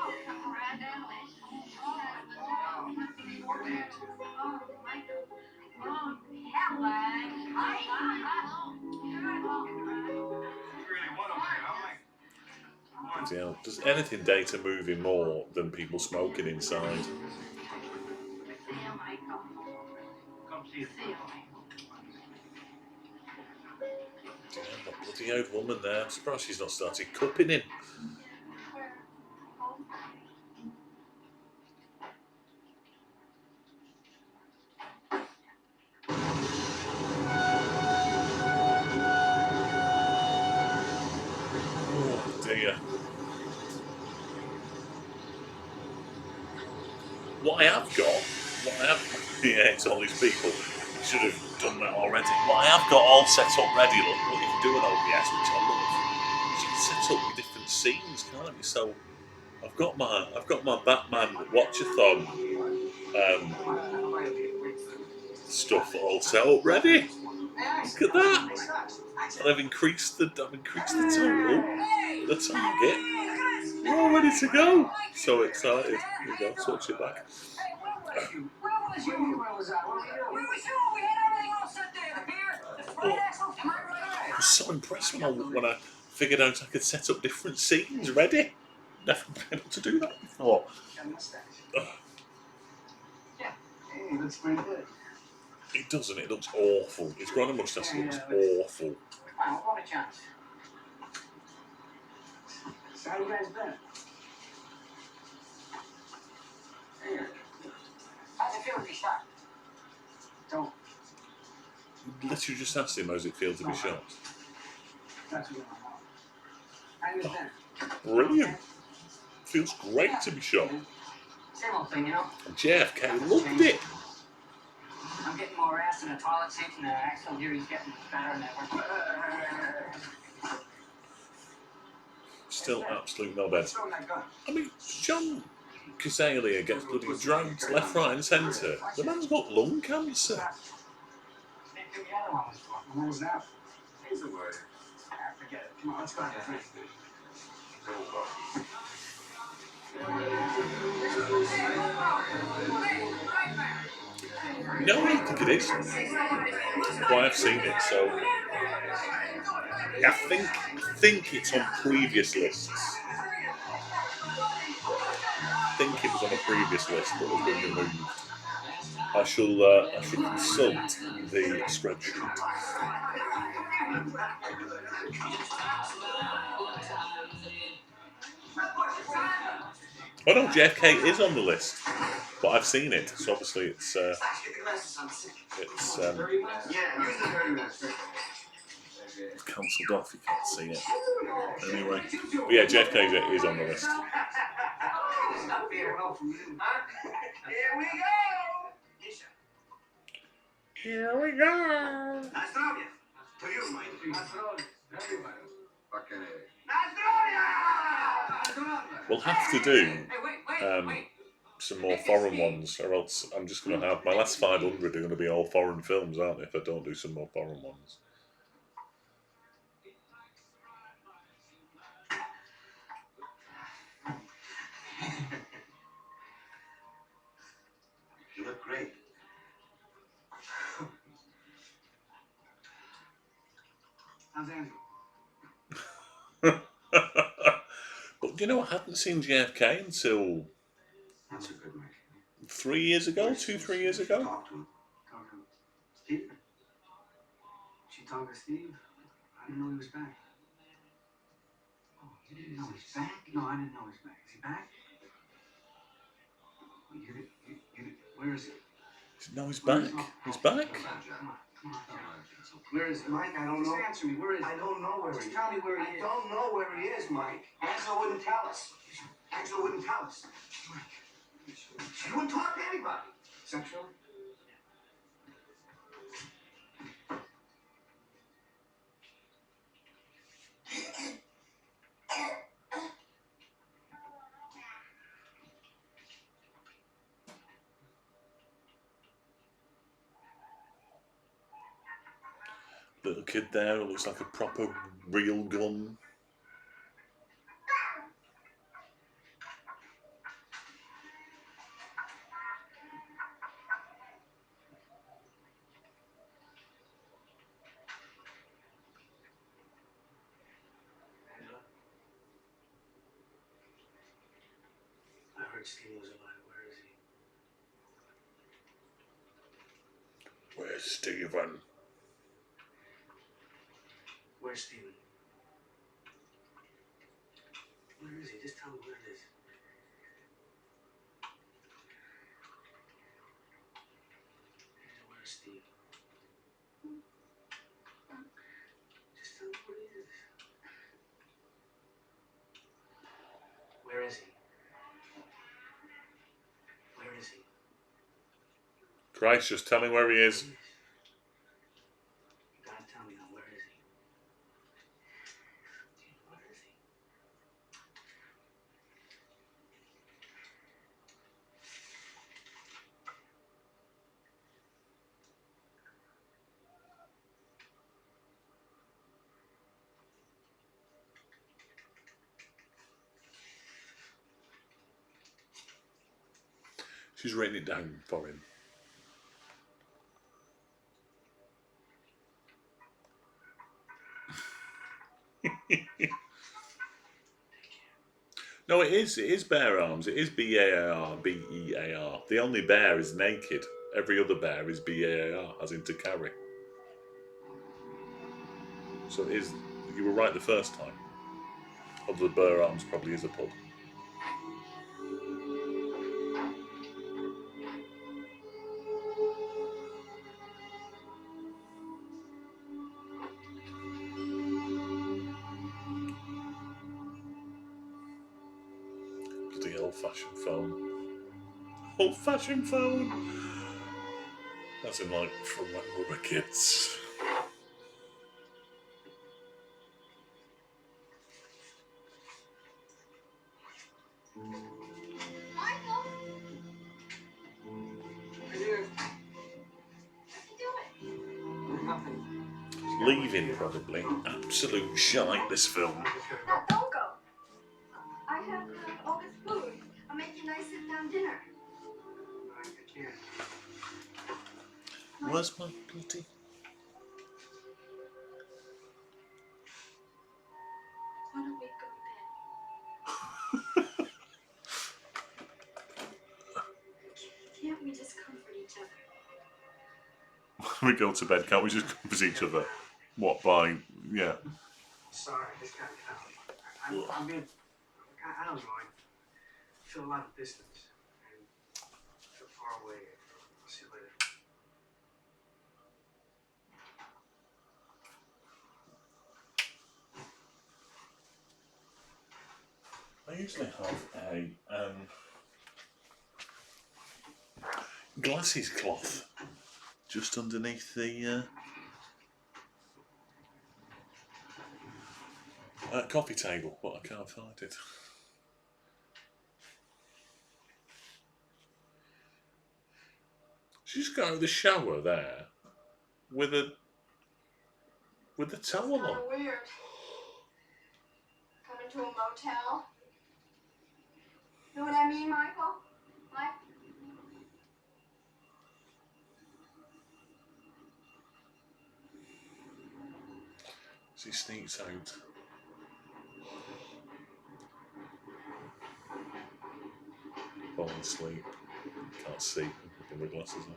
Bloody hell, does anything date a movie more than people smoking inside? come see you. That bloody old woman there. I'm surprised she's not started cupping him. Oh dear. What I have got, yeah, it's all these people. You should have done that already. What I have got all set up ready, look, you can do an OBS, which I love. You can set up with different scenes, can't you? So I've got my Batman Watchathon stuff all set up ready. Look at that. And I've increased the total, the target. We're all ready to go. So excited. Here we go, switch it back. I was so impressed when I figured out I could set up different scenes ready. Never been able to do that before. Yeah, hey, looks pretty good. It doesn't, it looks awful. It's grown a moustache, it looks awful. Fine, we'll want a chance. So how you guys been? Hey, how's it feel to be shot? Don't. Literally just asked him how's it feel to be shot. That's what I want. How you been? Brilliant. Feels great to be shot. Same old thing, you know? And JFK loved it. I'm getting more ass in the toilet seat, and the Axel here, he's getting better than ever. Still absolute knobhead. Throw that gun. I mean, John Casalia gets bloody dragged left, right, and centre. The man's got lung cancer. Give me the other one was for. What was that? He's a word. Forget it. Come on, let's go have a drink. No, I don't think it is. Well, I've seen it, so I think it's on previous lists. I think it was on a previous list, but has been removed. I shall consult the spreadsheet. Oh no, JFK is on the list, but I've seen it, so obviously it's cancelled off. You can't see it anyway. But yeah, JFK is on the list. Here we go. Nice to you. To you, Mike. We'll have to do some more foreign ones, or else I'm just going to have my last 500 are going to be all foreign films, aren't they? If I don't do some more foreign ones. You look great. How's Andrew? But you know, I hadn't seen JFK until Not so good, Mike. 3 years ago, 2-3 years ago. Talk to him. Talk to Steve? She talked to Steve? I didn't know he was back. Oh, you didn't know he's back? No, I didn't know he's back. Is he back? Where is he? No, he's back. He's back. Come on. Where is he? Mike, I don't know. Just answer me. Where is he? I don't know where he is. Tell me where he is. I don't know where he is, Mike. Angela wouldn't tell us. Angela wouldn't tell us. She wouldn't talk to anybody. Sexual? Little kid there, it looks like a proper real gun. Angela? I heard Steve was alive. Where is he? Where's Stephen? Where's Steven? Where is he? Just tell me where it is. Angela, where's Steve? Just tell me where he is. Where is he? Where is he? Christ, just tell me where he is. You gotta tell me now, where is he? Where is he? She's written it down for him. No, it is Bear Arms. It is B-A-A-R, B-E-A-R. The only bear is naked. Every other bear is B-A-A-R, as in to carry. So it is, you were right the first time. Although Bear Arms probably is a pub. old-fashioned phone. Old-fashioned phone! As in, like, from when we were kids. Michael, I do what you doing? nothing. Leaving, probably. Absolute shite, this film. No, don't go. I have all this food. I'll make you a nice sit-down dinner. I can't. Where's my bloody... Why don't we go then? Can't we just comfort each other? We go to bed, can't we just comfort each other? What, by... yeah. Sorry, I just got out. I'm being. I don't know. I feel a lot of distance. And I feel far away. I'll see you later. I usually have a glasses cloth just underneath the coffee table, but I can't find it. She's got out of the shower there with a towel Kind on. of weird. Coming to a motel. Know what I mean, Michael? Like, She sneaks out. Falling asleep. Can't see. Putting my glasses on.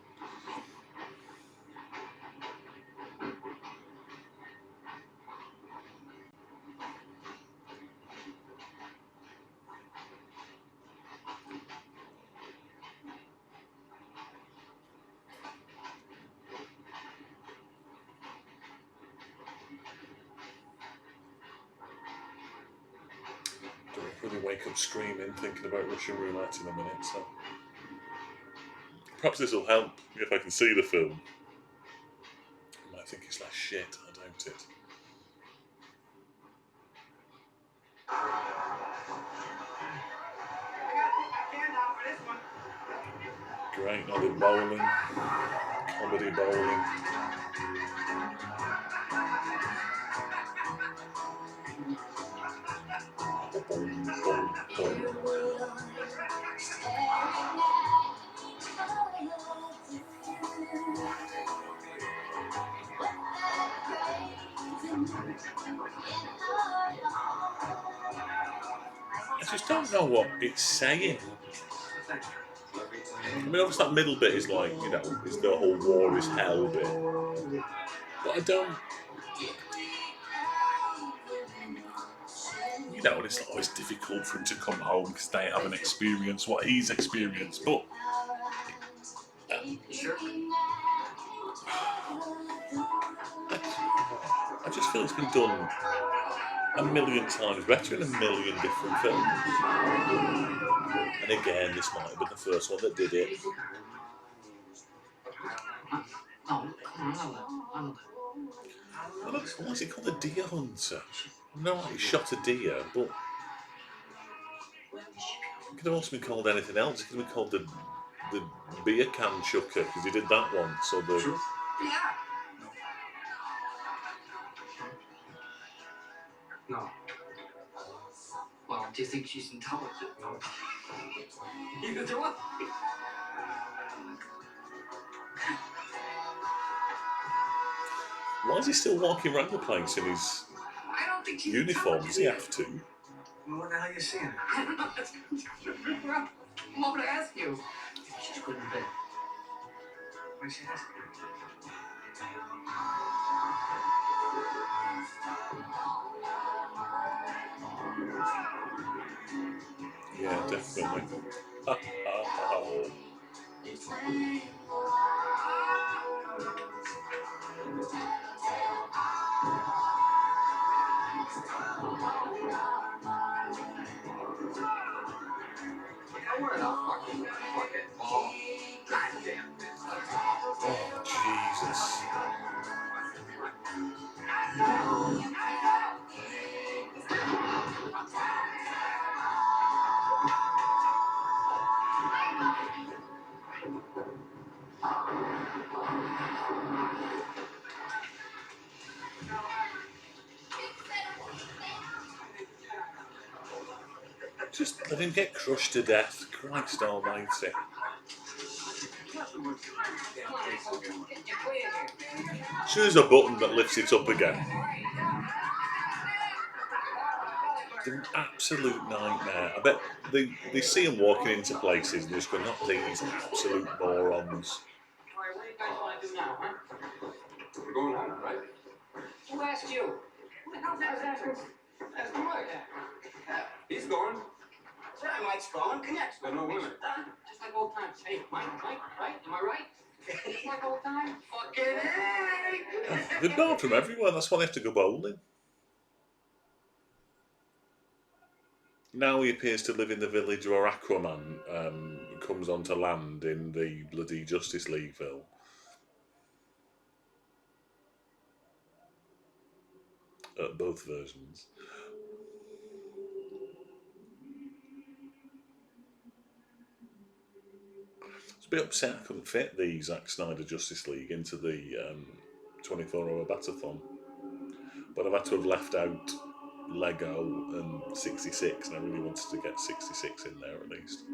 Don't really wake up screaming, thinking about Russian roulette in a minute, so perhaps this will help if I can see the film. I might think it's like shit, I doubt it. I can't now for this one. Great, now they're bowling, comedy bowling. Boom, boom, boom. I just don't know what it's saying. Thanks. I mean, obviously that middle bit is like, you know, is the whole war is hell bit. But I don't... You know, and it's always difficult for him to come home because they haven't experienced what he's experienced. But Sure. I just feel it's been done a million times better in a million different films. And again, this might have been the first one that did it. Why is it called a deer hunter? I know he shot a deer, but it could have also been called anything else. It could have been called the beer can chucker because he did that once. Or the Yeah. No. Well, do you think she's intelligent? No. Either do I. why is he still walking around the place in his I don't think she's uniform? Does he have to? Well, what the hell are you seeing? I don't know. I'm over to ask you. She's good in bed. Why she ask you? Yeah, definitely. What a fucking ball. Goddamn. Oh, Jesus. Just let him get crushed to death. Christ almighty. Sure, there's a button that lifts it up again. It's an absolute nightmare. I bet they see him walking into places and they're just going, not these absolute morons. Alright, what do you guys want to do now, huh? We're going home, right? Who asked you? Who the hell's asking? That's Mike. He's going. That's right, Mike's going. Connect. No women. Just like old times. Hey, Mike, right? Am I right? Just like old times? Fucking hey! They're bored from everywhere, that's why they have to go bowling. Now he appears to live in the village where Aquaman comes onto land in the bloody Justice League film. Both versions. I was a bit upset I couldn't fit the Zack Snyder Justice League into the 24-hour Batathon. But I've had to have left out Lego and 66, and I really wanted to get 66 in there at least.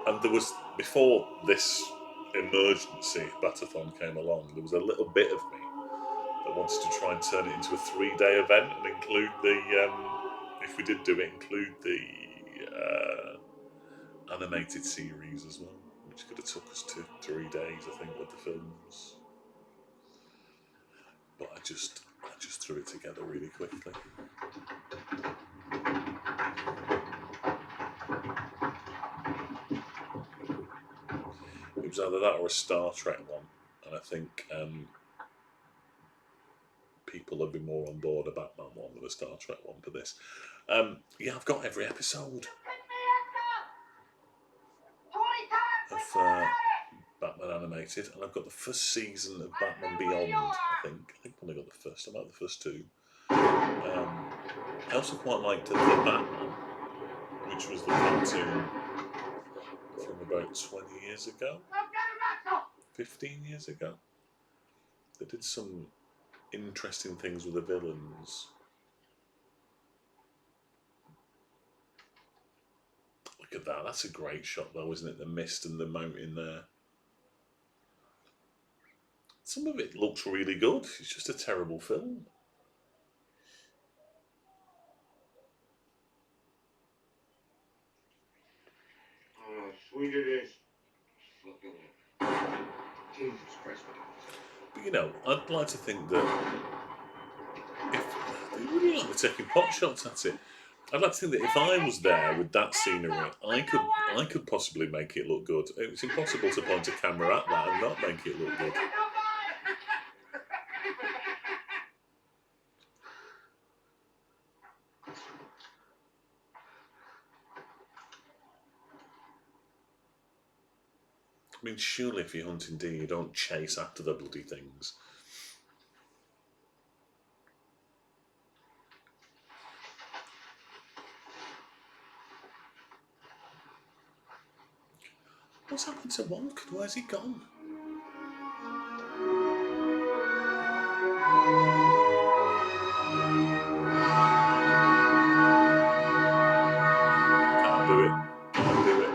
And there was, before this emergency Batathon came along, there was a little bit of me that wanted to try and turn it into a 3-day event and include the, if we did do it, include the animated series as well, which could have took us to 3 days, I think, with the films. But I just threw it together really quickly. It was either that or a Star Trek one, and I think people would be more on board a Batman one than a Star Trek one for this. Yeah, I've got every episode of Batman animated, and I've got the first season of Batman Beyond. I think I've only got the first. I might have the first two. I also quite liked the Batman, which was the cartoon from about 20 years ago, 15 years ago. They did some interesting things with the villains. Look at that, that's a great shot though, isn't it? The mist and the mountain there. Some of it looks really good, it's just a terrible film. Oh, sweet it is. Jesus Christ. But you know, I'd like to think that if they really like taking pot shots at it, I'd like to think that if I was there with that scenery, I could possibly make it look good. It's impossible to point a camera at that and not make it look good. I mean, surely if you're hunting deer, you don't chase after the bloody things. What's happened to Walken? Where's he gone? Can't do it. Can't do it.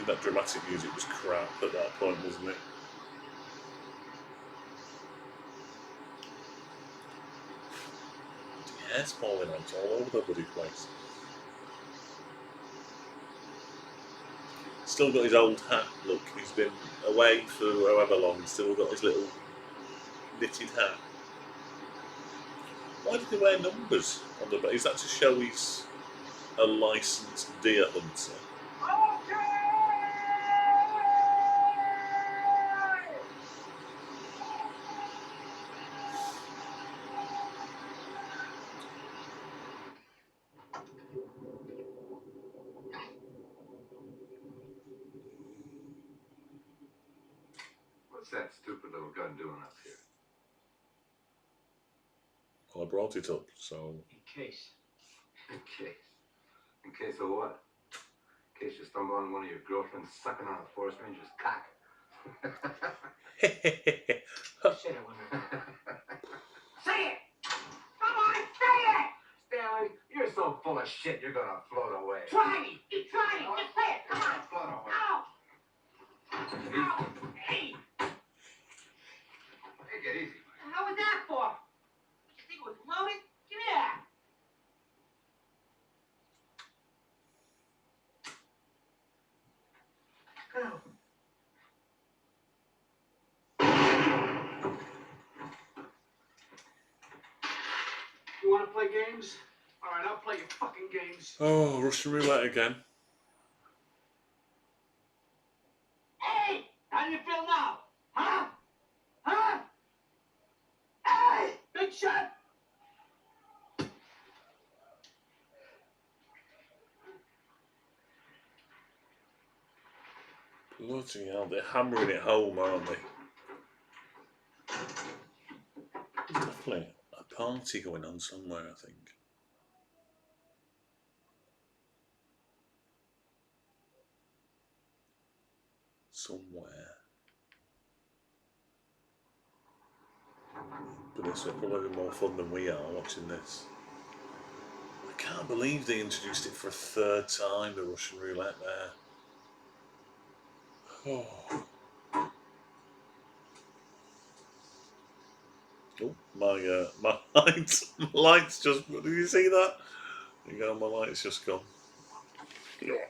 That dramatic music was crap at that point, wasn't it? The hair's falling out all over the bloody place. Still got his old hat, look, he's been away for however long, still got his little knitted hat. Why did he wear numbers on the back? Is that to show he's a licensed deer hunter? What's that stupid little gun doing up here? Well, I brought it up, so... In case. In case. In case of what? In case you stumble on one of your girlfriends sucking on a forest ranger's cock. Say it, woman. Say it! Come on, say it! Stanley, you're so full of shit, you're gonna float away. Try me! Try me! Just say it! Come on! Float away. Ow! Ow! Hey! Take it easy. What the hell was that for? You think it was loaded? Give me that! Go. You want to play games? All right, I'll play your fucking games. Oh, Russian roulette again. Hey! How do you feel now? Huh? Huh? Hey! Big shot! Bloody hell, they're hammering it home, aren't they? There's definitely a party going on somewhere, I think. Somewhere. But this will probably be more fun than we are watching this. I can't believe they introduced it for a third time, the Russian roulette there. Oh, my lights just. Did you see that? You go, my light's just gone. Yeah.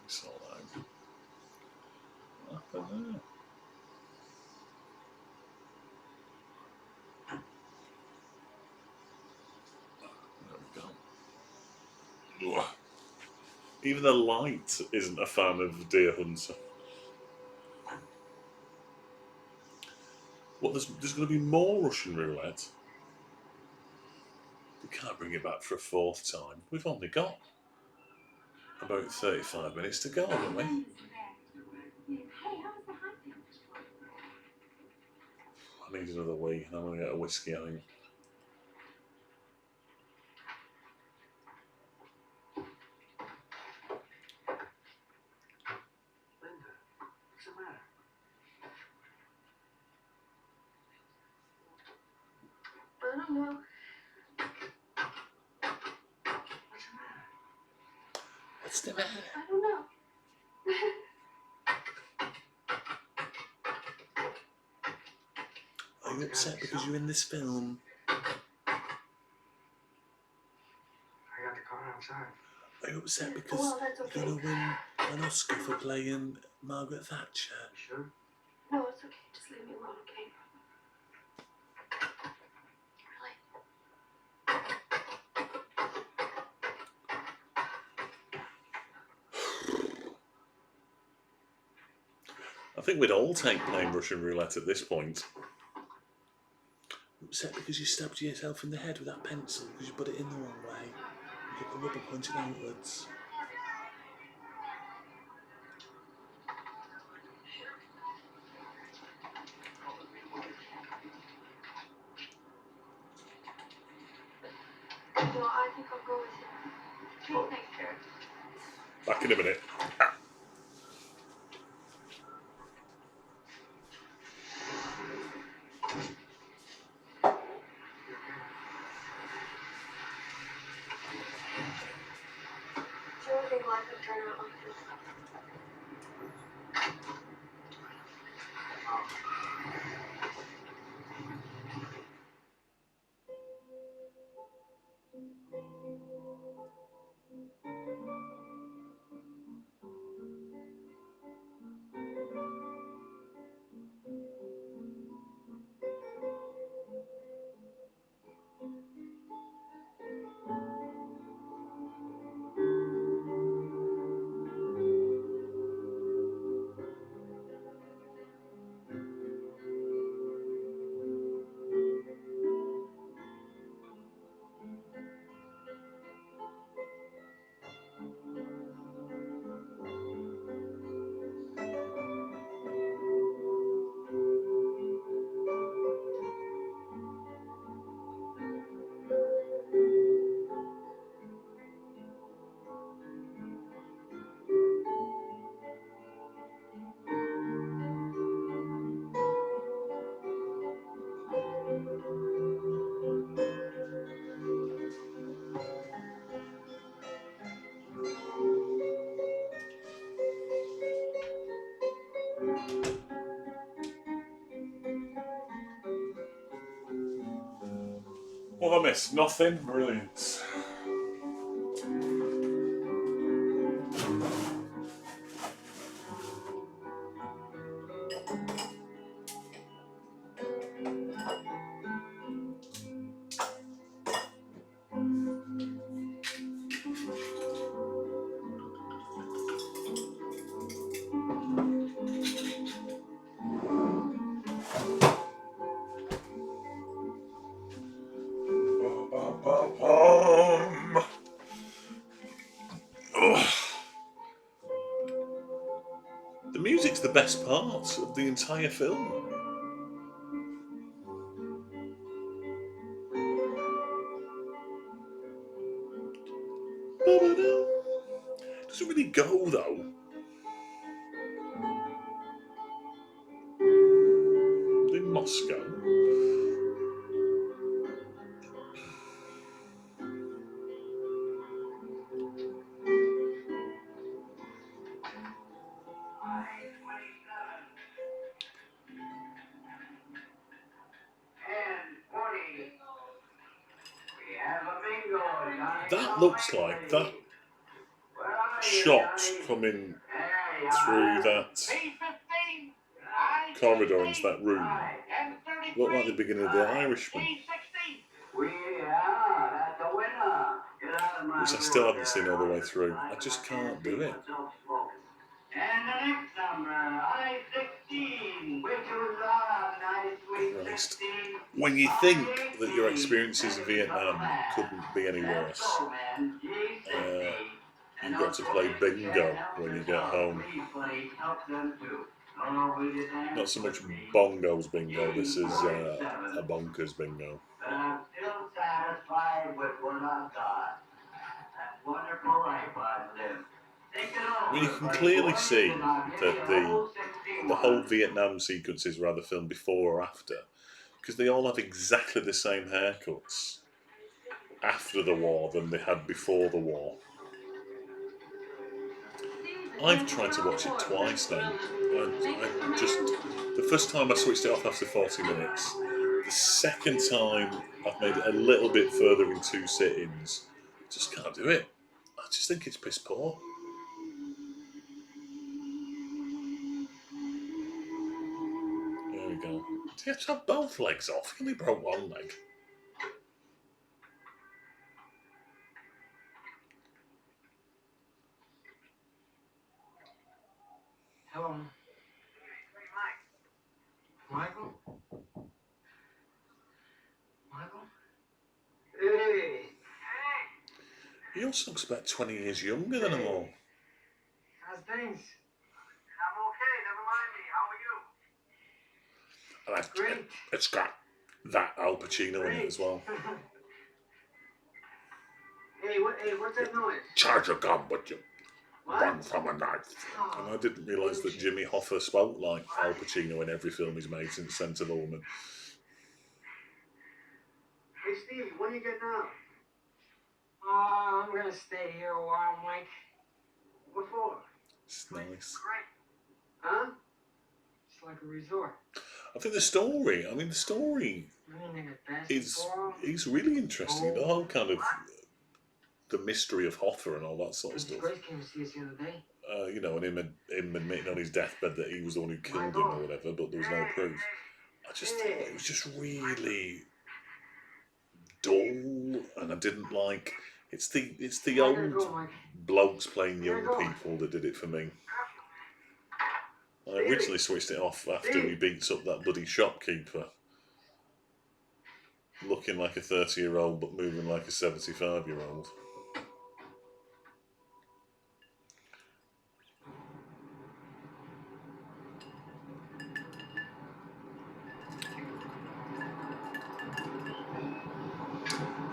Saw that. What happened there? There we go. Ugh. Even the light isn't a fan of Deer Hunter. What? There's going to be more Russian roulette. We can't bring it back for a fourth time. We've only got about 35 minutes to go, haven't we? Hey, how was the hunting? I need another wee, and I'm going to get a whiskey, I think. Linda, what's the matter? I don't know. What's the matter? I don't know. Are you upset because you're in this film? I got the car outside. Are you upset because Well, that's okay. you're going to win an Oscar for playing Margaret Thatcher? You sure? No, it's okay. Just leave me alone, okay? I think we'd all take playing Russian roulette at this point. You're upset because you stabbed yourself in the head with that pencil because you put it in the wrong way. You got the rubber pointing outwards. No, I think I'll go with you. Okay, thanks. Back in a minute. Do you ever think life would turn out like this? What have I missed? Nothing? Brilliant. The music's the best part of the entire film. Doesn't really go though. In Moscow. That looks like that shot coming through that corridor into that room looked like the beginning of The Irishman, which I still haven't seen all the way through. I just can't do it. And the next number, I-16, which was Christ. When you think that your experiences in Vietnam couldn't be any worse, you've got to play bingo when you get home. Not so much bongos bingo, this is a bonkers bingo. But I'm still satisfied with what I've got. That wonderful life I've lived. I mean, you can clearly see that the whole Vietnam sequence is rather filmed before or after, because they all have exactly the same haircuts after the war than they had before the war. I've tried to watch it twice now. I just the first time I switched it off after 40 minutes. The second time I've made it a little bit further in 2 sittings. Just can't do it. I just think it's piss poor. There we go. He had to have both legs off. He only broke one leg. Hello. Michael? Michael? Hey. He also looks about 20 years younger than them all. How's things? I'm okay, never mind me. How are you? And Great. it's got that Al Pacino in it as well. Hey, what's that noise? Charge a gun, but you run What? from a knife. And I didn't realise that Jimmy Hoffa spoke like Al Pacino in every film he's made since Scent of a Woman. Hey, Stevie, when are you getting out? I'm gonna stay here a while, Mike. What for? It's nice. Huh? It's like a resort. I think the story Anything at is really interesting. The whole kind of the mystery of Hoffa and all that sort of stuff. Grace came to see us the other day. You know, and him admitting on his deathbed that he was the one who killed him or whatever, but there was no proof. I just thought it was just really dull, and I didn't like. It's the old blokes playing young people that did it for me. I originally switched it off after he beats up that bloody shopkeeper, looking like a 30-year-old but moving like a 75-year-old.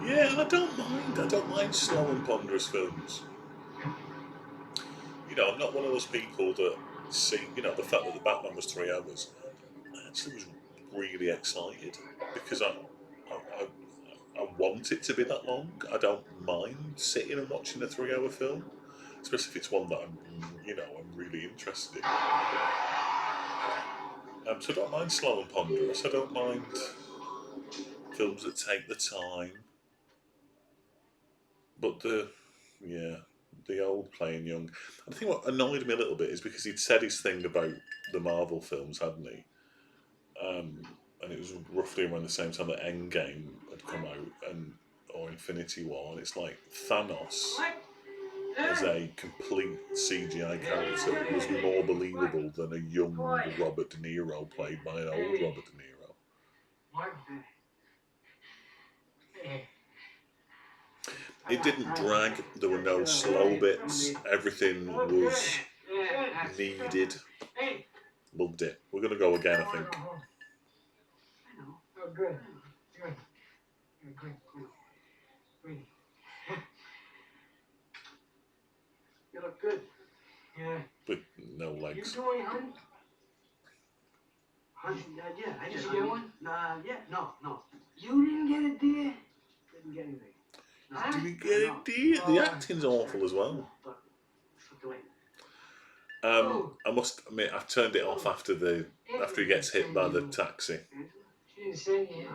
Yeah, and I don't mind slow and ponderous films. You know, I'm not one of those people that see, you know, the fact that the Batman was 3 hours, I actually was really excited because I want it to be that long. I don't mind sitting and watching a 3-hour film, especially if it's one that I'm really interested in. So I don't mind slow and ponderous. I don't mind films that take the time. But the old playing young. I think what annoyed me a little bit is because he'd said his thing about the Marvel films, hadn't he? And it was roughly around the same time that Endgame had come out, or Infinity War, and it's like Thanos as a complete CGI character was more believable than a young Robert De Niro played by an old Robert De Niro. It didn't drag. There were no slow bits. Everything was needed. Loved it. We're going to go again, I think. Oh, good. Good. Good. You look good. Yeah. With no legs. You doing, honey? Honey? Yeah, I just get one? Yeah, no. You didn't get it, dear? Didn't get anything. Did we get it, dear? The acting's awful as well. I must admit, I've turned it off after he gets hit by the taxi. She didn't say anything.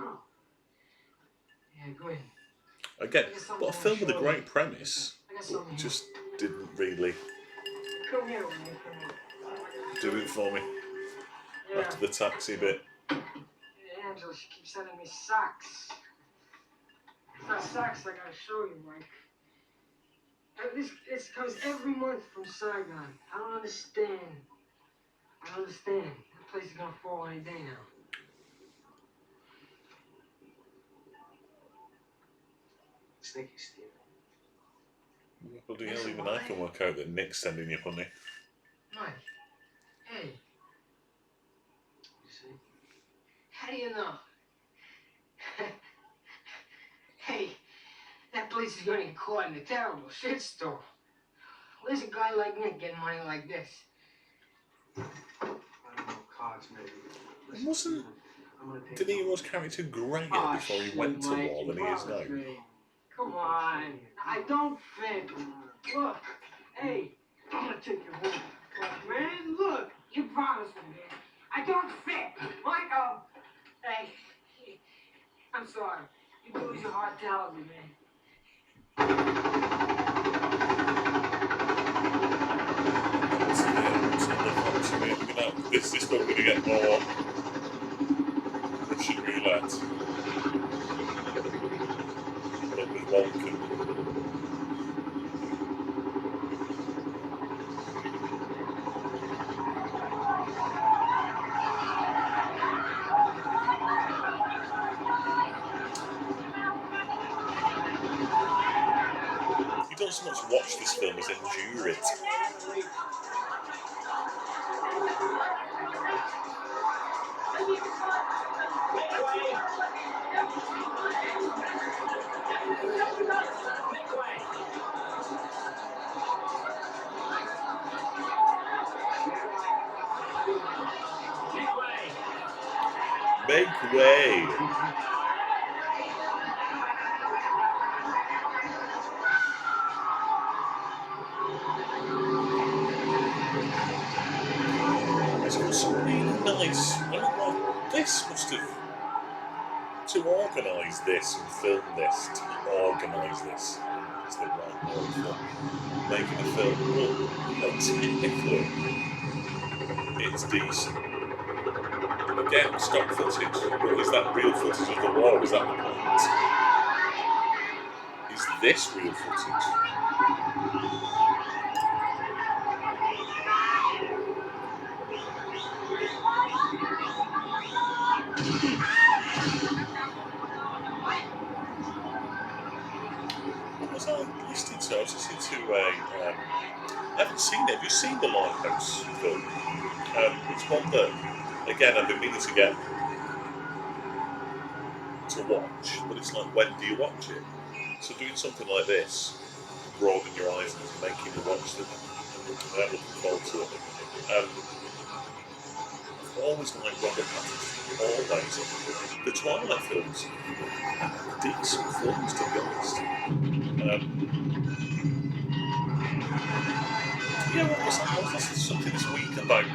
Yeah, go ahead. Again, but a film with a great premise just didn't really Come here, man. do it for me after the taxi bit. Angela, she keeps sending me socks. It's not socks I gotta show you, Mike. This comes every month from Saigon. I don't understand. That place is gonna fall any day now. Sneaky Steve. Bloody hell, even I can work out that Nick's sending you money. Mike, hey. You see? How do you know? Hey, that place is gonna get caught in a terrible shitstorm. Where's a guy like Nick getting money like this? I don't know, cards maybe. It wasn't De Niro's character greater before he went to war than he is now? Come on, I don't fit. Look, hey, I'm gonna take your home. Look, man, look, you promised me, man. I don't fit. Michael, hey, I'm sorry. You lose your heart telling me, man. This is not going to get more Russian roulette. But with Walken. You don't so much watch this film as endure it. Make way! It's got some really nice. I mean, like, this must have. To organise this and film this, to organise this is the right word for making a film. But, you know, technically, it's decent. Again, stock footage. But is that real footage of the war? Is that the point? Is this real footage? I was listening to a. I haven't seen it. Have you seen the Lighthouse film? It's one that, again, I've been meaning to get to watch, but it's like, when do you watch it? So doing something like this, broaden your eyes and making you watch them. I'm looking forward to it. I've always liked Robert Pattinson. Always. The Twilight films, decent films, to be honest. Yeah, what was that? I was listening to something this week about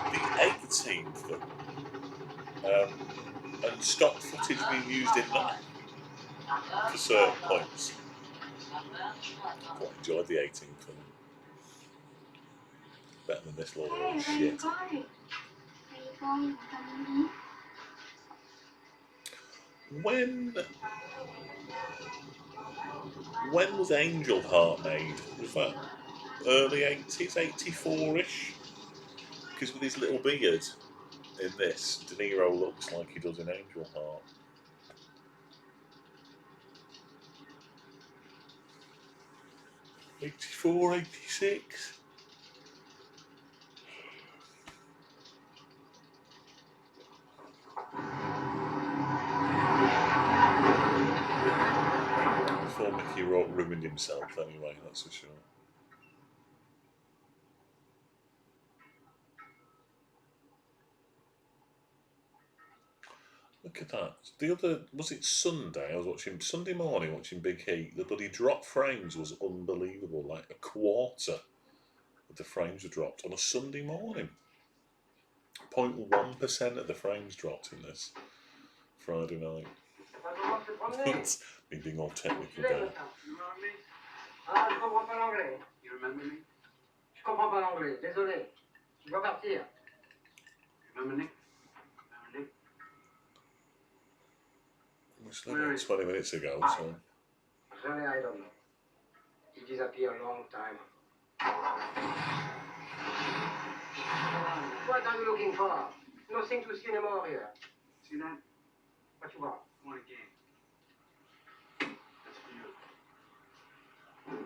the 18th, and stock footage being used in that for certain points. Quite enjoyed the 18th one. Better than this lot of Hey, shit. where are you going? Are you going to come When was Angel Heart made? Was that early 80s, 84-ish? Because with his little beard in this, De Niro looks like he does in Angel Heart. '84, '86. Before Mickey Rourke ruined himself, anyway, that's for sure. Look at that. The other, was it Sunday? I was watching, Sunday morning, watching Big Heat. The bloody drop frames was unbelievable. Like a quarter of the frames were dropped on a Sunday morning. 0.1% of the frames dropped in this Friday night. It's me being all technical there. Ah, je comprends pas l'anglais. You remember me? Je comprends pas l'anglais, désolé. Je dois partir. Remember Nick? Remember Nick? Which like 20 minutes ago, so. Really, I don't know. He disappeared a long time. What are you looking for? Nothing to see anymore here. See that? What you want? I want a game. That's for you.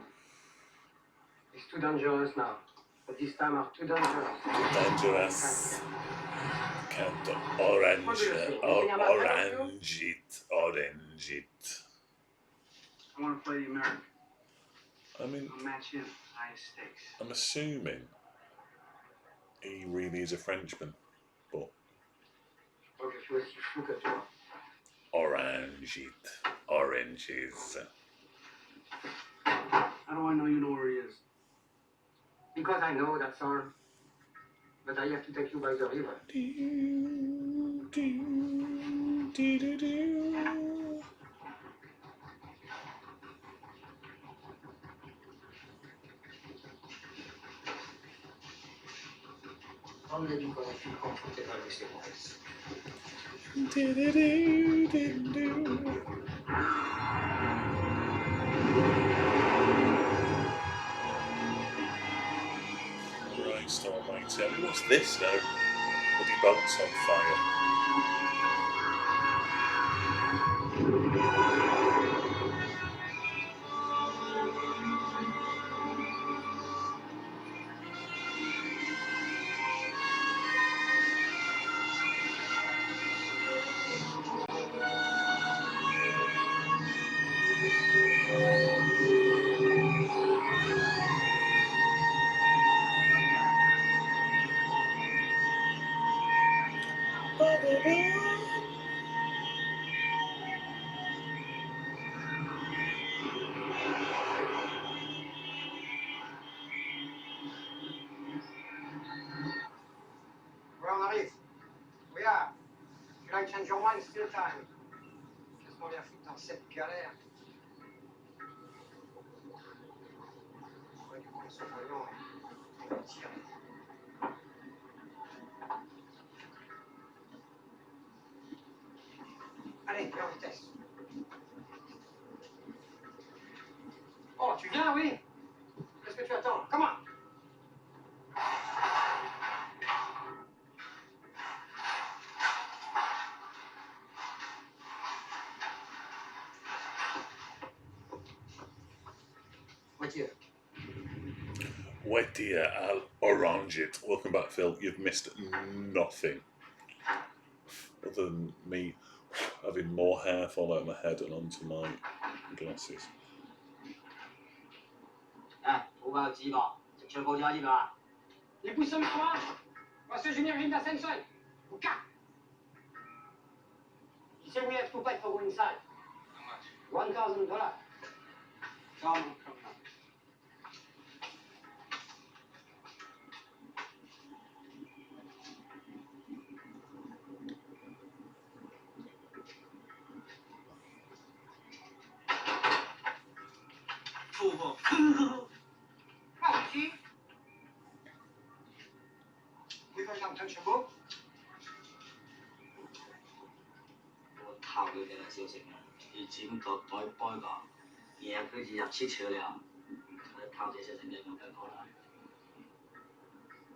It's too dangerous now. But this time are too dangerous. Dangerous. Can't orange it. Orange it. I want to play the American. I mean, I'll match him. Highest stakes. I'm assuming he really is a Frenchman, but Oh, je suis aussi fou que toi. orange it. Oranges. How do I know you know where he is? Because I know, that's all. But I have to take you by the river. Do, do, do, do, do. Only because I feel comfortable with your voice. Do, do, do, do, do. Christ almighty. I mean, what's this now? Bloody boat's on fire. Ouais, on arrive. We are. If you like change your mind, still time. Qu'est-ce qu'on vient foutre dans cette galère? Ouais, du coup, on se voyons et on va tirer. Allez, viens en vitesse. Oh, tu viens, oui? Qu'est-ce que tu attends? Comment? Voiture. Wait dear, I'll orange it. Welcome back, Phil. You've missed nothing. Other than me having more hair fall out of my head and onto my glasses. Eh, 五百几吧，这吃够家几吧？ Les poussons le soir. Voici générique d'ascenseur. Ou quatre. Tu sais où il faut pas être pour une salle? $1,000. Come on. 你敢当成全部？我偷佢哋嘅消息啊，佢剪腳袋杯個，夜佢就入車車了，佢偷這些成嘅咁嘅啦。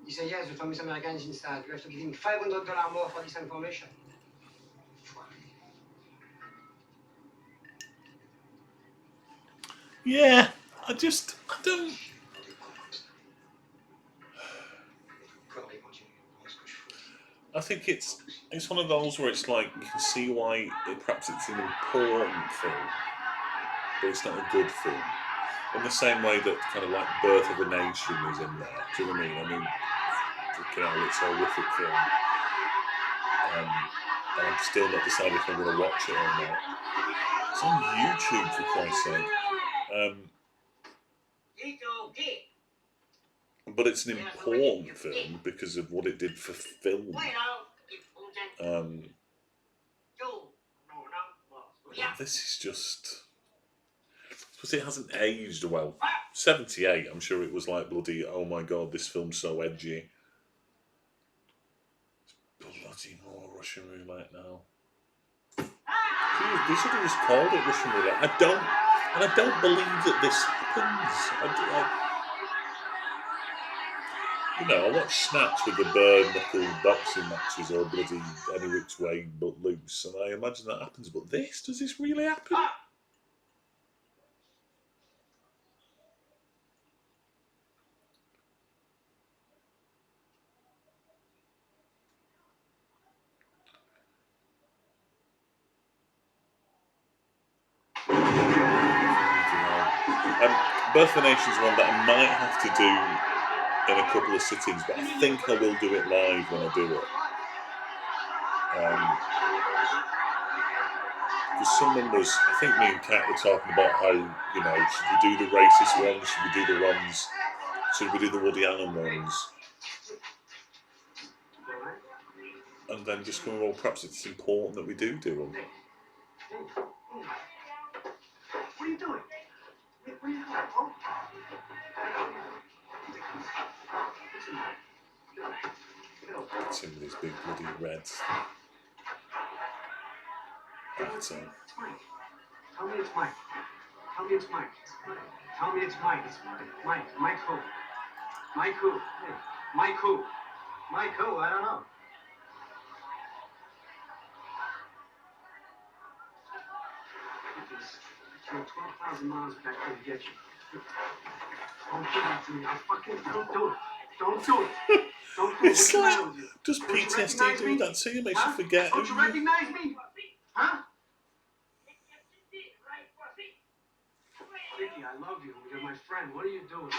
He said, yes, the famous American is inside. You have to give him $500 more for this information. Yeah, I don't. I think it's one of those where it's like you can see why perhaps it's an important film, but it's not a good film. In the same way that kind of like Birth of a Nation is in there. Do you know what I mean? I mean, fucking hell, it's a horrific film. And I'm still not decided if I'm going to watch it or not. It's on YouTube, for Christ's sake. But it's an important film because of what it did for film. This is just... because it hasn't aged well. 78, I'm sure it was like bloody, oh my god, this film's so edgy. Bloody more Russian roulette now. Jeez, they should have just called it Russian roulette. I don't believe that this happens. You know, I watch Snatch with the bare knuckle boxing matches or bloody any which way but loose, and I imagine that happens. But this, does this really happen? Birth of a Nation's one that I might have to do in a couple of sittings, but I think I will do it live when I do it. Because someone was, I think me and Kat were talking about how, you know, should we do the racist ones, should we do the ones, should we do the Woody Allen ones? And then just going, well, perhaps it's important that we do them. What are you doing? What are you doing? It's him with his big bloody reds. It's Mike. Tell me it's Mike. Tell me it's Mike. Tell me it's Mike. It's Mike. Mike who? Mike who? Hey. Mike who? Mike who? I don't know. You're 12,000 miles back there to get you. Don't do that to me. I fucking don't do it. Don't do it. Don't do it. It's like, does PTSD do that to you? Makes you forget. Don't you recognize me? Huh? Vicky, I love you. You're my friend. What are you doing?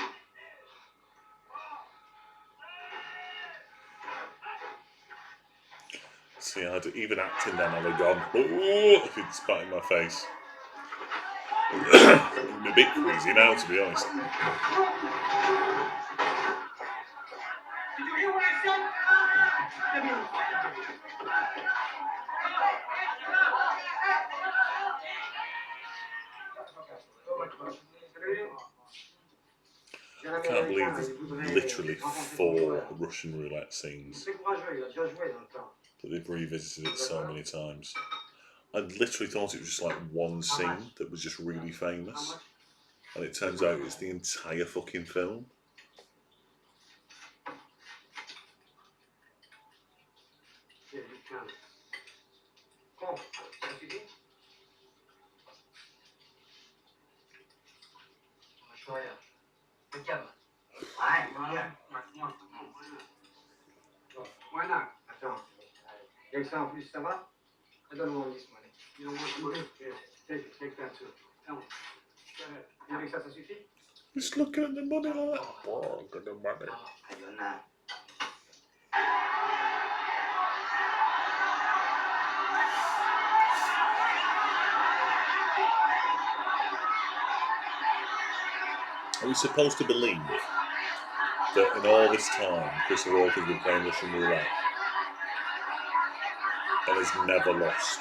See, even acting then, I'd have gone, oh, if he'd spat in my face. I'm a bit crazy now, to be honest. Did you hear what I said? Let me know. I can't believe there's literally 4 Russian roulette scenes. But they've revisited it so many times. I literally thought it was just like one scene that was just really famous. And it turns out it's the entire fucking film. Why not? Attends. Avec ça en plus, ça va? I don't want this money. You don't want the money? Here, take that too. Come on. Go ahead. You think ça suffit? Just looking at the money like that. Oh, look at the money. Are we supposed to believe that in all this time, Chris Walker's been playing Russian roulette and has never lost?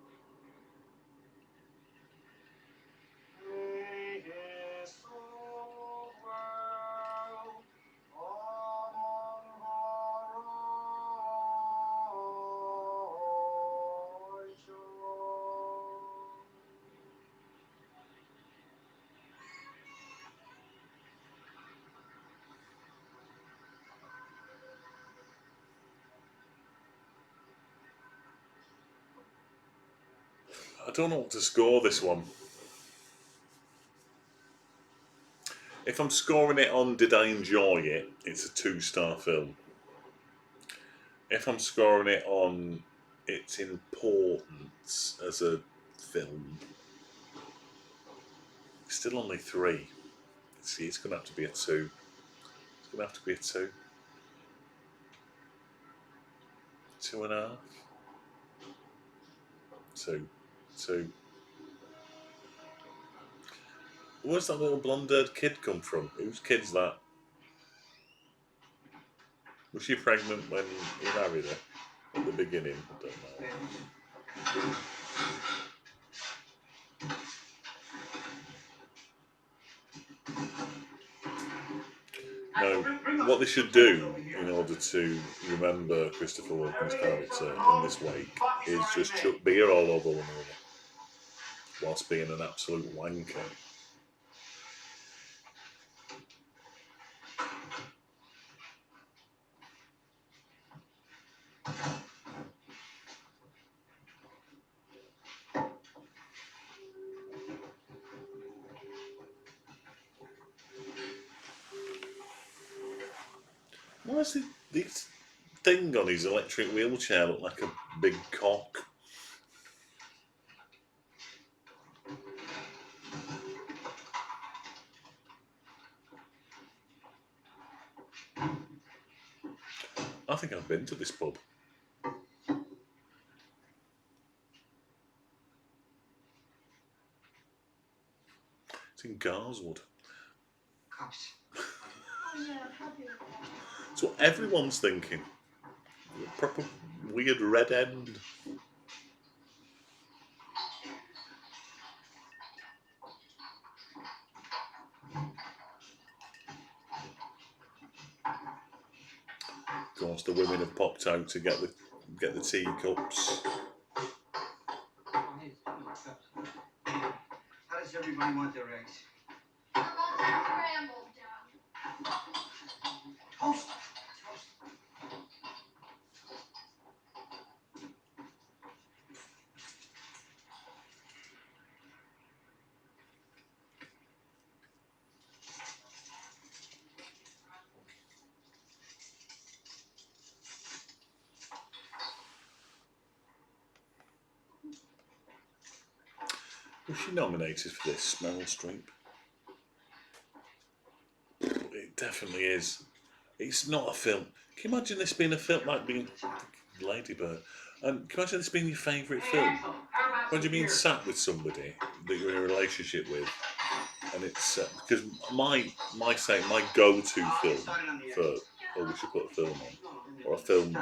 I don't know what to score this one. If I'm scoring it on did I enjoy it, it's a 2-star film. If I'm scoring it on its importance as a film, it's still only 3. See, it's going to have to be a 2. It's going to have to be a 2. 2.5. 2. 2. Where's that little blonde-haired kid come from? Whose kid's that? Was she pregnant when he married her at the beginning? I don't know. Now, what they should do in order to remember Christopher Walken's character in this wake is just chuck beer all over one another whilst being an absolute wanker. Why does this thing on his electric wheelchair look like a big cock? I think I've been to this pub. It's in Garswood. Cops. Oh yeah, I'm happy with that. It's what everyone's thinking. A proper weird red end. Of course, the women have popped out to get the teacups. How does everybody want their eggs? How about that scrambled, John? Toast. Was she nominated for this, Meryl Streep? It definitely is. It's not a film. Can you imagine this being a film like being Ladybird? And can you imagine this being your favourite film? When you're being sat with somebody that you're in a relationship with, and it's because my go-to film for we should put a film on, or a film,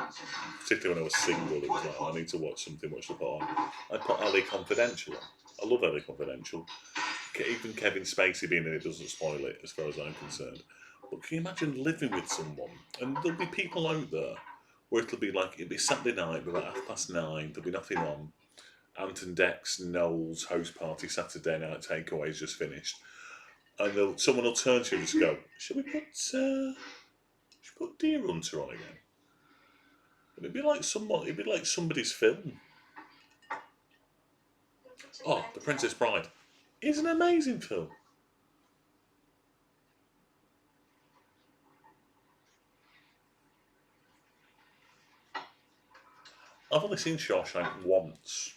particularly when I was single, it was like, oh, I need to watch something. What should I put on? I'd put LA Confidential on. I love LA Confidential. Even Kevin Spacey being in it doesn't spoil it, as far as I'm concerned. But can you imagine living with someone, and there'll be people out there where it'll be Saturday night, it'll be like 9:30, there'll be nothing on. Ant and Dex Noel's house party Saturday night takeaway is just finished, and someone will turn to you and just go, "Should we put Deer Hunter on again?" And it'd be like somebody's film. Oh, The Princess Bride is an amazing film. I've only seen Shawshank once.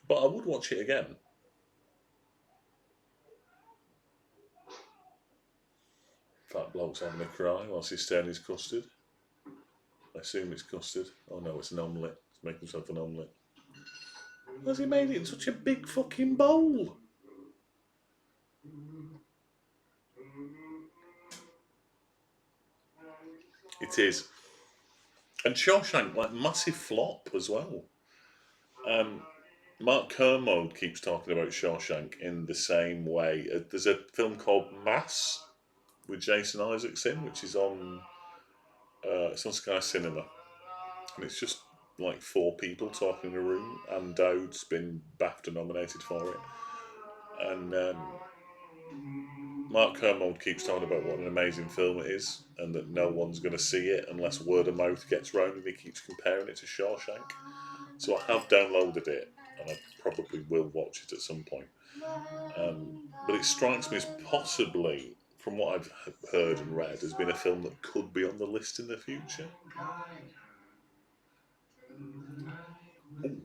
But I would watch it again. Fat bloke's having a cry whilst he's stirring his custard. I assume it's custard. Oh no, it's an omelette. He's making himself an omelette. Why's he made it in such a big fucking bowl? It is. And Shawshank, like, massive flop as well. Mark Kermode keeps talking about Shawshank in the same way. There's a film called Mass with Jason Isaacs in, which is on it's on Sky Cinema, and it's just like 4 people talking in a room, and Dowd's been BAFTA nominated for it, and Mark Kermode keeps talking about what an amazing film it is, and that no one's going to see it unless word of mouth gets round, and he keeps comparing it to Shawshank. So I have downloaded it, and I probably will watch it at some point. But it strikes me as possibly, from what I've heard and read, has been a film that could be on the list in the future. Ooh,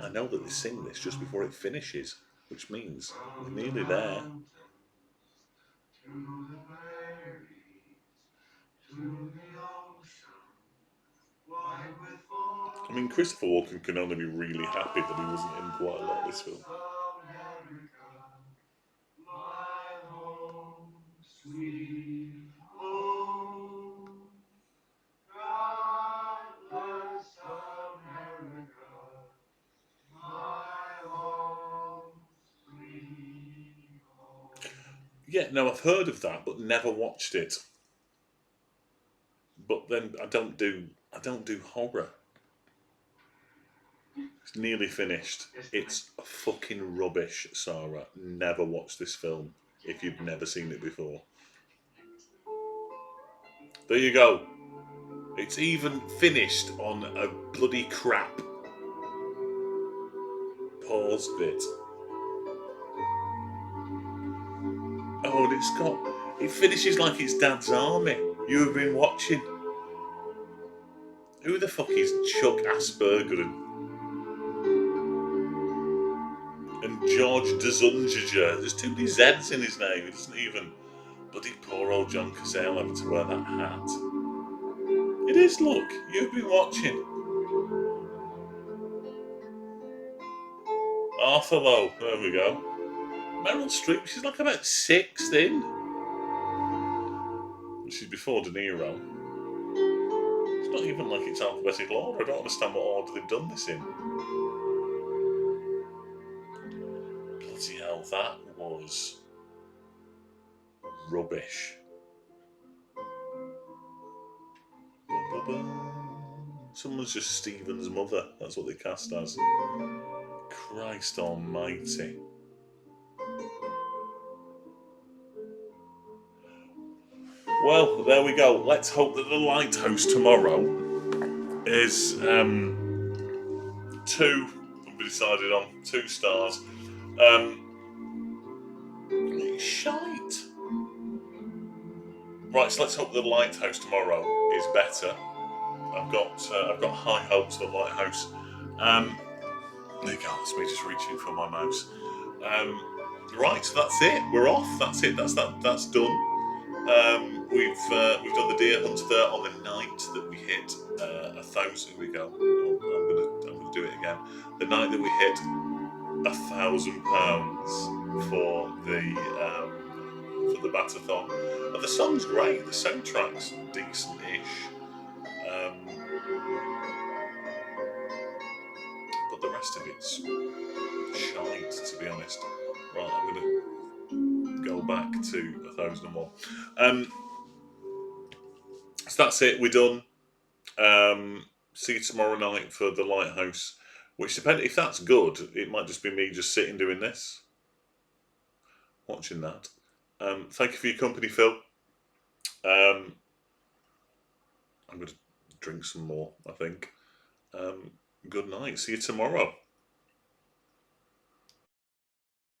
I know that they sing this just before it finishes, which means we're nearly there. I mean, Christopher Walken can only be really happy that he wasn't in quite a lot of this film. Yeah, no, I've heard of that, but never watched it. But then I don't do horror. It's nearly finished. It's fucking rubbish, Sarah. Never watch this film if you've never seen it before. There you go. It's even finished on a bloody crap pause bit. Oh, and it finishes like it's Dad's Army. You have been watching. Who the fuck is Chuck Asperger and George Dzunjaja? There's too many Z's in his name. He doesn't even. Bloody poor old John Cazale having to wear that hat. It is, look. You've been watching. Arthur Lowe. There we go. Meryl Streep, she's like about 6 then. She's before De Niro. It's not even like it's alphabetical order. I don't understand what order they've done this in. Bloody hell, that was rubbish. Someone's just Stephen's mother. That's what they cast as. Christ almighty. Well, there we go. Let's hope that The Lighthouse tomorrow is 2. We decided on 2 stars. It's shite. Right, so let's hope The Lighthouse tomorrow is better. I've got high hopes for The Lighthouse. There you go. That's me just reaching for my mouse. Right, so that's it. We're off. That's it. That's done. We've done the deer hunt there on the night that we hit 1,000. Here we go. I'm gonna do it again. The night that we hit £1,000 for the Batathon. And the song's great. The soundtrack's decent-ish. But the rest of it's shite, to be honest. Right, I'm gonna go back to 1,001. So that's it. We're done. See you tomorrow night for The Lighthouse. Which, depending if that's good, it might just be me just sitting doing this, watching that. Thank you for your company, Phil. I'm going to drink some more, I think. Good night. See you tomorrow.